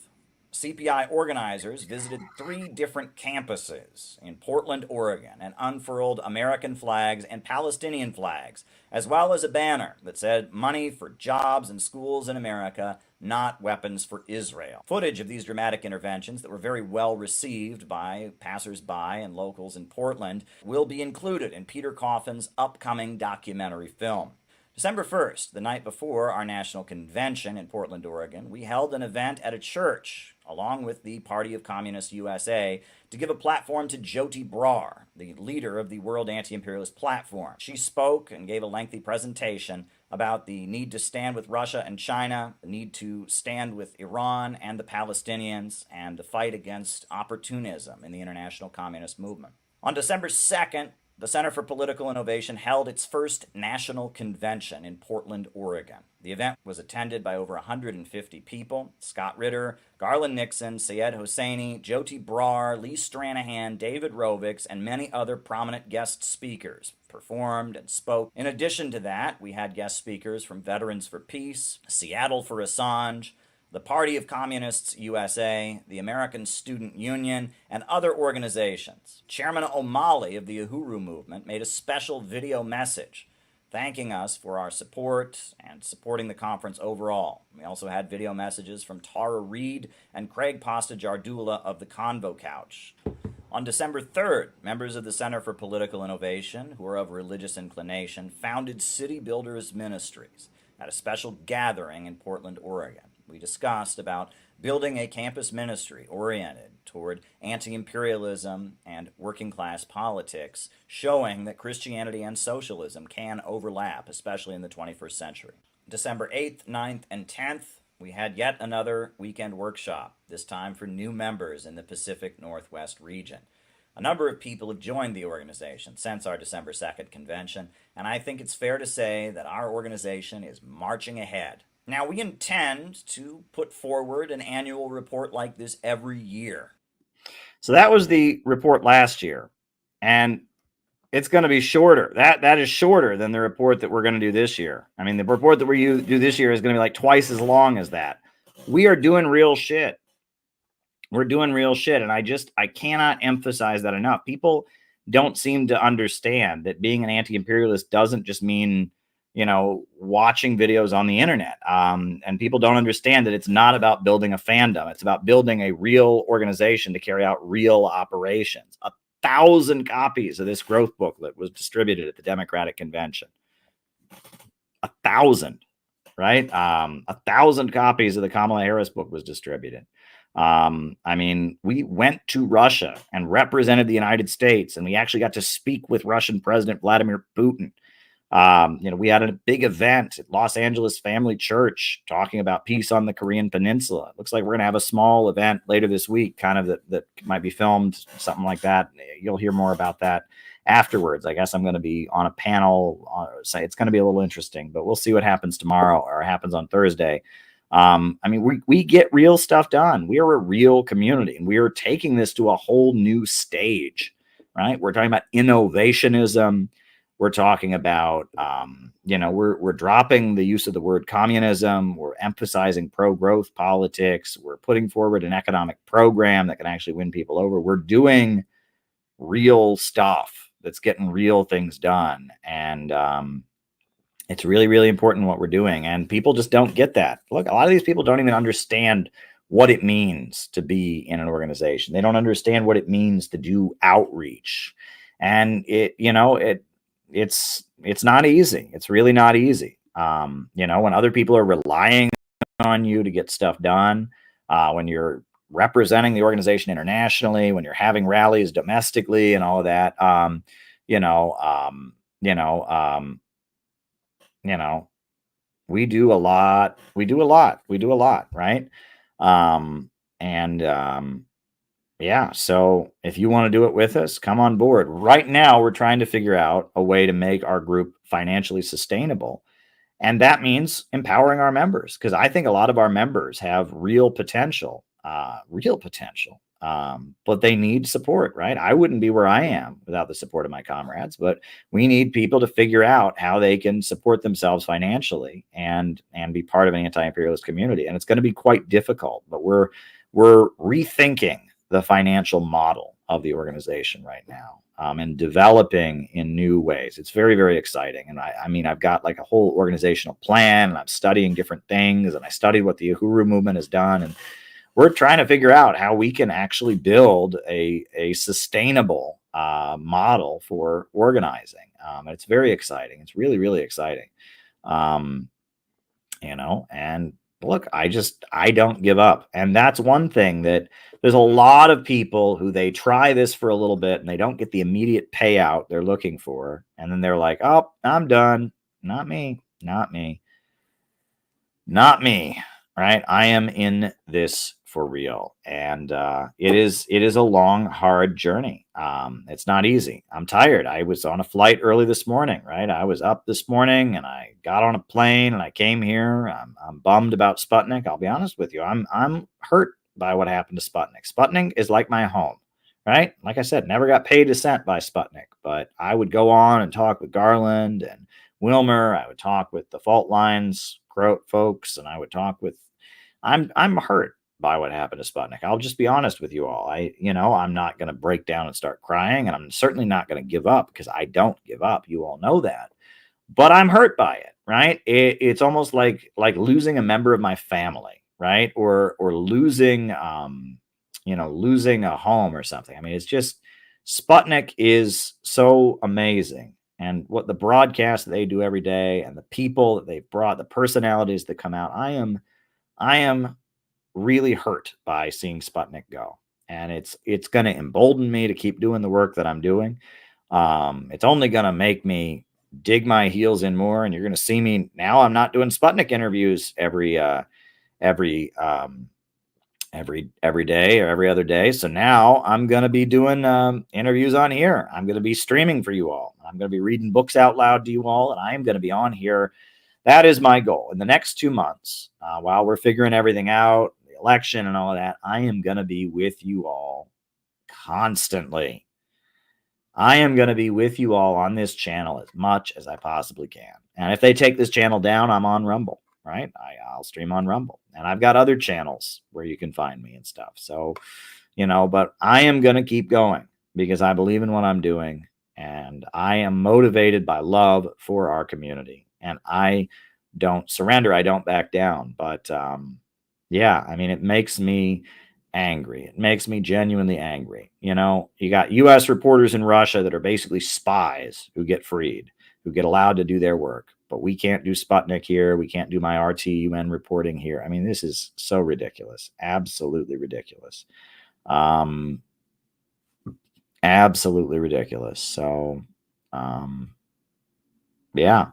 CPI organizers visited 3 different campuses in Portland, Oregon, and unfurled American flags and Palestinian flags, as well as a banner that said, "Money for jobs and schools in America, not weapons for Israel." Footage of these dramatic interventions that were very well received by passers-by and locals in Portland will be included in Peter Coffin's upcoming documentary film. December 1st, the night before our national convention in Portland, Oregon, we held an event at a church, along with the Party of Communists USA, to give a platform to Jyoti Brar, the leader of the World Anti-Imperialist Platform. She spoke and gave a lengthy presentation about the need to stand with Russia and China, the need to stand with Iran and the Palestinians, and the fight against opportunism in the international communist movement. On December 2nd, the Center for Political Innovation held its first national convention in Portland, Oregon. The event was attended by over 150 people. Scott Ritter, Garland Nixon, Syed Hosseini, Jyoti Brar, Lee Stranahan, David Rovics, and many other prominent guest speakers performed and spoke. In addition to that, we had guest speakers from Veterans for Peace, Seattle for Assange, the Party of Communists USA, the American Student Union, and other organizations. Chairman O'Malley of the Uhuru movement made a special video message thanking us for our support and supporting the conference overall. We also had video messages from Tara Reid and Craig Pasta Jardula of the Convo Couch. On December 3rd, members of the Center for Political Innovation, who are of religious inclination, founded City Builders Ministries at a special gathering in Portland, Oregon. We discussed about building a campus ministry oriented toward anti-imperialism and working-class politics, showing that Christianity and socialism can overlap, especially in the 21st century. December 8th, 9th, and 10th, we had yet another weekend workshop, this time for new members in the Pacific Northwest region. A number of people have joined the organization since our December 2nd convention, and I think it's fair to say that our organization is marching ahead. Now, we intend to put forward an annual report like this every year. So that was the report last year, and it's going to be shorter. That is shorter than the report that we're going to do this year. I mean, the report that we do this year is going to be like twice as long as that. We are doing real shit. We're doing real shit, and I cannot emphasize that enough. People don't seem to understand that being an anti-imperialist doesn't just mean, you know, watching videos on the internet. And people don't understand that it's not about building a fandom. It's about building a real organization to carry out real operations. 1,000 copies of this growth booklet was distributed at the Democratic Convention. 1,000, right? 1,000 copies of the Kamala Harris book was distributed. I mean, we went to Russia and represented the United States, and we actually got to speak with Russian President Vladimir Putin. You know, we had a big event at Los Angeles Family Church talking about peace on the Korean Peninsula. It looks like we're going to have a small event later this week, kind of that might be filmed, something like that. You'll hear more about that afterwards. I guess I'm going to be on a panel. It's going to be a little interesting, but we'll see what happens tomorrow or happens on Thursday. I mean, we get real stuff done. We are a real community, and we are taking this to a whole new stage, right? We're talking about innovationism. We're talking about, you know, we're dropping the use of the word communism. We're emphasizing pro-growth politics. We're putting forward an economic program that can actually win people over. We're doing real stuff that's getting real things done. And it's really, really important what we're doing. And people just don't get that. Look, a lot of these people don't even understand what it means to be in an organization. They don't understand what it means to do outreach. And it's not easy. It's really not easy. You know, when other people are relying on you to get stuff done, when you're representing the organization internationally, when you're having rallies domestically and all of that. We do a lot. Right? Yeah. So if you want to do it with us, come on board. Right now, we're trying to figure out a way to make our group financially sustainable. And that means empowering our members, because I think a lot of our members have real potential, but they need support, right? I wouldn't be where I am without the support of my comrades, but we need people to figure out how they can support themselves financially and be part of an anti-imperialist community. And it's going to be quite difficult, but we're rethinking the financial model of the organization right now, and developing in new ways. It's very, very exciting. And I mean, I've got like a whole organizational plan, and I'm studying different things, and I studied what the Uhuru movement has done. And we're trying to figure out how we can actually build a sustainable model for organizing. It's very exciting. It's really, really exciting. And look, I don't give up. And that's one thing, that there's a lot of people who they try this for a little bit and they don't get the immediate payout they're looking for. And then they're like, oh, I'm done. Not me. Right? I am in this for real. And it is a long, hard journey. It's not easy. I'm tired. I was on a flight early this morning, right? I was up this morning and I got on a plane and I came here. I'm bummed about Sputnik. I'll be honest with you. I'm hurt by what happened to Sputnik. Sputnik is like my home, right? Like I said, never got paid a cent by Sputnik, but I would go on and talk with Garland and Wilmer. I would talk with the Fault Lines folks, and I would talk with, I'm hurt by what happened to Sputnik. I'll just be honest with you all. I'm not going to break down and start crying, and I'm certainly not going to give up, because I don't give up. You all know that. But I'm hurt by it, right? It's almost like losing a member of my family, right? Or losing losing a home or something. I mean, it's just, Sputnik is so amazing. And what the broadcast that they do every day, and the people that they've brought, the personalities that come out, I am really hurt by seeing Sputnik go. And it's going to embolden me to keep doing the work that I'm doing. It's only going to make me dig my heels in more. And you're going to see me now. I'm not doing Sputnik interviews every day or every other day. So now I'm going to be doing interviews on here. I'm going to be streaming for you all. I'm going to be reading books out loud to you all, and I am going to be on here. That is my goal. In the next 2 months, while we're figuring everything out, the election and all of that, I am going to be with you all constantly. I am going to be with you all on this channel as much as I possibly can. And if they take this channel down, I'm on Rumble, right? I'll stream on Rumble. And I've got other channels where you can find me and stuff. So, but I am going to keep going because I believe in what I'm doing. And I am motivated by love for our community. And I don't surrender. I don't back down. But yeah, I mean, it makes me angry. It makes me genuinely angry. You got U.S. reporters in Russia that are basically spies who get freed, who get allowed to do their work. But we can't do Sputnik here. We can't do my RT-UN reporting here. I mean, this is so ridiculous. Absolutely ridiculous. Absolutely ridiculous. So, yeah.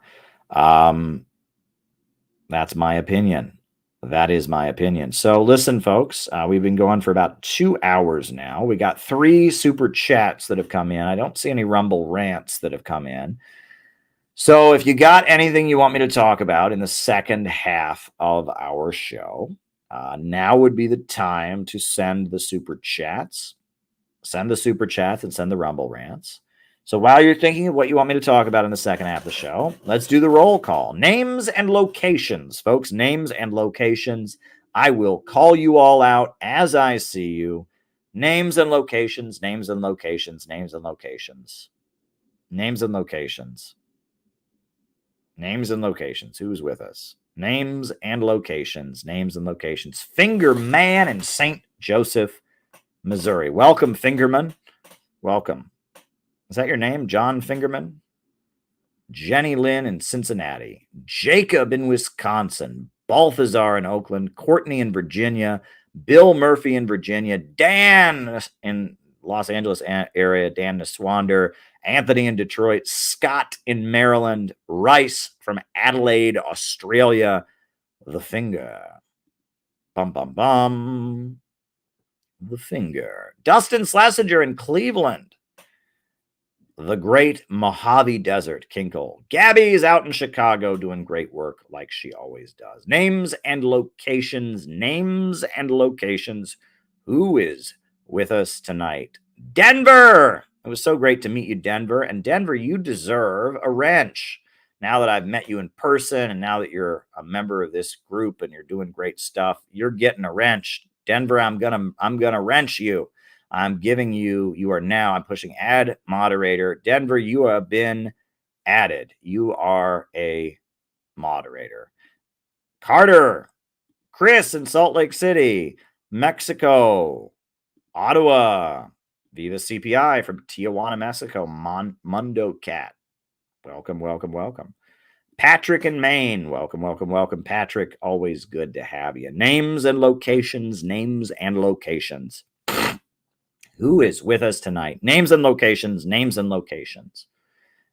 That's my opinion. That is my opinion. So listen, folks, we've been going for about 2 hours now. We got 3 super chats that have come in. I don't see any Rumble rants that have come in. So if you got anything you want me to talk about in the second half of our show, now would be the time to send the super chats. Send the super chats and send the Rumble rants. So while you're thinking of what you want me to talk about in the second half of the show, let's do the roll call. Names and locations, folks. Names and locations. I will call you all out as I see you. Names and locations, names and locations, names and locations. Names and locations. Names and locations. Who's with us? Names and locations. Names and locations. Finger Man in St. Joseph, Missouri. Welcome, Fingerman. Welcome. Is that your name? John Fingerman? Jenny Lynn in Cincinnati. Jacob in Wisconsin. Balthazar in Oakland. Courtney in Virginia. Bill Murphy in Virginia, Dan in Los Angeles area, Dan Niswander, Anthony in Detroit, Scott in Maryland, Rice from Adelaide, Australia, The Finger. Bum, bum, bum. The Finger. Dustin Schlesinger in Cleveland. The Great Mojave Desert, Kinkle. Gabby's out in Chicago doing great work like she always does. Names and locations. Names and locations. Who is with us tonight? Denver. It was so great to meet you, Denver. And Denver, you deserve a wrench. Now that I've met you in person and now that you're a member of this group and you're doing great stuff, you're getting a wrench. Denver, I'm gonna wrench you. I'm giving you, I'm pushing add moderator. Denver, you have been added. You are a moderator. Carter, Chris in Salt Lake City, Mexico, Ottawa, Viva CPI from Tijuana, Mexico, Mundo Cat. Welcome, welcome, welcome. Patrick in Maine. Welcome, welcome, welcome. Patrick, always good to have you. Names and locations, names and locations. Who is with us tonight? Names and locations, names and locations.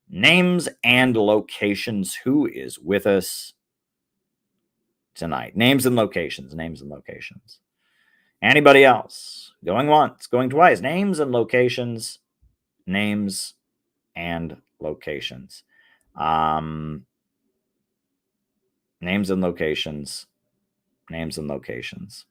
Names and locations. Who is with us tonight? Names and locations, names and locations. Anybody else? Going once, going twice. Names and locations, names and locations. Names and locations, names and locations.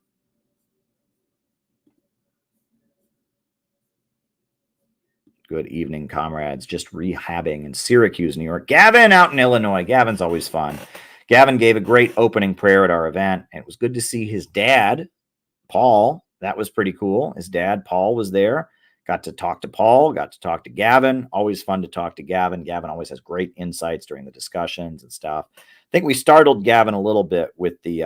Good evening, comrades. Just rehabbing in Syracuse, New York. Gavin out in Illinois. Gavin's always fun. Gavin gave a great opening prayer at our event. And it was good to see his dad, Paul. That was pretty cool. His dad, Paul, was there. Got to talk to Paul. Got to talk to Gavin. Always fun to talk to Gavin. Gavin always has great insights during the discussions and stuff. I think we startled Gavin a little bit with the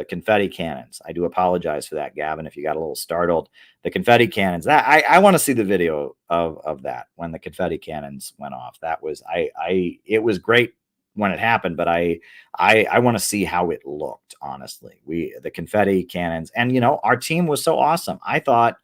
confetti cannons. I do apologize for that, Gavin, if you got a little startled. The confetti cannons. That I want to see the video of that when the confetti cannons went off. That was it was great when it happened, but I want to see how it looked, honestly. The confetti cannons, and our team was so awesome. I thought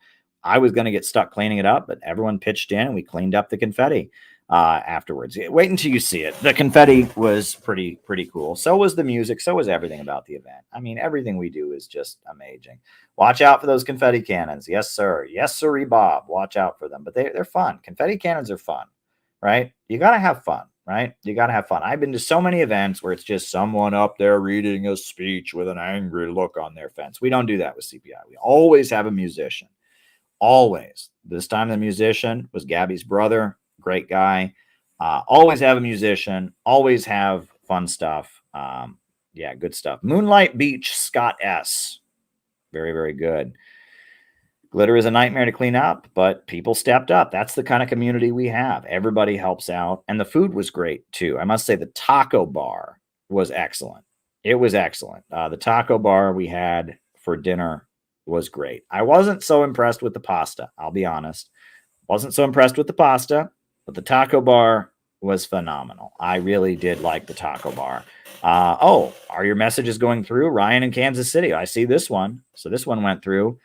I was going to get stuck cleaning it up, but everyone pitched in and we cleaned up the confetti afterwards. Wait until you see it. The confetti was pretty cool. So was the music. So was everything about the event. I mean, everything we do is just amazing. Watch out for those confetti cannons. Yes, sir. Yes, sirree, Bob. Watch out for them. But they're fun. Confetti cannons are fun, right? You got to have fun, right? You got to have fun. I've been to so many events where it's just someone up there reading a speech with an angry look on their face. We don't do that with CPI. We always have a musician. Always. This time the musician was Gabby's brother. Great guy. Always have a musician. Always have fun stuff. Yeah, good stuff. Moonlight Beach, Scott S. Very, very good. Glitter is a nightmare to clean up, but people stepped up. That's the kind of community we have. Everybody helps out. And the food was great, too. I must say the taco bar was excellent. It was excellent. The taco bar we had for dinner was great. I wasn't so impressed with the pasta. I'll be honest. Wasn't so impressed with the pasta, but the taco bar was phenomenal. I really did like the taco bar. Oh, are your messages going through? Ryan in Kansas City. I see this one. So this one went through.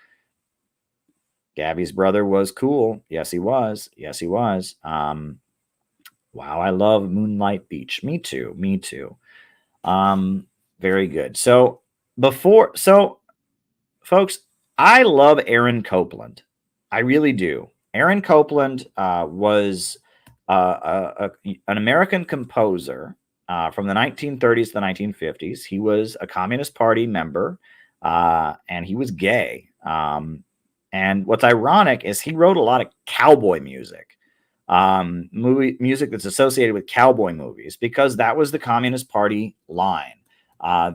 Gabby's brother was cool. Yes, he was. Yes, he was. Wow, I love Moonlight Beach. Me too. Me too. Very good. So folks, I love Aaron Copland. I really do. Aaron Copland was an American composer from the 1930s to the 1950s. He was a Communist Party member, and he was gay. And what's ironic is he wrote a lot of cowboy music, music that's associated with cowboy movies, because that was the Communist Party line.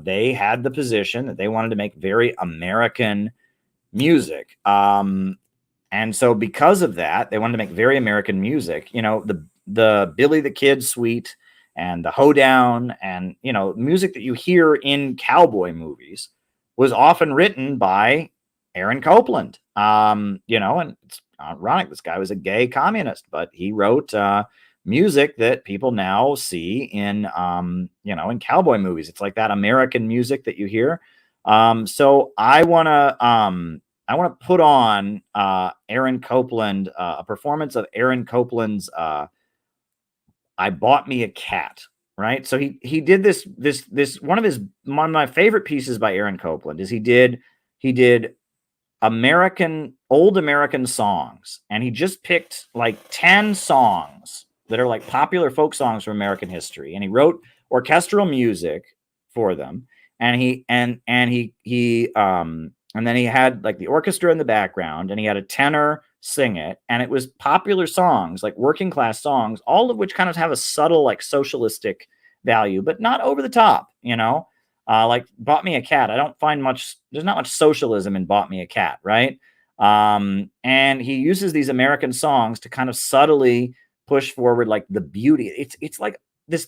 They had the position that they wanted to make very American music. And so because of that, they wanted to make very American music. The Billy the Kid suite and the Hoedown and, music that you hear in cowboy movies was often written by Aaron Copland. And it's ironic. This guy was a gay communist, but he wrote music that people now see in, in cowboy movies. It's like that American music that you hear. So I want to put on Aaron Copland, a performance of Aaron Copland's I Bought Me a Cat, right? So he did this one of my favorite pieces by Aaron Copland is he did old American songs, and he just picked like 10 songs that are like popular folk songs from American history, and he wrote orchestral music for them, and then he had like the orchestra in the background, and he had a tenor sing it, and it was popular songs, like working class songs, all of which kind of have a subtle like socialistic value, but not over the top, like Bought Me a Cat. I don't find there's not much socialism in Bought Me a Cat, right? And he uses these American songs to kind of subtly push forward like the beauty. It's like this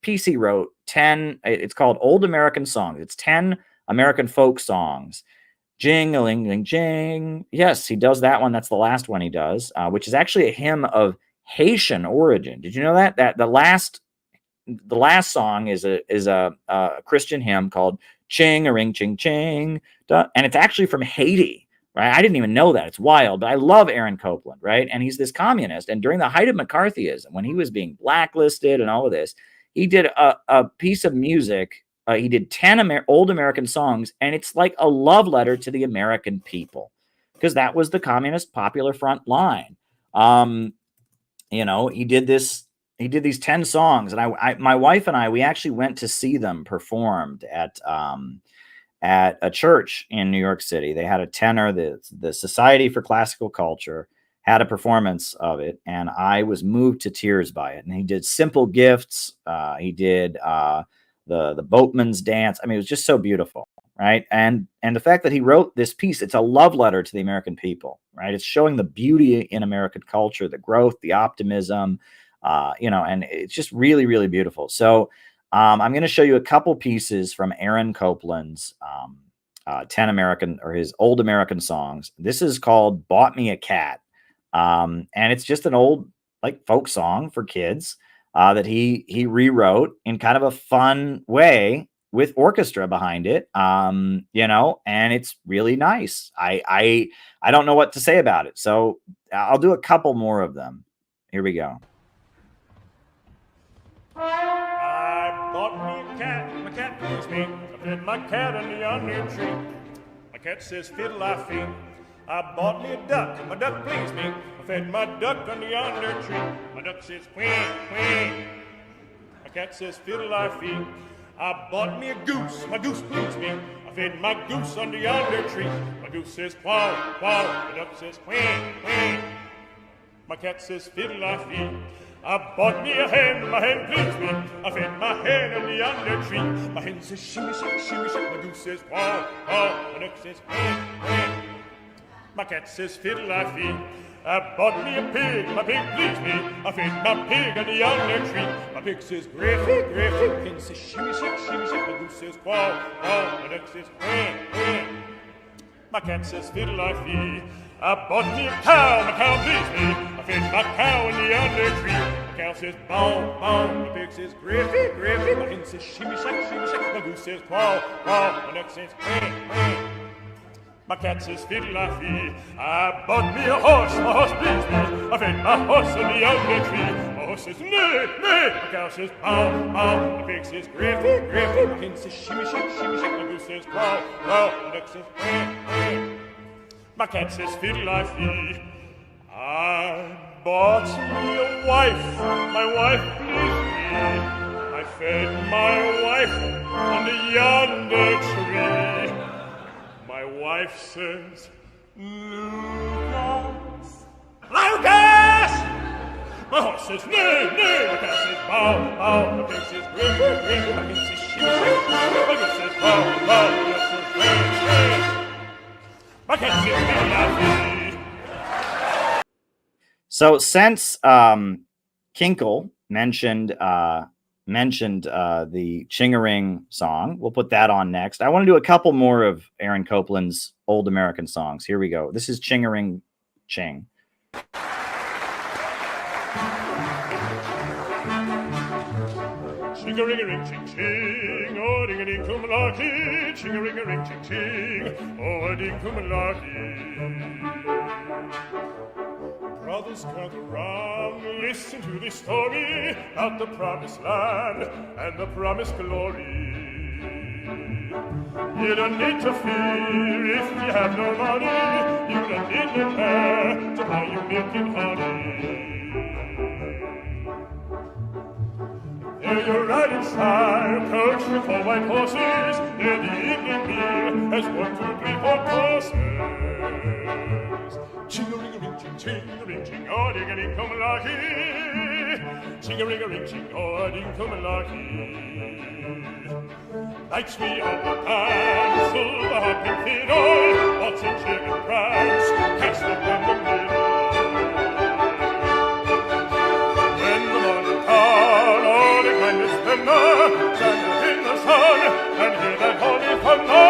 piece he wrote, 10, it's called Old American Songs. It's 10 American folk songs. Jing-a-ling-ling-jing. Yes, he does that one. That's the last one he does, which is actually a hymn of Haitian origin. Did you know that? That the last song is a Christian hymn called Ching-a-ring, ching-ching, and it's actually from Haiti, right? I didn't even know that. It's wild, but I love Aaron Copland, right? And he's this communist, and during the height of McCarthyism, when he was being blacklisted and all of this, he did a piece of music. He did 10 old American songs, and it's like a love letter to the American people, because that was the Communist Popular Front line. He did these 10 songs, and my wife and I, we actually went to see them performed at a church in New York City. They had a tenor, the Society for Classical Culture had a performance of it, and I was moved to tears by it. And he did Simple Gifts. He did the Boatman's Dance. I mean, it was just so beautiful, right? And the fact that he wrote this piece, it's a love letter to the American people, right? It's showing the beauty in American culture, the growth, the optimism, and it's just really, really beautiful. So I'm going to show you a couple pieces from Aaron Copland's 10 his old American songs. This is called Bought Me a Cat. And it's just an old like folk song for kids that he rewrote in kind of a fun way with orchestra behind it. And it's really nice. I don't know what to say about it. So I'll do a couple more of them. Here we go. I bought me a cat, my cat pleased me. I fed my cat on the onion tree. My cat says fiddle I feed. I bought me a duck, my duck pleased me. I fed my duck on the onion tree. My duck says queen, queen. My cat says fiddle I feed. I bought me a goose, my goose pleased me. I fed my goose on the onion tree. My goose says quaw, quaw. My duck says queen, queen. My cat says fiddle I feed. I bought me a hen, my hen pleased me. I fed my hen on the under tree. My hen says shimmy, shimmy, shimmy, shimmy. My goose says quaw, quaw. My duck says quack, quack. My cat says fiddle I feed. I bought me a pig, my pig pleased me. I fed my pig on the under tree. My pig says griffy, griffy. My hen says shimmy, shimmy, shimmy, shimmy. My goose says quaw, quaw. My duck says quack, quack. My cat says fiddle I feed. I bought me a cow, my cow pleased me. I fed my cow in the under tree. My cow says bow, bow. My pig says griffy, griffy. My hen says shimmy, shack, shimmy, shack. My goose says quaw, quaw. My duck says quack, quack. My cat says fiddle I feed. I bought me a horse, my horse pleased me. I fed my horse in the under tree. My horse says neigh, neigh. My cow says bow, bow. My pig says griffy, griffy. My hen says shimmy, shack, shimmy, shack. My goose says quaw, quaw. My duck says quack, quack. My cat says fiddle I feed. I bought me a wife, my wife pleased me. I fed my wife on the yonder tree. My wife says, Lucas, Lucas! My horse says, neigh, neigh. My cat says, bow, bow. My pig says, griffy, griffy. My hen says, shimmy, shimmy. My goose says, bow, bow. My duck says, quack, quack. So since Kinkle mentioned the Ching-a-ring song, we'll put that on next. I want to do a couple more of Aaron Copland's old American songs. Here we go. This is Ching-a-ring Ching. Ching Ching-a-ring-a-ring, ching-ching, oh, ding-a-ding-kum-a-lucky, ching-a-ring-a-ring, ching-ching, oh, a-ding-kum-a-lucky. Brothers, gather round, listen to this story about the promised land and the promised glory. You don't need to fear if you have no money. You don't need to care to buy your milk and honey. There you ride inside, coach with 4 white horses. There the evening beer has 1, 2, 3, 4 courses. Ching-a-ring-a-ring, ching, ching-a-ring, ching, oh, ding-a-ding-kum-a-lucky. Ching-a-ring-a-ring, ching, oh, ding-kum-a-lucky. Lights me on the pan, silver harp and fiddle, waltz and jig and prance, catch them in the middle. When the morning comes, all the kindness splendor, stand out in the sun and hear that holy thunder.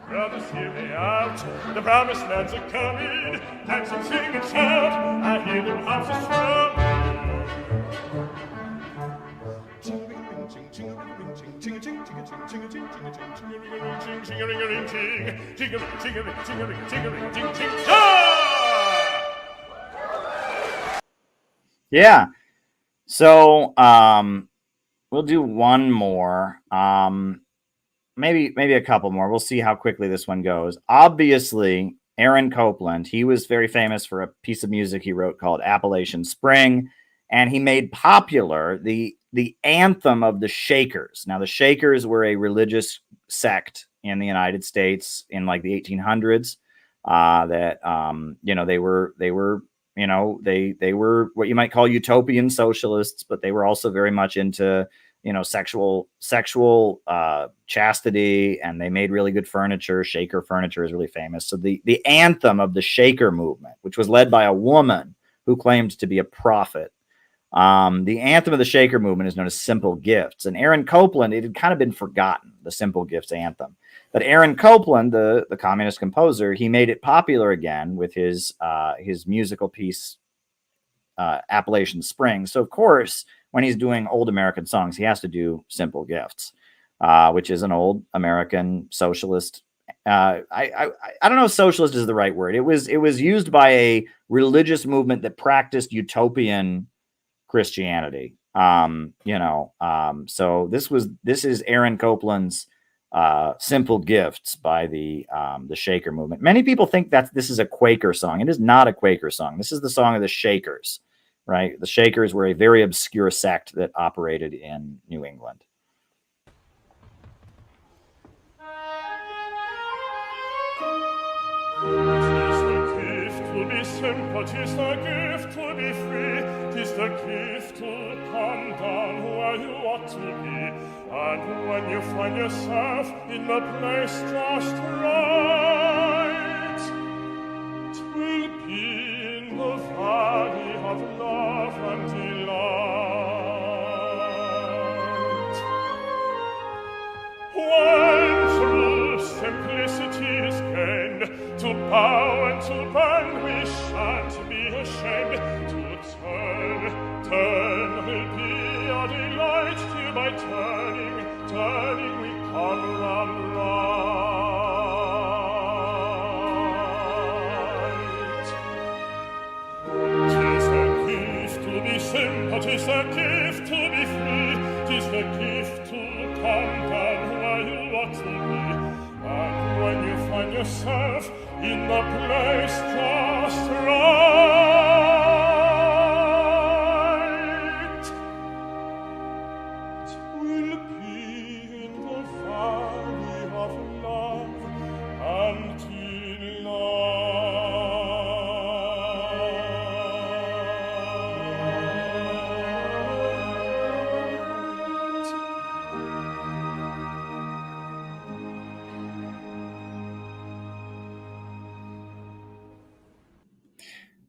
Brothers, hear me out, the promised lands are coming. Dance and sing and shout, I hear them harps are strumming. Yeah. So we'll do one more. Maybe a couple more. We'll see how quickly this one goes. Obviously, Aaron Copland, he was very famous for a piece of music he wrote called Appalachian Spring, and he made popular the anthem of the Shakers. Now, the Shakers were a religious sect in the United States in like the 1800s. They were what you might call utopian socialists, but they were also very much into sexual chastity, and they made really good furniture. Shaker furniture is really famous. So the anthem of the Shaker movement, which was led by a woman who claimed to be a prophet, the anthem of the Shaker movement is known as Simple Gifts. And Aaron Copland, it had kind of been forgotten, the Simple Gifts anthem. But Aaron Copland, the communist composer, he made it popular again with his musical piece, Appalachian Spring. So, of course, when he's doing old American songs, he has to do Simple Gifts, which is an old American socialist. I don't know if socialist is the right word. It was used by a religious movement that practiced utopian Christianity. So this is Aaron Copland's Simple Gifts by the Shaker movement. Many people think that this is a Quaker song. It is not a Quaker song. This is the song of the Shakers. Right? The Shakers were a very obscure sect that operated in New England. Tis the gift to be simple, tis the gift to be free, tis the gift to come down where you ought to be. And when you find yourself in the place just right, 'twill be in the valley of love and delight. When through simplicity is gained, to bow and to bend we shan't be ashamed. To turn will be a delight, till by turning we come round right. 'Tis a gift to be simple, 'tis a gift to be free, 'tis the gift to come down where you ought to be. And when you find yourself in the place just right, 'twill be in the valley of love and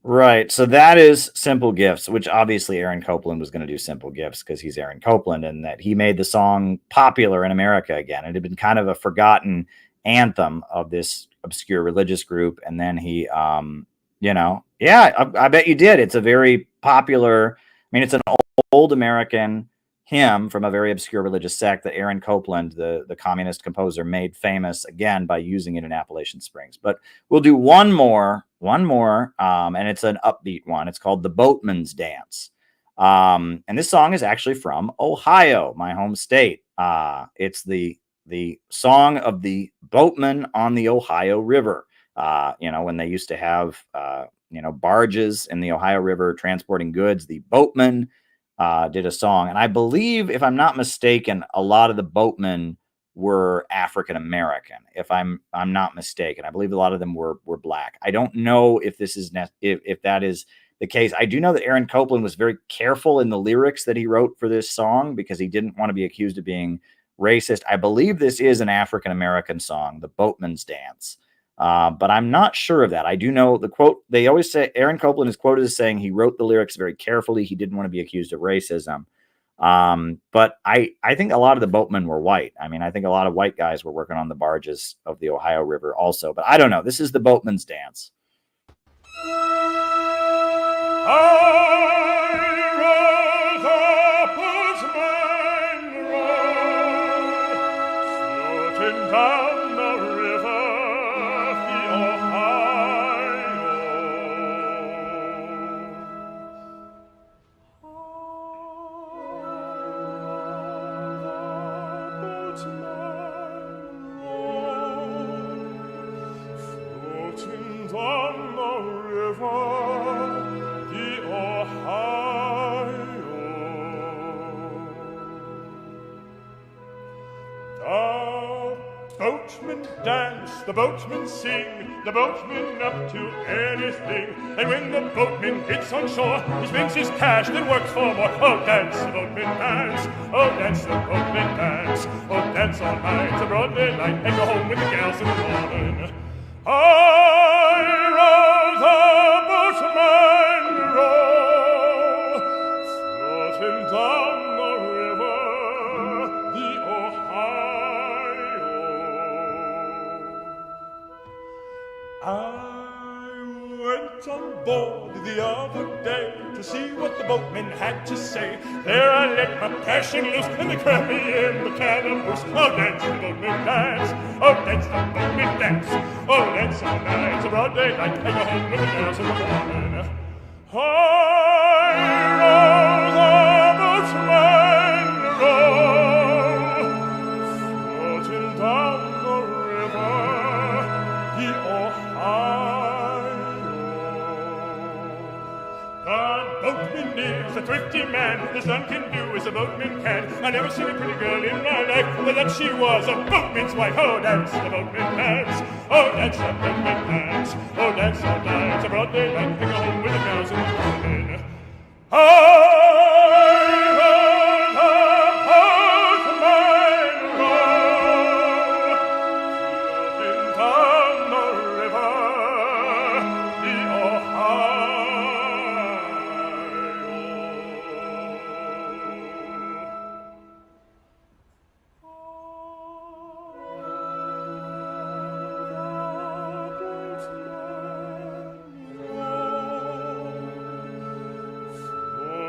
Right. So that is Simple Gifts, which obviously Aaron Copland was going to do Simple Gifts because he's Aaron Copland, and that he made the song popular in America again. It had been kind of a forgotten anthem of this obscure religious group. And then he, I bet you did. It's a very popular, it's an old American hymn from a very obscure religious sect that Aaron Copland, the communist composer, made famous again by using it in Appalachian Springs. But we'll do one more, and it's an upbeat one. It's called The Boatman's Dance. And this song is actually from Ohio, my home state. It's the song of the boatmen on the Ohio River. When they used to have, barges in the Ohio River transporting goods, the boatmen did a song. And I believe, if I'm not mistaken, a lot of the boatmen were African American. If I'm not mistaken, I believe a lot of them were black. I don't know if this is if that is the case. I do know that Aaron Copland was very careful in the lyrics that he wrote for this song because he didn't want to be accused of being racist. I believe this is an African American song, The Boatman's Dance. But I'm not sure of that. I do know the quote. They always say Aaron Copland is quoted as saying he wrote the lyrics very carefully. He didn't want to be accused of racism. But I think a lot of the boatmen were white. I think a lot of white guys were working on the barges of the Ohio River also. But I don't know. This is The Boatman's Dance. Down the river, the Ohio. Floating down the river, the Ohio. Boatmen dance, the boatmen sing, the boatmen up to anything. And when the boatman hits on shore, he spends his cash, then works for more. Oh, dance, the boatmen dance, oh, dance, the boatmen dance. Oh, dance all night, to broad daylight, and go home with the gals in the morning. I row the boatman row, floating down the river, the Ohio. I went on board the other day to see what the boatmen had to say. There I let my passion loose, and they crammed me in the calaboose. Oh, dance, the boatmen dance. Oh, dance, the boatmen dance. Oh, dance all night to broad daylight, and go home with the girls in the morning. I row the boatman row, floating down the river, the Ohio. The boatman is a thrifty man. There's none can do as a boatman can. I never seen a pretty girl in my life, but that she was a boatman's wife. Oh, dance, the boatman dance. Oh, dance, the boatman dance. Oh, dance all night to broad daylight, and go home with the girls in the morning.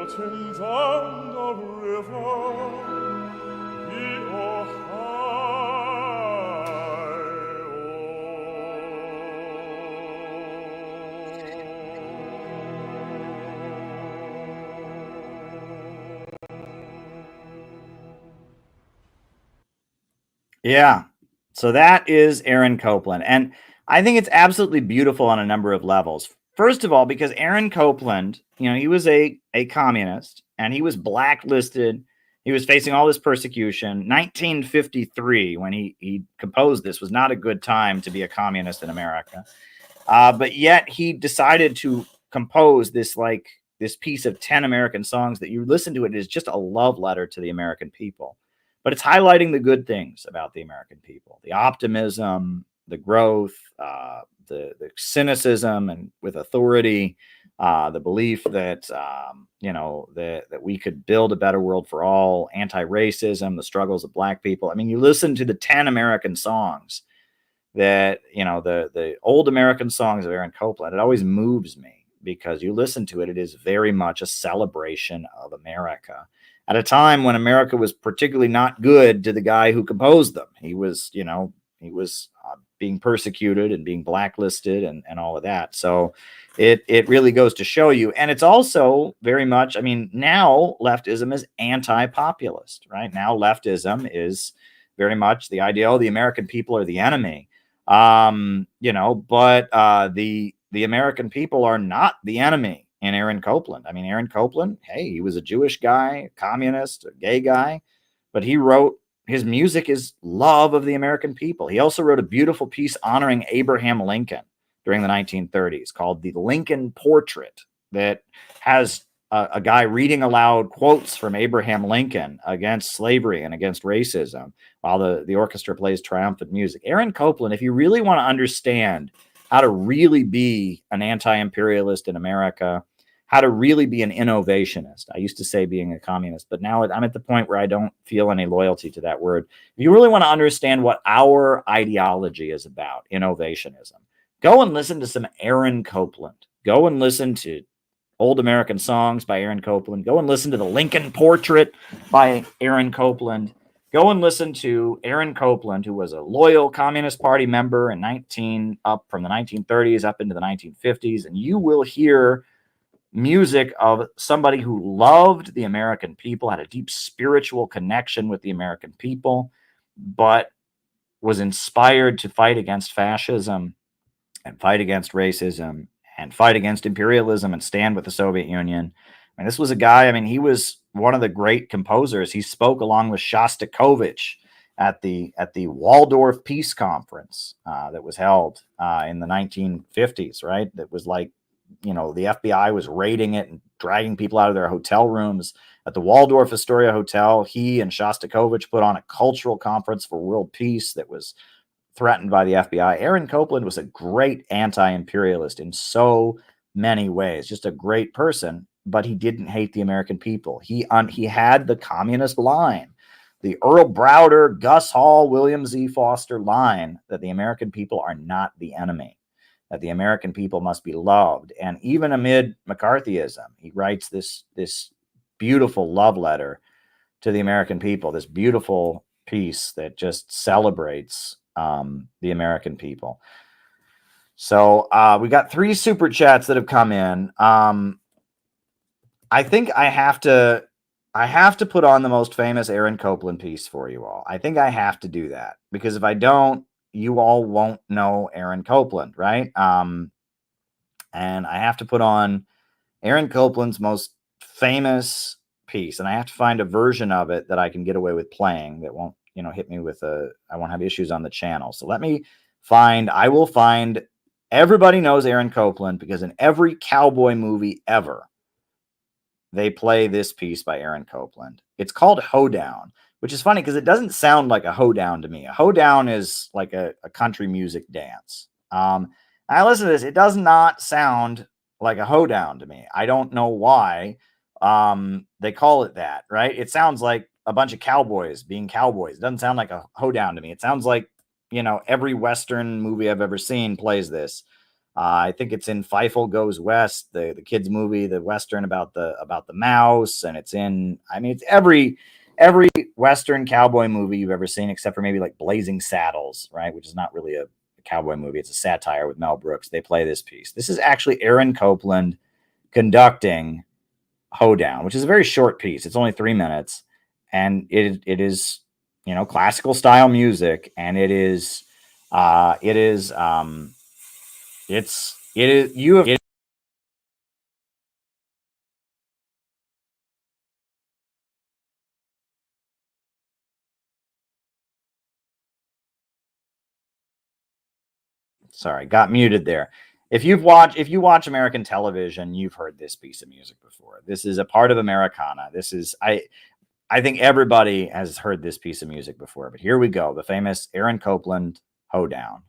Floating down the river, the Ohio. Yeah. So that is Aaron Copland. And I think it's absolutely beautiful on a number of levels. First of all, because Aaron Copland, he was a communist and he was blacklisted. He was facing all this persecution. 1953, when he composed this, was not a good time to be a communist in America. But yet he decided to compose this piece of 10 American songs that you listen to. It is just a love letter to the American people. But it's highlighting the good things about the American people, the optimism, the growth, the cynicism and with authority, the belief that, that we could build a better world for all, anti-racism, the struggles of black people. You listen to the 10 American songs that, you know, the old American songs of Aaron Copland, it always moves me because you listen to it, it is very much a celebration of America at a time when America was particularly not good to the guy who composed them. He was, you know, being persecuted and being blacklisted and all of that. So it really goes to show you. And it's also very much, I mean, now leftism is anti-populist, right? Now leftism is very much the idea, oh, the American people are the enemy. You know, but the American people are not the enemy in Aaron Copland. I mean, Aaron Copland, hey, he was a Jewish guy, a communist, a gay guy, but he wrote, his music is love of the American people. He also wrote a beautiful piece honoring Abraham Lincoln during the 1930s called The Lincoln Portrait, that has a guy reading aloud quotes from Abraham Lincoln against slavery and against racism while the orchestra plays triumphant music. Aaron Copland, if you really want to understand how to really be an anti-imperialist in America, how to really be an innovationist. I used to say being a communist, but now I'm at the point where I don't feel any loyalty to that word. If you really want to understand what our ideology is about, innovationism, go and listen to some Aaron Copland. Go and listen to old American songs by Aaron Copland. Go and listen to The Lincoln Portrait by Aaron Copland. Go and listen to Aaron Copland, who was a loyal Communist Party member up from the 1930s up into the 1950s, and you will hear music of somebody who loved the American people, had a deep spiritual connection with the American people, but was inspired to fight against fascism and fight against racism and fight against imperialism and stand with the Soviet Union. I mean, this was a guy, I mean, he was one of the great composers. He spoke along with Shostakovich at the Waldorf Peace Conference that was held in the 1950s, right? That was like, you know, the FBI was raiding it and dragging people out of their hotel rooms. At the Waldorf Astoria Hotel, he and Shostakovich put on a cultural conference for world peace that was threatened by the FBI. Aaron Copland was a great anti-imperialist in so many ways, just a great person, but he didn't hate the American people. He had the communist line, the Earl Browder, Gus Hall, William Z. Foster line that the American people are not the enemy, that the American people must be loved. And even amid McCarthyism, he writes this beautiful love letter to the American people, this beautiful piece that just celebrates the American people. So we got 3 super chats that have come in. I think I have to put on the most famous Aaron Copland piece for you all. I think I have to do that, because if I don't, you all won't know Aaron Copland, right? And I have to put on Aaron Copland's most famous piece, and I have to find a version of it that I can get away with playing that won't, you know, hit me with I won't have issues on the channel. So I will find, everybody knows Aaron Copland because in every cowboy movie ever, they play this piece by Aaron Copland. It's called Hoedown, which is funny because it doesn't sound like a hoedown to me. A hoedown is like a country music dance. I listen to this. It does not sound like a hoedown to me. I don't know why they call it that, right? It sounds like a bunch of cowboys being cowboys. It doesn't sound like a hoedown to me. It sounds like, you know, every Western movie I've ever seen plays this. I think it's in Feifel Goes West, the kids movie, the Western about the mouse, and it's in, I mean, it's every Western cowboy movie you've ever seen, except for maybe like Blazing Saddles, right? Which is not really a cowboy movie. It's a satire with Mel Brooks. They play this piece. This is actually Aaron Copland conducting Hoedown, which is a very short piece. It's only 3 minutes, and it is, you know, classical style music, and it is you have. Sorry, got muted there. If you watch American television, you've heard this piece of music before. This is a part of Americana. This is, I think everybody has heard this piece of music before, but here we go. The famous Aaron Copland Hoedown.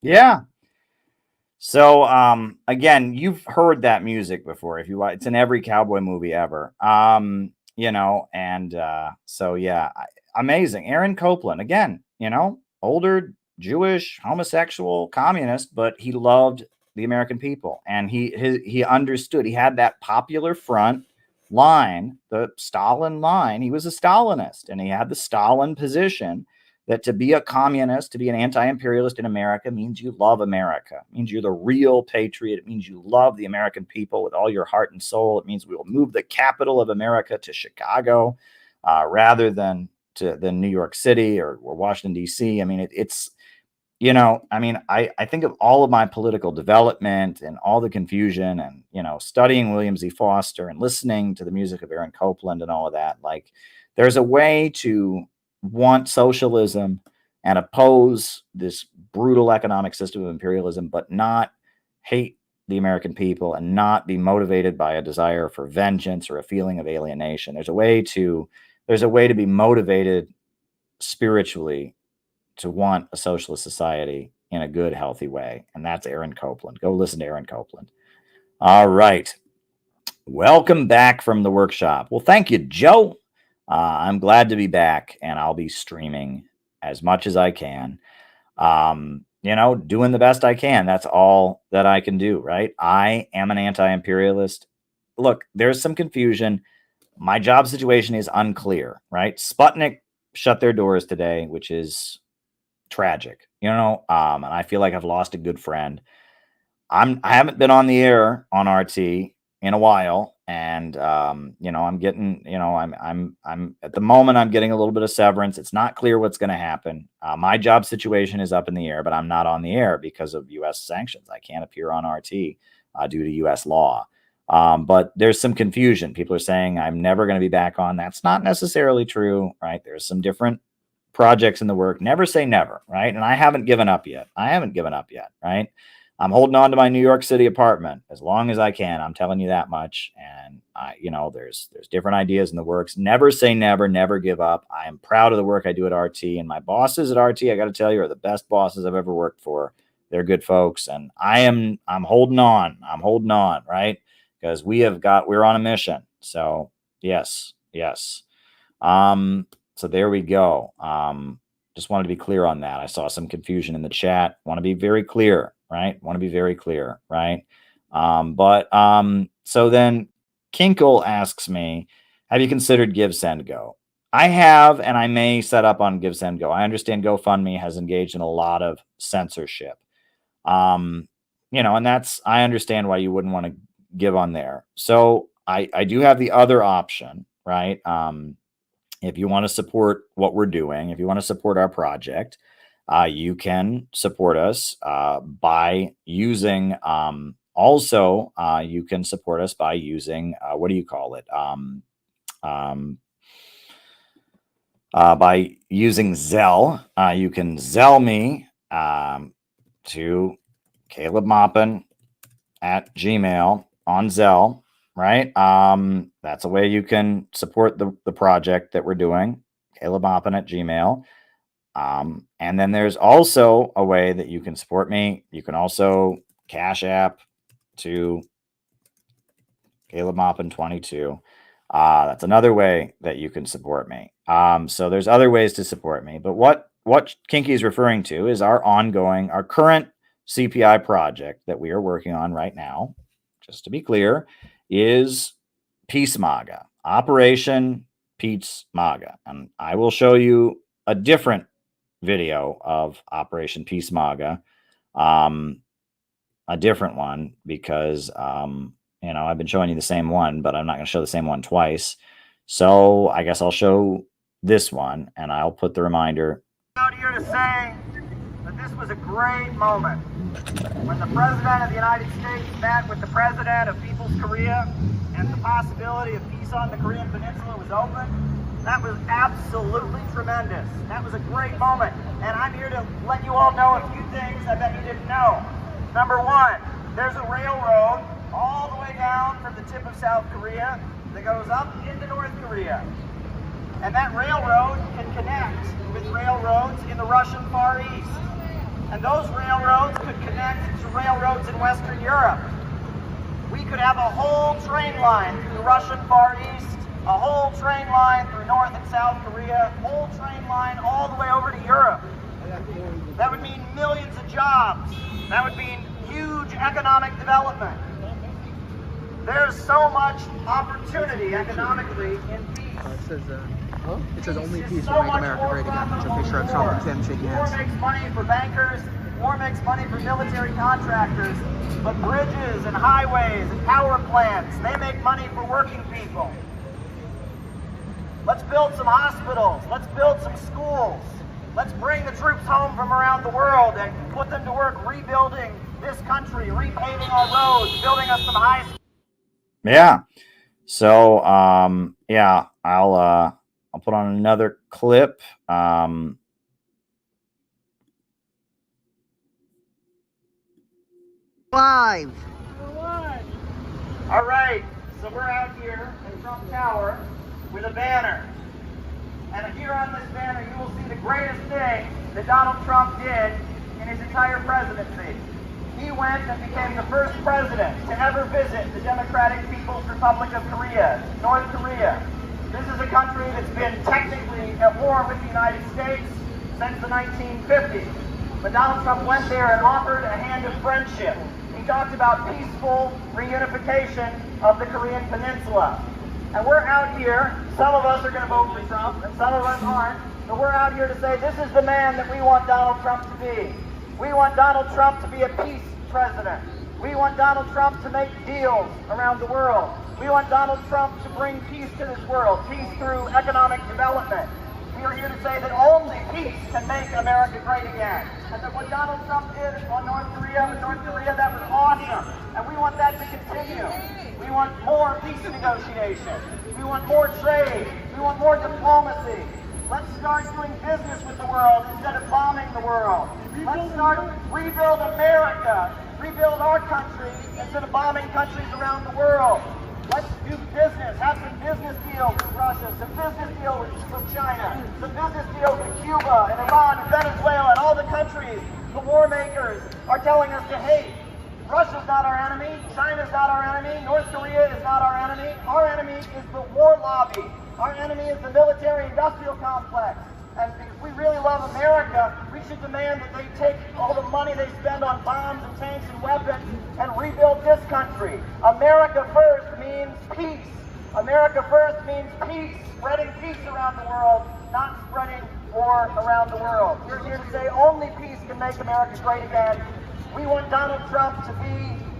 Yeah. So again, you've heard that music before. If you like, it's in every cowboy movie ever. You know, and so yeah, amazing. Aaron Copland, again, you know, older, Jewish, homosexual, communist, but he loved the American people, and he understood. He had that popular front line, the Stalin line. He was a Stalinist, and he had the Stalin position that to be a communist, to be an anti-imperialist in America means you love America. It means you're the real patriot. It means you love the American people with all your heart and soul. It means we will move the capital of America to Chicago rather than New York City or Washington, D.C. I mean, it's, you know, I mean, I think of all of my political development and all the confusion and, you know, studying William Z. Foster and listening to the music of Aaron Copland and all of that. Like, there's a way to want socialism and oppose this brutal economic system of imperialism, but not hate the American people and not be motivated by a desire for vengeance or a feeling of alienation. There's a way to be motivated spiritually to want a socialist society in a good, healthy way. And that's Aaron Copland. Go listen to Aaron Copland. All right. Welcome back from the workshop. Well, thank you, Joe. I'm glad to be back, and I'll be streaming as much as I can. You know, doing the best I can. That's all that I can do, right? I am an anti-imperialist. Look, there's some confusion. My job situation is unclear, right? Sputnik shut their doors today, which is tragic, you know, and I feel like I've lost a good friend. I haven't been on the air on RT in a while, and you know, I'm getting, you know, I'm at the moment I'm getting a little bit of severance. It's not clear what's going to happen. My job situation is up in the air, but I'm not on the air because of U.S. sanctions. I can't appear on RT due to U.S. law. But there's some confusion. People are saying I'm never going to be back on. That's not necessarily true, right? There's some different projects in the work. Never say never, right? And I haven't given up yet. Right? I'm holding on to my New York City apartment as long as I can. I'm telling you that much. And you know, there's different ideas in the works. Never say never, never give up. I am proud of the work I do at RT, and my bosses at RT, I got to tell you, are the best bosses I've ever worked for. They're good folks, and I'm holding on. I'm holding on, right? Because we're on a mission. So yes. So there we go. Just wanted to be clear on that. I saw some confusion in the chat. Want to be very clear, right? So then Kinkle asks me, have you considered Give, Send, Go? I have, and I may set up on Give, Send, Go. I understand GoFundMe has engaged in a lot of censorship. You know, and I understand why you wouldn't want to give on there. So I do have the other option, right? If you want to support what we're doing, if you want to support our project, you can support us by using, you can support us by using, what do you call it? By using Zelle. You can Zelle me to Caleb Maupin at Gmail on Zelle. Right. That's a way you can support the project that we're doing. Caleb Maupin at Gmail. And then there's also a way that you can support me. You can also Cash App to Caleb Maupin 22. That's another way that you can support me. So there's other ways to support me. But what Kinky is referring to is our current CPI project that we are working on right now, just to be clear, is Peace MAGA, Operation Peace MAGA. And I will show you a different video of Operation Peace MAGA, a different one, because, you know, I've been showing you the same one, but I'm not going to show the same one twice. So I guess I'll show this one, and I'll put the reminder. Out here to say that this was a great moment. When the President of the United States met with the President of People's Korea and the possibility of peace on the Korean Peninsula was open, that was absolutely tremendous. That was a great moment. And I'm here to let you all know a few things I bet you didn't know. Number one, there's a railroad all the way down from the tip of South Korea that goes up into North Korea. And that railroad can connect with railroads in the Russian Far East. And those railroads connected to railroads in Western Europe. We could have a whole train line through the Russian Far East, a whole train line through North and South Korea, whole train line all the way over to Europe. That would mean millions of jobs. That would mean huge economic development. There's so much opportunity economically in peace. It says only peace will make America great again. It's a picture of Trump and Kim shaking hands. War makes money for bankers, war makes money for military contractors, but bridges and highways and power plants, they make money for working people. Let's build some hospitals, let's build some schools, let's bring the troops home from around the world and put them to work rebuilding this country, repaving our roads, building us some high schools. Yeah. So, yeah, I'll put on another clip. Live. All right, so we're out here in Trump Tower with a banner. And here on this banner, you will see the greatest thing that Donald Trump did in his entire presidency. He went and became the first president to ever visit the Democratic People's Republic of Korea, North Korea. This is a country that's been technically at war with the United States since the 1950s. But Donald Trump went there and offered a hand of friendship. He talked about peaceful reunification of the Korean Peninsula. And we're out here, some of us are going to vote for Trump, and some of us aren't, but we're out here to say this is the man that we want Donald Trump to be. We want Donald Trump to be a peace president. We want Donald Trump to make deals around the world. We want Donald Trump to bring peace to this world, peace through economic development. We are here to say that only peace can make America great again. And that what Donald Trump did on North Korea, that was awesome. And we want that to continue. We want more peace negotiations. We want more trade. We want more diplomacy. Let's start doing business with the world instead of bombing the world. Let's start rebuild America, rebuild our country instead of bombing countries around the world. Let's do business, have some business deals with Russia, some business deals with China, some business deals with Cuba and Iran and Venezuela and all the countries the war makers are telling us to hate. Russia's not our enemy, China's not our enemy, North Korea is not our enemy. Our enemy is the war lobby. Our enemy is the military-industrial complex. And if we really love America, we should demand that they take all the money they spend on bombs and tanks and weapons and rebuild this country. America first means peace. America first means peace, spreading peace around the world, not spreading war around the world. We're here to say only peace can make America great again. We want Donald Trump to be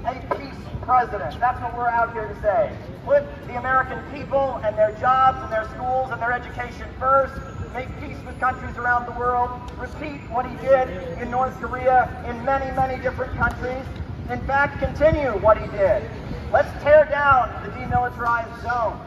a peace president. That's what we're out here to say. Put the American people and their jobs and their schools and their education first. Make peace with countries around the world. Repeat what he did in North Korea, in many, many different countries. In fact, continue what he did. Let's tear down the demilitarized zone.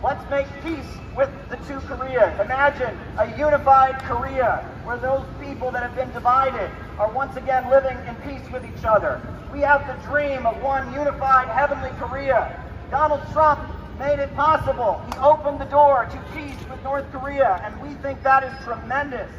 Let's make peace with the two Koreas. Imagine a unified Korea where those people that have been divided are once again living in peace with each other. We have the dream of one unified heavenly Korea. Donald Trump made it possible. He opened the door to peace with North Korea, and we think that is tremendous.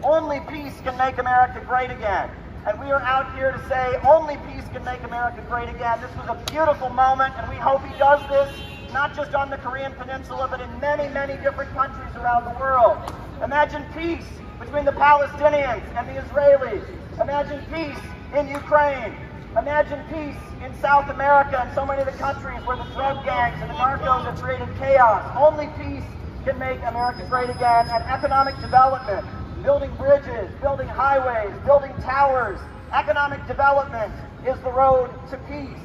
Only peace can make America great again. And we are out here to say only peace can make America great again. This was a beautiful moment, and we hope he does this not just on the Korean Peninsula, but in many, many different countries around the world. Imagine peace between the Palestinians and the Israelis. Imagine peace in Ukraine. Imagine peace in South America and so many of the countries where the drug gangs and the narcos have created chaos. Only peace can make America great again. And economic development, building bridges, building highways, building towers. Economic development is the road to peace.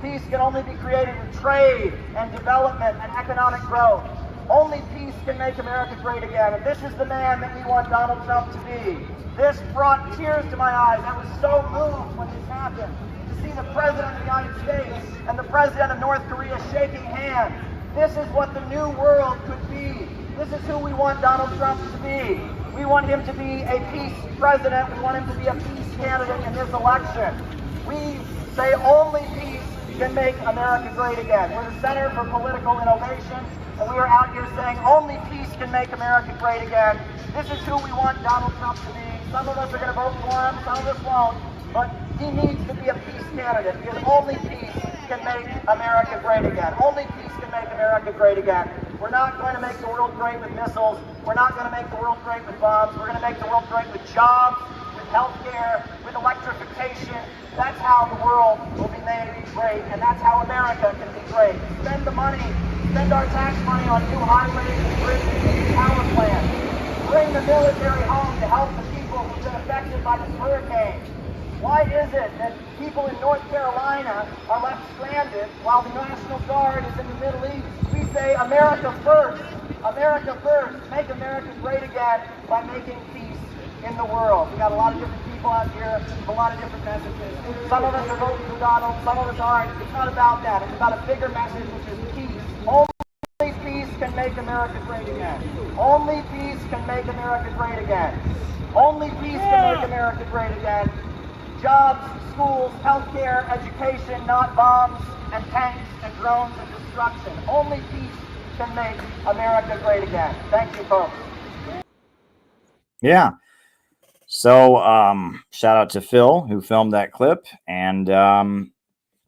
Peace can only be created in trade and development and economic growth. Only peace can make America great again. And this is the man that we want Donald Trump to be. This brought tears to my eyes. I was so moved when this happened. To see the President of the United States and the President of North Korea shaking hands. This is what the new world could be. This is who we want Donald Trump to be. We want him to be a peace president. We want him to be a peace candidate in this election. We say only peace can make America great again. We're the Center for Political Innovation, and we are out here saying only peace can make America great again. This is who we want Donald Trump to be. Some of us are going to vote for him, some of us won't, but He needs to be a peace candidate because only peace can make America great again. Only peace can make America great again. We're not going to make the world great with missiles. We're not going to make the world great with bombs. We're going to make the world great with jobs, with healthcare, with electrification. That's how the world will be made great, and that's how America can be great. Spend the money, spend our tax money on new highways, bridges, and power plants. Bring the military home to help the people who've been affected by this hurricane. Why is it that people in North Carolina are left stranded while the National Guard is in the Middle East? We say America first. America first. Make America great again by making peace in the world. We got a lot of different people out here, a lot of different messages. Some of us are voting for Donald, some of us aren't. It's not about that. It's about a bigger message, which is peace. Only peace can make America great again. Only peace can make America great again. Only peace can make America great again. Jobs, schools, healthcare, education, not bombs and tanks and drones and destruction. Only peace can make America great again. Thank you, folks. Yeah. So shout out to Phil who filmed that clip. And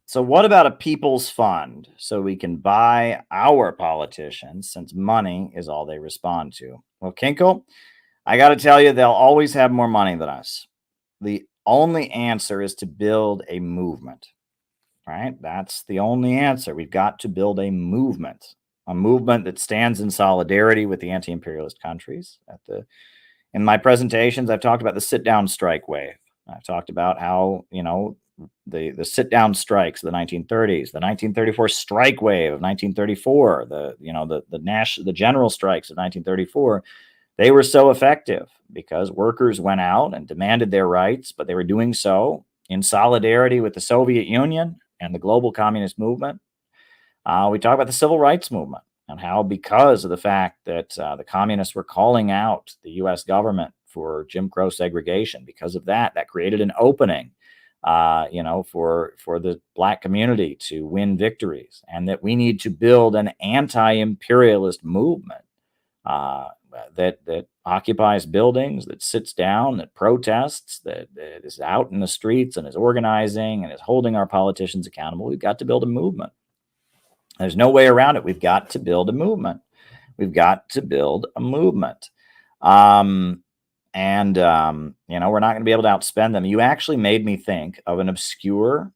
so what about a people's fund so we can buy our politicians since money is all they respond to? Well, Kinkle, I got to tell you, they'll always have more money than us. The only answer is to build a movement, right? That's the only answer. We've got to build a movement that stands in solidarity with the anti-imperialist countries. In my presentations, I've talked about the sit-down strike wave. I've talked about how, the sit-down strikes of the 1930s, the 1934 strike wave of 1934, the general strikes of 1934. They were so effective because workers went out and demanded their rights, but they were doing so in solidarity with the Soviet Union and the global communist movement. We talk about the civil rights movement and how, because of the fact that the communists were calling out the U.S. government for Jim Crow segregation, because of that created an opening, for the black community to win victories, and that we need to build an anti-imperialist movement that occupies buildings, that sits down, that protests, that is out in the streets and is organizing and is holding our politicians accountable. We've got to build a movement. There's no way around it. We've got to build a movement. We've got to build a movement. We're not going to be able to outspend them. You actually made me think of an obscure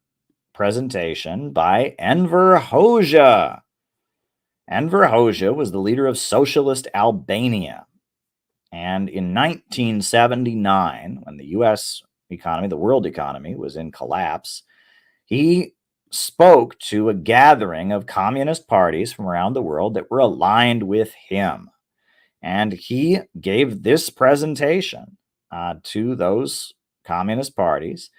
presentation by Enver Hoxha. Enver Hoxha was the leader of socialist Albania. And in 1979, when the U.S. economy, the world economy, was in collapse, he spoke to a gathering of communist parties from around the world that were aligned with him. And he gave this presentation to those communist parties,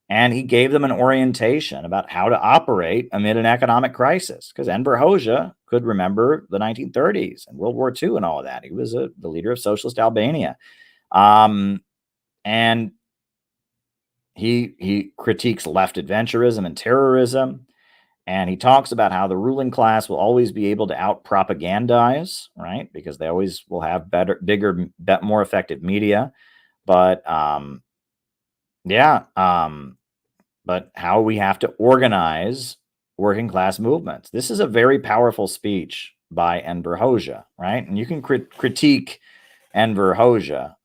and he gave them an orientation about how to operate amid an economic crisis. Because Enver Hoxha could remember the 1930s and World War II and all of that. He was the leader of socialist Albania. And he critiques left adventurism and terrorism. And he talks about how the ruling class will always be able to out-propagandize, right? Because they always will have bigger, more effective media. But but how we have to organize working class movements. This is a very powerful speech by Enver Hoxha, right? And you can critique Enver Hoxha,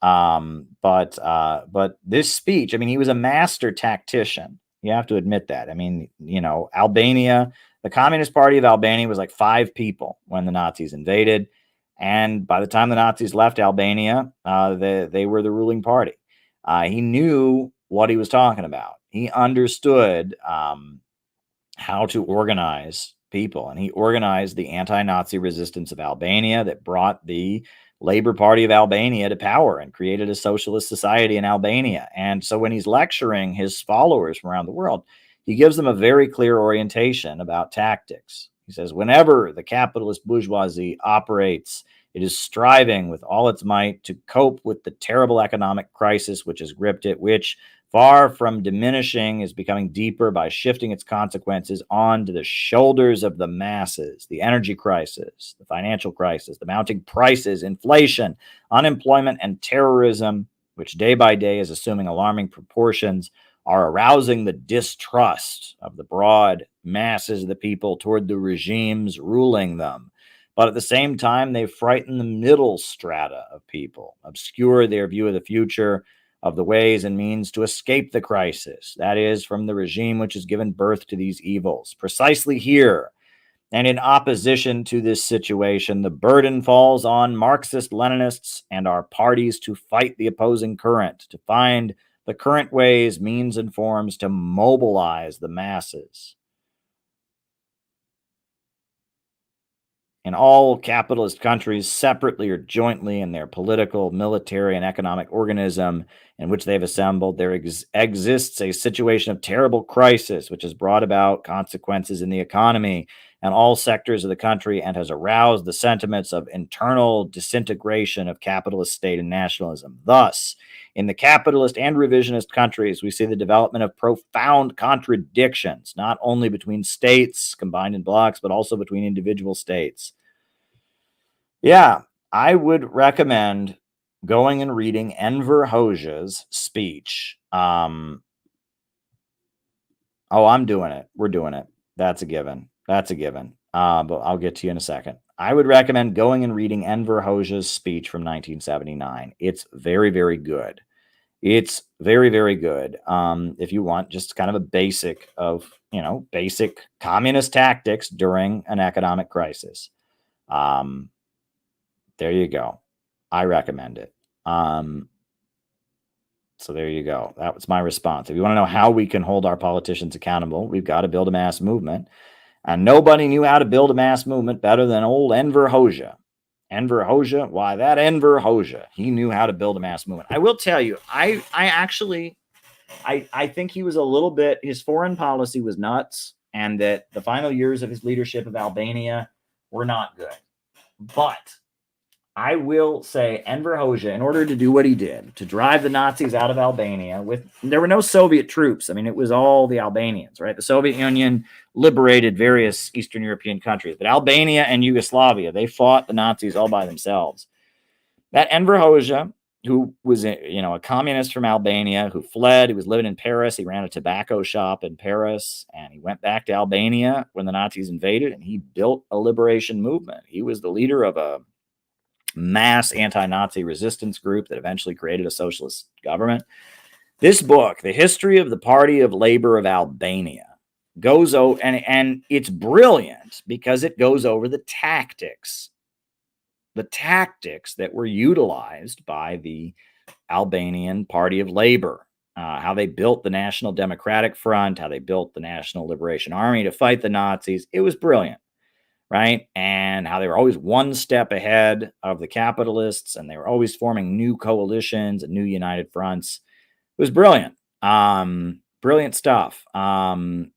but this speech, he was a master tactician. You have to admit that. Albania, the Communist Party of Albania was like 5 people when the Nazis invaded. And by the time the Nazis left Albania, they were the ruling party. He knew what he was talking about. He understood how to organize people, and he organized the anti-Nazi resistance of Albania that brought the Labor Party of Albania to power and created a socialist society in Albania. And so when he's lecturing his followers from around the world, he gives them a very clear orientation about tactics. He says, whenever the capitalist bourgeoisie operates, it is striving with all its might to cope with the terrible economic crisis which has gripped it, which, far from diminishing, is becoming deeper by shifting its consequences onto the shoulders of the masses. The energy crisis, the financial crisis, the mounting prices, inflation, unemployment, and terrorism, which day by day is assuming alarming proportions, are arousing the distrust of the broad masses of the people toward the regimes ruling them. But at the same time, they frighten the middle strata of people, obscure their view of the future, of the ways and means to escape the crisis, that is, from the regime which has given birth to these evils. Precisely here, and in opposition to this situation, the burden falls on Marxist-Leninists and our parties to fight the opposing current, to find the current ways, means, and forms to mobilize the masses. In all capitalist countries, separately or jointly in their political, military, and economic organism in which they've assembled, there exists a situation of terrible crisis which has brought about consequences in the economy and all sectors of the country and has aroused the sentiments of internal disintegration of capitalist state and nationalism. Thus, in the capitalist and revisionist countries, we see the development of profound contradictions, not only between states combined in blocks, but also between individual states. Yeah, I would recommend going and reading Enver Hoxha's speech. Oh, I'm doing it. We're doing it. That's a given. That's a given. But I'll get to you in a second. I would recommend going and reading Enver Hoxha's speech from 1979. It's very, very good. It's very, very good. If you want just kind of a basic of, basic communist tactics during an economic crisis. There you go. I recommend it. So there you go. That was my response. If you want to know how we can hold our politicians accountable, we've got to build a mass movement. And nobody knew how to build a mass movement better than old Enver Hoxha. Enver Hoxha, why that Enver Hoxha, he knew how to build a mass movement. I will tell you, I think he was a little bit, his foreign policy was nuts, and that the final years of his leadership of Albania were not good. But I will say Enver Hoxha, in order to do what he did, to drive the Nazis out of Albania, there were no Soviet troops. I mean, it was all the Albanians, right? The Soviet Union liberated various Eastern European countries, but Albania and Yugoslavia, they fought the Nazis all by themselves. That Enver Hoxha, who was a communist from Albania, who fled, he was living in Paris, he ran a tobacco shop in Paris, and he went back to Albania when the Nazis invaded, and he built a liberation movement. He was the leader of a mass anti-Nazi resistance group that eventually created a socialist government. This book, The History of the Party of Labor of Albania, goes over, and it's brilliant because it goes over the tactics that were utilized by the Albanian Party of Labor, how they built the National Democratic Front, how they built the National Liberation Army to fight the Nazis. It was brilliant. Right? And how they were always one step ahead of the capitalists, and they were always forming new coalitions and new united fronts. It was brilliant. Brilliant stuff. When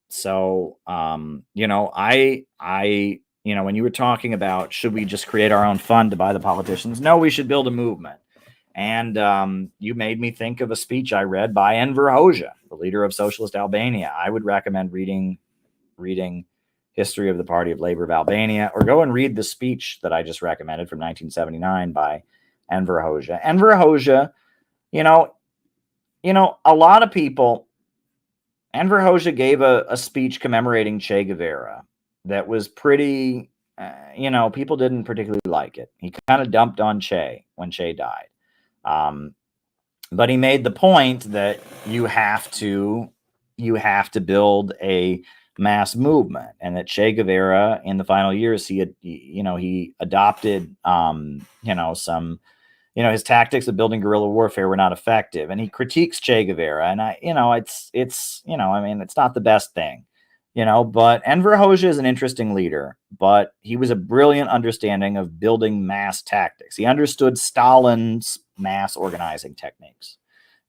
you were talking about, should we just create our own fund to buy the politicians? No, we should build a movement. And you made me think of a speech I read by Enver Hoxha, the leader of socialist Albania. I would recommend reading History of the Party of Labor of Albania, or go and read the speech that I just recommended from 1979 by Enver Hoxha. Enver Hoxha, a lot of people, Enver Hoxha gave a speech commemorating Che Guevara that was pretty, people didn't particularly like it. He kind of dumped on Che when Che died. But he made the point that you have to build a mass movement, and that Che Guevara in the final years, he adopted his tactics of building guerrilla warfare were not effective, and he critiques Che Guevara, and it's not the best thing, but Enver Hoxha is an interesting leader, but he was a brilliant understanding of building mass tactics. He understood Stalin's mass organizing techniques,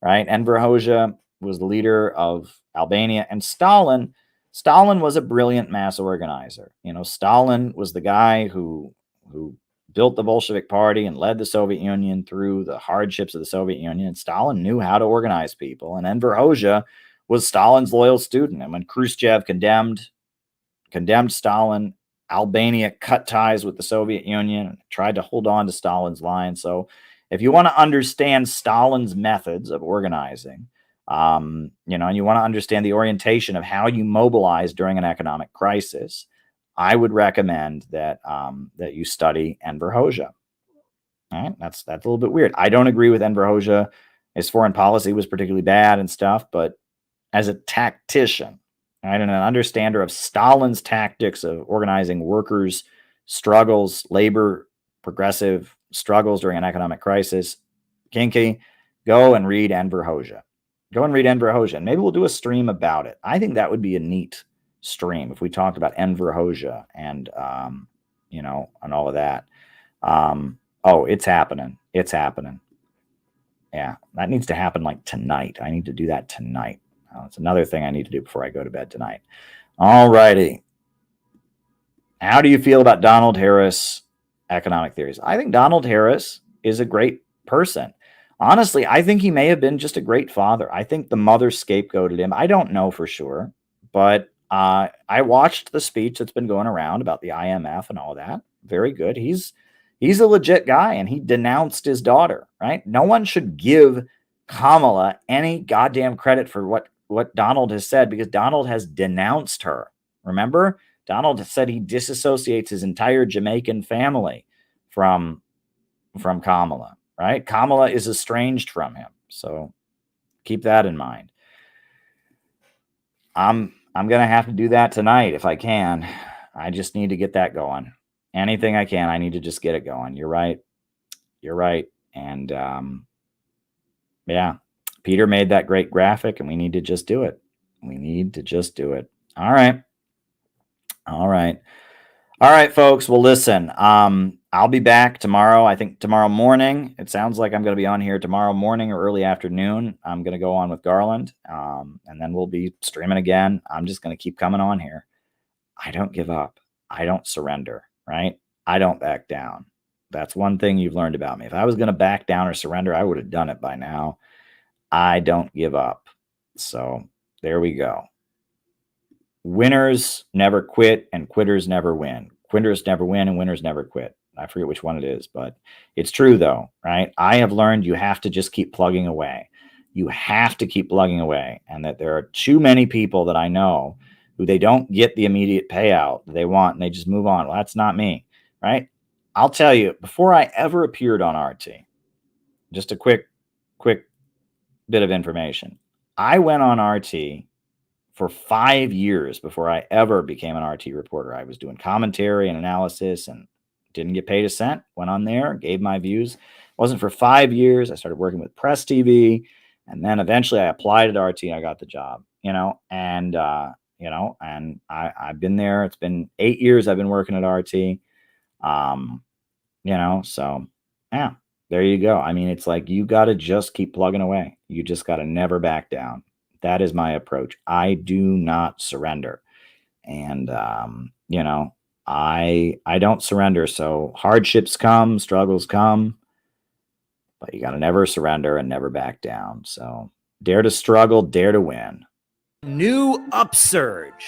right? Enver Hoxha was the leader of Albania, and Stalin was a brilliant mass organizer. Stalin was the guy who built the Bolshevik Party and led the Soviet Union through the hardships of the Soviet Union. And Stalin knew how to organize people. And Enver Hoxha was Stalin's loyal student. And when Khrushchev condemned Stalin, Albania cut ties with the Soviet Union and tried to hold on to Stalin's line. So if you want to understand Stalin's methods of organizing, And you want to understand the orientation of how you mobilize during an economic crisis, I would recommend that that you study Enver Hoxha. All right, that's a little bit weird. I don't agree with Enver Hoxha. His foreign policy was particularly bad and stuff, but as a tactician, right, and an understander of Stalin's tactics of organizing workers' struggles, labor, progressive struggles during an economic crisis, Kinky, go and read Enver Hoxha. Go and read Enver Hoxha, and maybe we'll do a stream about it. I think that would be a neat stream if we talked about Enver Hoxha and and all of that. Oh, it's happening. It's happening. Yeah, that needs to happen like tonight. I need to do that tonight. It's another thing I need to do before I go to bed tonight. All righty. How do you feel about Donald Harris economic theories? I think Donald Harris is a great person. Honestly, I think he may have been just a great father. I think the mother scapegoated him. I don't know for sure, but I watched the speech that's been going around about the IMF and all that. Very good. He's a legit guy, and he denounced his daughter, right? No one should give Kamala any goddamn credit for what Donald has said, because Donald has denounced her. Remember? Donald said he disassociates his entire Jamaican family from Kamala, right? Kamala is estranged from him. So keep that in mind. I'm going to have to do that tonight if I can. I just need to get that going. Anything I can, I need to just get it going. You're right. You're right. And yeah, Peter made that great graphic, and we need to just do it. We need to just do it. All right. All right. All right, folks. Well, listen, I'll be back tomorrow. I think tomorrow morning. It sounds like I'm going to be on here tomorrow morning or early afternoon. I'm going to go on with Garland, and then we'll be streaming again. I'm just going to keep coming on here. I don't give up. I don't surrender, right? I don't back down. That's one thing you've learned about me. If I was going to back down or surrender, I would have done it by now. I don't give up. So there we go. Winners never quit, and quitters never win. Quitters never win, and winners never quit. I forget which one it is, but it's true though, right? I have learned you have to just keep plugging away. You have to keep plugging away, and that there are too many people that I know who they don't get the immediate payout that they want, and they just move on. Well, that's not me, right? I'll tell you, before I ever appeared on RT, just a quick bit of information. I went on RT for 5 years before I ever became an RT reporter. I was doing commentary and analysis and didn't get paid a cent. Went on there, gave my views. It wasn't for 5 years. I started working with Press TV, and then eventually I applied at RT and I got the job, and I've been there. It's been 8 years I've been working at RT. So yeah, there you go. I mean, it's like, you got to just keep plugging away. You just got to never back down. That is my approach. I do not surrender. And, I don't surrender. So hardships come, struggles come, but you got to never surrender and never back down. So dare to struggle, dare to win. New upsurge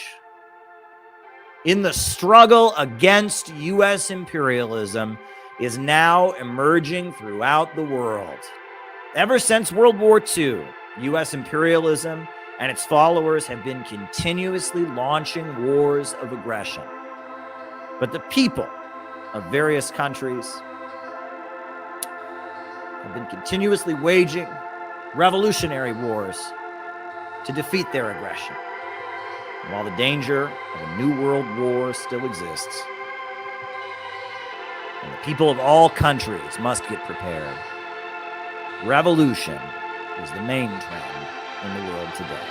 in the struggle against U.S. imperialism is now emerging throughout the world. Ever since World War II, U.S. imperialism and its followers have been continuously launching wars of aggression. But the people of various countries have been continuously waging revolutionary wars to defeat their aggression. And while the danger of a new world war still exists, and the people of all countries must get prepared, revolution is the main trend in the world today.